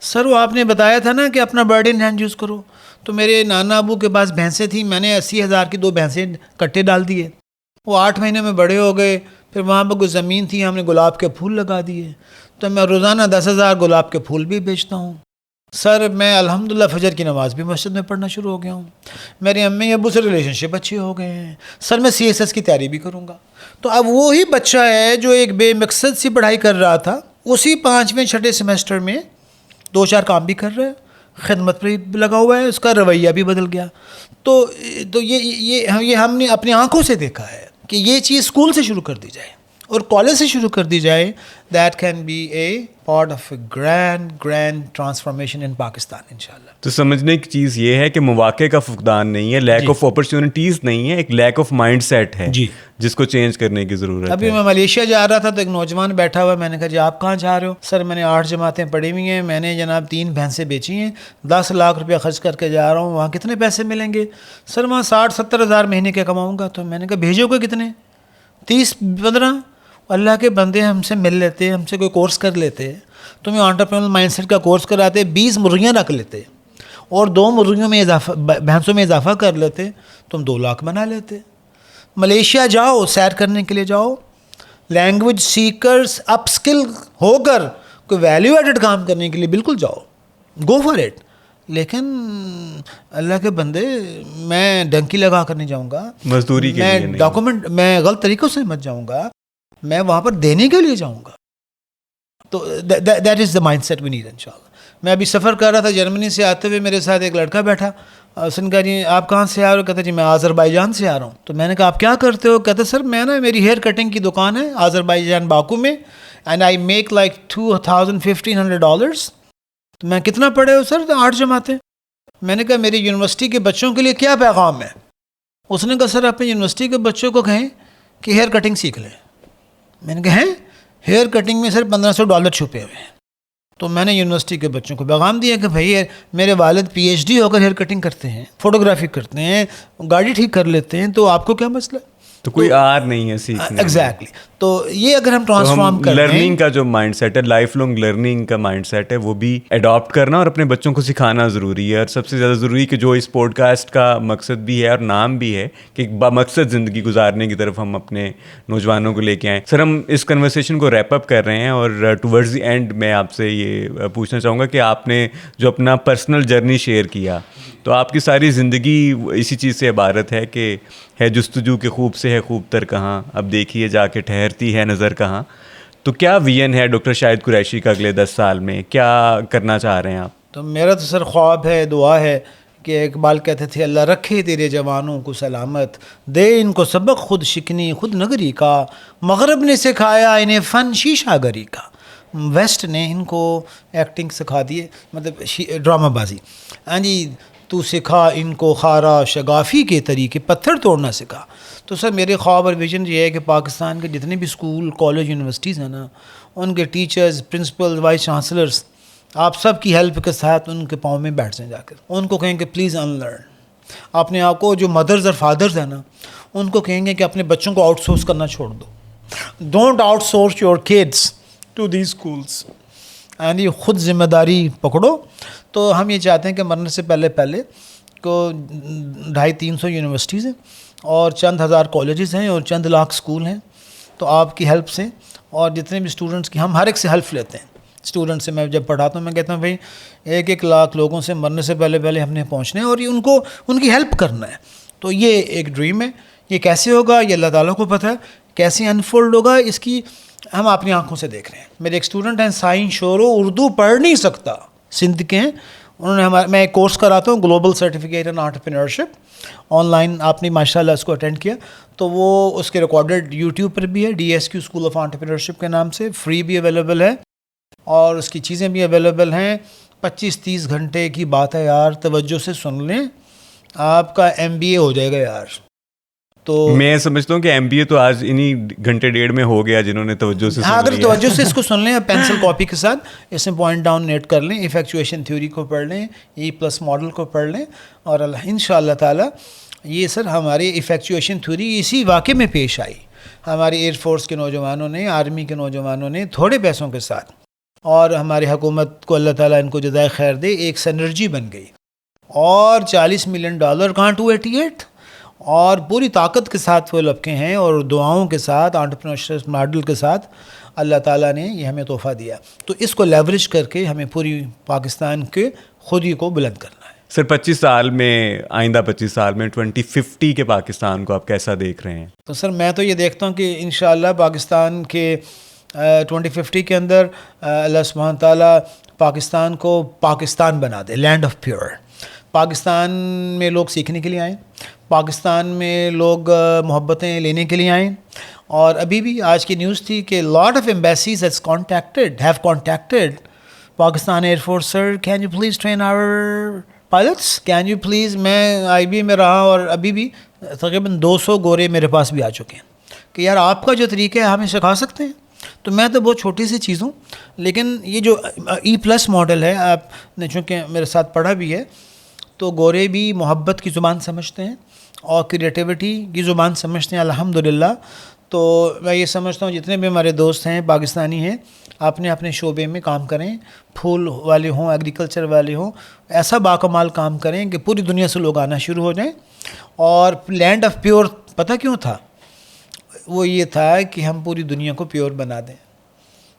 سر وہ آپ نے بتایا تھا نا کہ اپنا برڈ ان ہینڈ یوز کرو. تو میرے نانا ابو کے پاس بھینسیں تھیں, میں نے 80,000 کی 2 بھینسیں کٹے ڈال دیے, وہ 8 مہینے میں بڑے ہو گئے. پھر وہاں پہ کوئی زمین تھی, ہم نے گلاب کے پھول لگا دیے, تو میں روزانہ 10,000 گلاب کے پھول بھی بیچتا ہوں. سر میں الحمدللہ فجر کی نماز بھی مسجد میں پڑھنا شروع ہو گیا ہوں. میرے امی ابو سے ریلیشن شپ اچھے ہو گئے ہیں. سر میں CSS کی تیاری بھی کروں گا. تو اب وہی بچہ ہے جو ایک بے مقصد سی پڑھائی کر رہا تھا, اسی 5ویں 6ٹھے سیمسٹر میں 2-4 کام بھی کر رہا ہے, خدمت پہ لگا ہوا ہے, اس کا رویہ بھی بدل گیا. تو یہ ہم نے اپنی آنکھوں سے دیکھا ہے کہ یہ چیز اسکول سے شروع کر دی جائے اور کالج سے شروع کر دی جائے, that can be a part of a grand transformation in Pakistan انشاءاللہ. تو سمجھنے کی چیز یہ ہے کہ مواقع کا فقدان نہیں ہے, لیک آف اپرچونیٹیز نہیں ہے, ایک لیک آف مائنڈ سیٹ ہے جی, جس کو چینج کرنے کی ضرورت ہے. ابھی میں ملیشیا جا رہا تھا تو ایک نوجوان بیٹھا ہوا, میں نے کہا جی آپ کہاں جا رہے ہو؟ سر میں نے 8 جماعتیں پڑھی ہوئی ہیں, میں نے جناب 3 بھینسیں بیچی ہیں, 10 لاکھ روپیہ خرچ کر کے جا رہا ہوں, وہاں کتنے پیسے ملیں گے؟ سر وہاں 60-70 ہزار مہینے کے کماؤں گا. تو میں نے کہا بھیجو گے کتنے؟ 30-15. اللہ کے بندے ہم سے مل لیتے, ہم سے کوئی کورس کر لیتے, تمہیں انٹرپرینیورل مائنڈ سیٹ کا کورس کراتے, 20 مرغیاں رکھ لیتے اور 2 مرغیوں میں بھینسوں میں اضافہ کر لیتے, تم 2 لاکھ بنا لیتے. ملیشیا جاؤ, سیر کرنے کے لیے جاؤ, لینگویج سیکرز اپ اسکل ہو کر کوئی ویلیو ایڈڈ کام کرنے کے لیے بالکل جاؤ, گو فار اٹ. لیکن اللہ کے بندے میں ڈنکی لگا کر نہیں جاؤں گا, مزدوری کے لیے میں ڈاکومنٹ میں غلط طریقوں سے مت جاؤں گا, میں وہاں پر دینے کے لیے جاؤں گا. تو that is the mindset we need انشاءاللہ. میں ابھی سفر کر رہا تھا, جرمنی سے آتے ہوئے میرے ساتھ ایک لڑکا بیٹھا, اس نے کہا جی آپ کہاں سے آ رہے ہو؟ کہتا جی میں آذربائیجان سے آ رہا ہوں. تو میں نے کہا آپ کیا کرتے ہو؟ کہتا سر میں نا میری ہیئر کٹنگ کی دکان ہے آذربائیجان باکو میں, اینڈ آئی میک لائک $2,150. تو میں کتنا پڑھے ہو؟ سر 8 جماعتیں. میں نے کہا میری یونیورسٹی کے بچوں کے لیے کیا پیغام ہے؟ اس نے کہا سر اپنے یونیورسٹی کے بچوں کو کہیں کہ ہیئر کٹنگ سیکھ لیں. میں نے کہا ہیں ہیئر کٹنگ میں سر $1,500 چھپے ہوئے ہیں. تو میں نے یونیورسٹی کے بچوں کو پیغام دیا کہ بھائی میرے والد PhD ہو کر ہیئر کٹنگ کرتے ہیں, فوٹوگرافی کرتے ہیں, گاڑی ٹھیک کر لیتے ہیں, تو آپ کو کیا مسئلہ؟ تو کوئی آر نہیں ہے سیکھنے. ایگزیکٹلی. تو یہ اگر ہم ٹرانسفارم کریں, لرننگ کا جو مائنڈ سیٹ ہے, لائف لانگ لرننگ کا مائنڈ سیٹ ہے, وہ بھی اڈاپٹ کرنا اور اپنے بچوں کو سکھانا ضروری ہے. اور سب سے زیادہ ضروری کہ جو اس پوڈ کاسٹ کا مقصد بھی ہے اور نام بھی ہے کہ ایک بامقصد زندگی گزارنے کی طرف ہم اپنے نوجوانوں کو لے کے آئیں. سر ہم اس کنورسیشن کو ریپ اپ کر رہے ہیں اور ٹورڈز دی اینڈ میں آپ سے یہ پوچھنا چاہوں گا کہ آپ نے جو اپنا پرسنل جرنی شیئر کیا, تو آپ کی ساری زندگی اسی چیز سے عبارت ہے کہ ہے جستجو کے خوب سے ہے خوب تر کہاں, اب دیکھیے جا کے ٹھہرتی ہے نظر کہاں. تو کیا ویژن ہے ڈاکٹر شاہد قریشی کا اگلے 10 سال میں, کیا کرنا چاہ رہے ہیں آپ؟ تو میرا تو سر خواب ہے, دعا ہے کہ اقبال کہتے تھے اللہ رکھے تیرے جوانوں کو سلامت, دے ان کو سبق خود شکنی خود نگری کا, مغرب نے سکھایا انہیں فن شیشہ گری کا. ویسٹ نے ان کو ایکٹنگ سکھا دیے, مطلب ڈرامہ بازی. ہاں جی, تو سکھا ان کو خارا شگافی کے طریقے, پتھر توڑنا سکھا. تو سر میرے خواب اور ویژن یہ ہے کہ پاکستان کے جتنے بھی اسکول, کالج, یونیورسٹیز ہیں نا, ان کے ٹیچرز, پرنسپل, وائس چانسلرز, آپ سب کی ہیلپ کے ساتھ ان کے پاؤں میں بیٹھ جائیں, جا کر ان کو کہیں کہ پلیز ان لرن. اپنے آپ کو, جو مدرز اور فادرز ہیں نا, ان کو کہیں گے کہ اپنے بچوں کو آؤٹ سورس کرنا چھوڑ دو. Don't outsource your kids to the schools, یعنی خود ذمہ داری پکڑو. تو ہم یہ چاہتے ہیں کہ مرنے سے پہلے کو 250-300 یونیورسٹیز ہیں اور چند ہزار کالجز ہیں اور چند لاکھ اسکول ہیں. تو آپ کی ہیلپ سے اور جتنے بھی اسٹوڈنٹس کی, ہم ہر ایک سے ہیلپ لیتے ہیں. اسٹوڈنٹ سے میں جب پڑھاتا ہوں میں کہتا ہوں بھائی 1-1 لاکھ لوگوں سے مرنے سے پہلے ہم نے پہنچنا ہے اور یہ ان کی ہیلپ کرنا ہے. تو یہ ایک ڈریم ہے. یہ کیسے ہوگا یہ اللہ تعالیٰ کو پتہ ہے, کیسے انفولڈ ہوگا اس کی ہم اپنی آنکھوں سے دیکھ رہے ہیں. میرے ایک اسٹوڈنٹ ہیں سائن شورو, اردو پڑھ نہیں سکتا, سندھ کے ہیں, انہوں نے میں ایک کورس کراتا ہوں global certificate in entrepreneurship, on line آپ نے ماشاء اللہ اس کو اٹینڈ کیا, تو وہ اس کے ریکارڈڈ یوٹیوب پر بھی ہے, DSQ اسکول آف انٹرپرینورشپ کے نام سے, فری بھی اویلیبل ہے اور اس کی چیزیں بھی اویلیبل ہیں. 25-30 گھنٹے کی بات ہے یار, توجہ سے سن لیں, آپ کا MBA ہو جائے گا یار. تو میں سمجھتا ہوں کہ MBA تو آج انہی گھنٹے ڈیڑھ میں ہو گیا جنہوں نے توجہ سے ہاں, اگر توجہ سے اس کو سن لیں, پینسل کاپی کے ساتھ اس میں پوائنٹ ڈاؤن نیٹ کر لیں, ایفیکچویشن تھیوری کو پڑھ لیں, E+ ماڈل کو پڑھ لیں, اور ان شاء اللہ تعالیٰ یہ سر ہماری ایفیکچویشن تھیوری اسی واقعے میں پیش آئی. ہماری ایئر فورس کے نوجوانوں نے, آرمی کے نوجوانوں نے تھوڑے پیسوں کے ساتھ, اور ہماری حکومت کو اللہ تعالیٰ ان کو جزائے خیر دے, ایک سنرجی بن گئی, اور $40 ملین کہاں 288, اور پوری طاقت کے ساتھ وہ لپکے ہیں, اور دعاؤں کے ساتھ, انٹرپرینورشپ ماڈل کے ساتھ اللہ تعالیٰ نے یہ ہمیں تحفہ دیا. تو اس کو لیوریج کر کے ہمیں پوری پاکستان کے خود ہی کو بلند کرنا ہے. سر 25 سال میں, آئندہ 25 سال میں 2050 کے پاکستان کو آپ کیسا دیکھ رہے ہیں؟ تو سر میں تو یہ دیکھتا ہوں کہ انشاءاللہ پاکستان کے 2050 کے اندر اللہ سبحانہ تعالیٰ پاکستان کو پاکستان بنا دے, لینڈ آف پیور. پاکستان میں لوگ سیکھنے کے لیے آئیں, پاکستان میں لوگ محبتیں لینے کے لیے آئیں, اور ابھی بھی آج کی نیوز تھی کہ lot of embassies have contacted Pakistan air force, sir can you please train our pilots, can you please. میں IB میں رہا اور ابھی بھی تقریباً 200 گورے میرے پاس بھی آ چکے ہیں کہ یار آپ کا جو طریقہ ہے ہمیں سکھا سکتے ہیں. تو میں تو بہت چھوٹی سی چیز ہوں, لیکن یہ جو E+ ماڈل ہے, آپ نے چونکہ میرے ساتھ پڑھا بھی ہے, تو گورے بھی محبت کی زبان سمجھتے ہیں اور کریٹیوٹی کی زبان سمجھتے ہیں الحمدللہ. تو میں یہ سمجھتا ہوں جتنے بھی ہمارے دوست ہیں پاکستانی ہیں, اپنے اپنے شعبے میں کام کریں, پھول والے ہوں, ایگریکلچر والے ہوں, ایسا باکمال کام کریں کہ پوری دنیا سے لوگ آنا شروع ہو جائیں. اور لینڈ آف پیور پتہ کیوں تھا؟ وہ یہ تھا کہ ہم پوری دنیا کو پیور بنا دیں,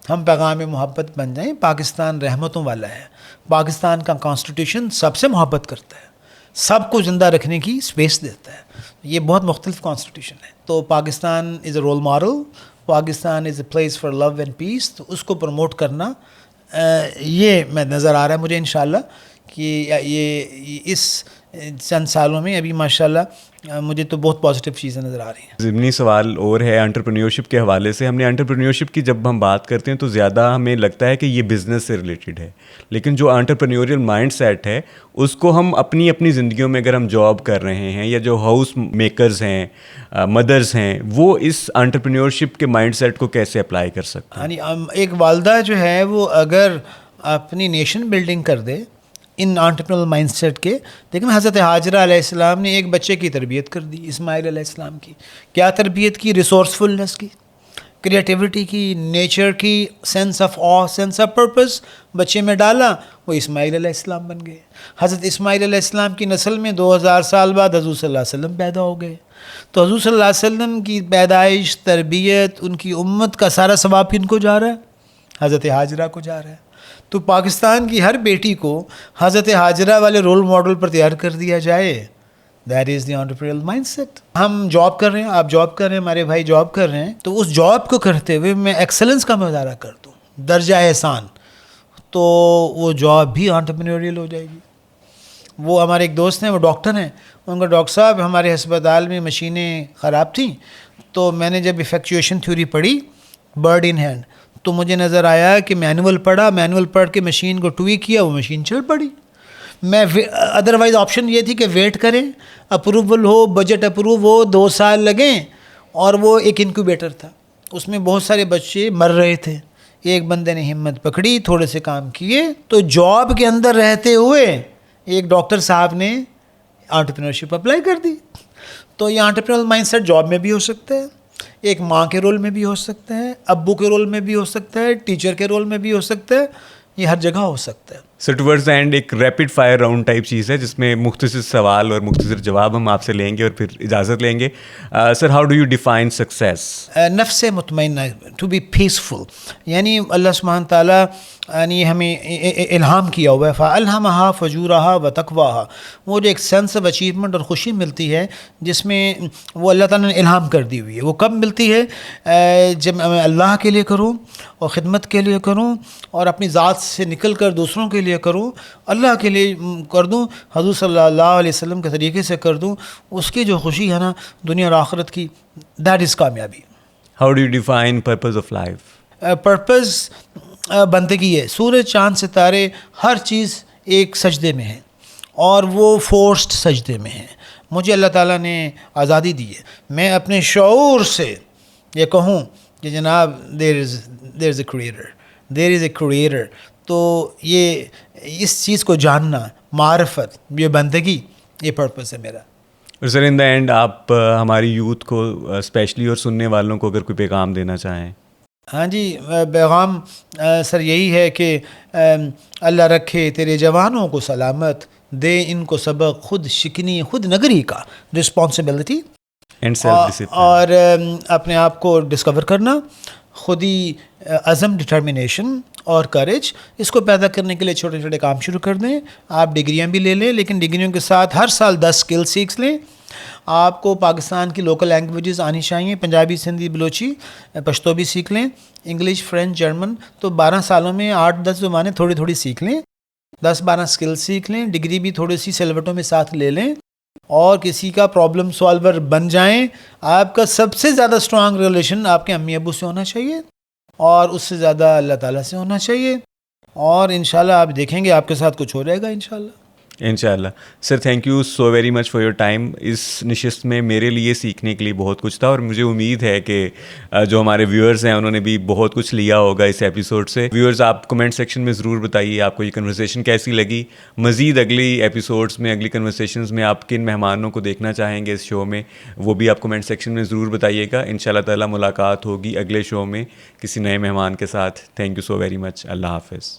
ہم پیغام محبت بن جائیں. پاکستان رحمتوں والا ہے, پاکستان کا کانسٹیٹیوشن سب سے محبت کرتا ہے, سب کو زندہ رکھنے کی اسپیس دیتا ہے. یہ بہت مختلف کانسٹیٹیوشن ہے. تو Pakistan is a role model, Pakistan is a place for love and peace. تو اس کو پروموٹ کرنا یہ میں نظر آ رہا ہے مجھے انشاءاللہ کہ یہ اس چند سالوں میں ابھی ماشاءاللہ مجھے تو بہت پازیٹیو چیزیں نظر آ رہی ہیں. ضمنی سوال اور ہے انٹرپرینیورشپ کے حوالے سے. ہم نے انٹرپرینیورشپ کی جب ہم بات کرتے ہیں تو زیادہ ہمیں لگتا ہے کہ یہ بزنس سے ریلیٹڈ ہے, لیکن جو انٹرپرینیوریل مائنڈ سیٹ ہے اس کو ہم اپنی زندگیوں میں اگر ہم جاب کر رہے ہیں, یا جو ہاؤس میکرز ہیں, مدرز ہیں, وہ اس انٹرپرینیورشپ کے مائنڈ سیٹ کو کیسے اپلائی کر سکتے ہیں؟ یعنی ایک والدہ جو ہے وہ اگر اپنی نیشن بلڈنگ کر دے ان انٹرپرینل مائنڈ سیٹ کے. لیکن حضرت حاجرہ علیہ السلام نے ایک بچے کی تربیت کر دی, اسماعیل علیہ السلام کی. کیا تربیت کی؟ ریسورسفلنس کی, کریٹیوٹی کی, نیچر کی, sense of a, sense of purpose بچے میں ڈالا, وہ اسماعیل علیہ السلام بن گئے. حضرت اسماعیل علیہ السلام کی نسل میں 2000 سال بعد حضور صلی اللہ علیہ وسلم پیدا ہو گئے. تو حضور صلی اللہ علیہ وسلم کی پیدائش, تربیت, ان کی امت کا سارا ثواب کن کو جا رہا ہے؟ حضرت حاجرہ کو جا رہا ہے. تو پاکستان کی ہر بیٹی کو حضرت حاجرہ والے رول ماڈل پر تیار کر دیا جائے. That is the entrepreneurial mindset. ہم جاب کر رہے ہیں, آپ جاب کر رہے ہیں, ہمارے بھائی جاب کر رہے ہیں, تو اس جاب کو کرتے ہوئے میں ایکسلنس کا مظاہرہ کر دوں, درجہ احسان, تو وہ جاب بھی انٹرپرینیوریل ہو جائے گی. وہ ہمارے ایک دوست ہیں, وہ ڈاکٹر ہیں, ان کا ڈاکٹر صاحب ہمارے ہسپتال میں مشینیں خراب تھیں, تو میں نے جب ایفیکچویشن تھیوری پڑھی برڈ ان ہینڈ, تو مجھے نظر آیا کہ مینول پڑھ کے مشین کو ٹویک کیا, وہ مشین چل پڑی. میں ادروائز آپشن یہ تھی کہ ویٹ کریں, اپروول ہو, بجٹ اپروو ہو, 2 سال لگیں, اور وہ ایک انکیوبیٹر تھا, اس میں بہت سارے بچے مر رہے تھے. ایک بندے نے ہمت پکڑی, تھوڑے سے کام کیے, تو جاب کے اندر رہتے ہوئے ایک ڈاکٹر صاحب نے انٹرپرینیورشپ اپلائی کر دی. تو یہ انٹرپرینیورل مائنڈ سیٹ جاب میں بھی ہو سکتا ہے, ایک ماں کے رول میں بھی ہو سکتا ہے, ابو کے رول میں بھی ہو سکتا ہے, ٹیچر کے رول میں بھی ہو سکتا ہے, یہ ہر جگہ ہو سکتا ہے. سر ٹورڈز دا اینڈ ایک ریپڈ فائر راؤنڈ ٹائپ چیز ہے جس میں مختصر سوال اور مختصر جواب ہم آپ سے لیں گے اور پھر اجازت لیں گے. Sir how do you define success? نفس مطمئنہ, ٹو بی پیسفل. یعنی اللہ سبحانہ تعالیٰ یعنی ہمیں الہام کیا ہوا ہے, فَأَلْهَمَهَا فَجُورَهَا وَتَقْوَاهَا. وہ جو ایک سینس آف اچیومنٹ اور خوشی ملتی ہے جس میں وہ اللہ تعالیٰ نے الہام کر دی ہوئی ہے, وہ کب ملتی ہے؟ جب میں اللہ کے لیے کروں اور خدمت کے لیے کروں اور اپنی ذات سے نکل کر دوسروں کے لیے کروں, اللہ کے لیے کر دوں, حضور صلی اللہ علیہ وسلم کے طریقے سے کر دوں, اس کی جو خوشی ہے نا دنیا اور آخرت کی, دیٹ از کامیابی. How do you define purpose of life? Purpose بندگی ہے. سورج چاند ستارے ہر چیز ایک سجدے میں ہے اور وہ فورسڈ سجدے میں ہے. مجھے اللہ تعالیٰ نے آزادی دی ہے, میں اپنے شعور سے یہ کہوں کہ جناب دیر از اے کریٹر. تو یہ اس چیز کو جاننا, معرفت, یہ بندگی, یہ پرپس ہے میرا. اور سر ان دا اینڈ آپ ہماری یوتھ کو اسپیشلی اور سننے والوں کو اگر کوئی پیغام دینا چاہیں؟ ہاں جی, پیغام سر یہی ہے کہ اللہ رکھے تیرے جوانوں کو سلامت, دے ان کو سبق خود شکنی خود نگری کا, رسپانسبلٹی اور اپنے آپ کو ڈسکور کرنا, خودی عزم, ڈٹرمنیشن اور کریج, اس کو پیدا کرنے کے لیے چھوٹے چھوٹے کام شروع کر دیں. آپ ڈگریاں بھی لے لیں لیکن ڈگریوں کے ساتھ ہر سال 10 اسکل سیکھ لیں. آپ کو پاکستان کی لوکل لینگویجز آنی چاہیے, پنجابی, سندھی, بلوچی, پشتو بھی سیکھ لیں, انگلش, فرینچ, جرمن. تو 12 سالوں میں 8-10 زبانیں تھوڑی تھوڑی سیکھ لیں, 10-12 اسکل سیکھ لیں, ڈگری بھی تھوڑی سی سلوٹوں میں ساتھ لے لیں اور کسی کا پرابلم سالور بن جائیں. آپ کا سب سے زیادہ اسٹرانگ ریلیشن آپ کے امی ابو سے ہونا چاہیے اور اس سے زیادہ اللہ تعالیٰ سے ہونا چاہیے, اور انشاءاللہ آپ دیکھیں گے آپ کے ساتھ کچھ ہو رہے گا انشاءاللہ. انشاءاللہ. Sir thank you so very much for your time. اس نشست میں میرے لیے سیکھنے کے لیے بہت کچھ تھا اور مجھے امید ہے کہ جو ہمارے ویورز ہیں انہوں نے بھی بہت کچھ لیا ہوگا اس ایپیسوڈ سے. ویورز آپ کمنٹ سیکشن میں ضرور بتائیے آپ کو یہ کنورسیشن کیسی لگی. مزید اگلی ایپیسوڈس میں, اگلی کنورسیشنز میں آپ کن مہمانوں کو دیکھنا چاہیں گے اس شو میں, وہ بھی آپ کمنٹ سیکشن میں ضرور بتائیے گا. انشاءاللہ تعالیٰ ملاقات ہوگی اگلے شو میں کسی نئے مہمان کے ساتھ. Thank you so very much. اللہ حافظ.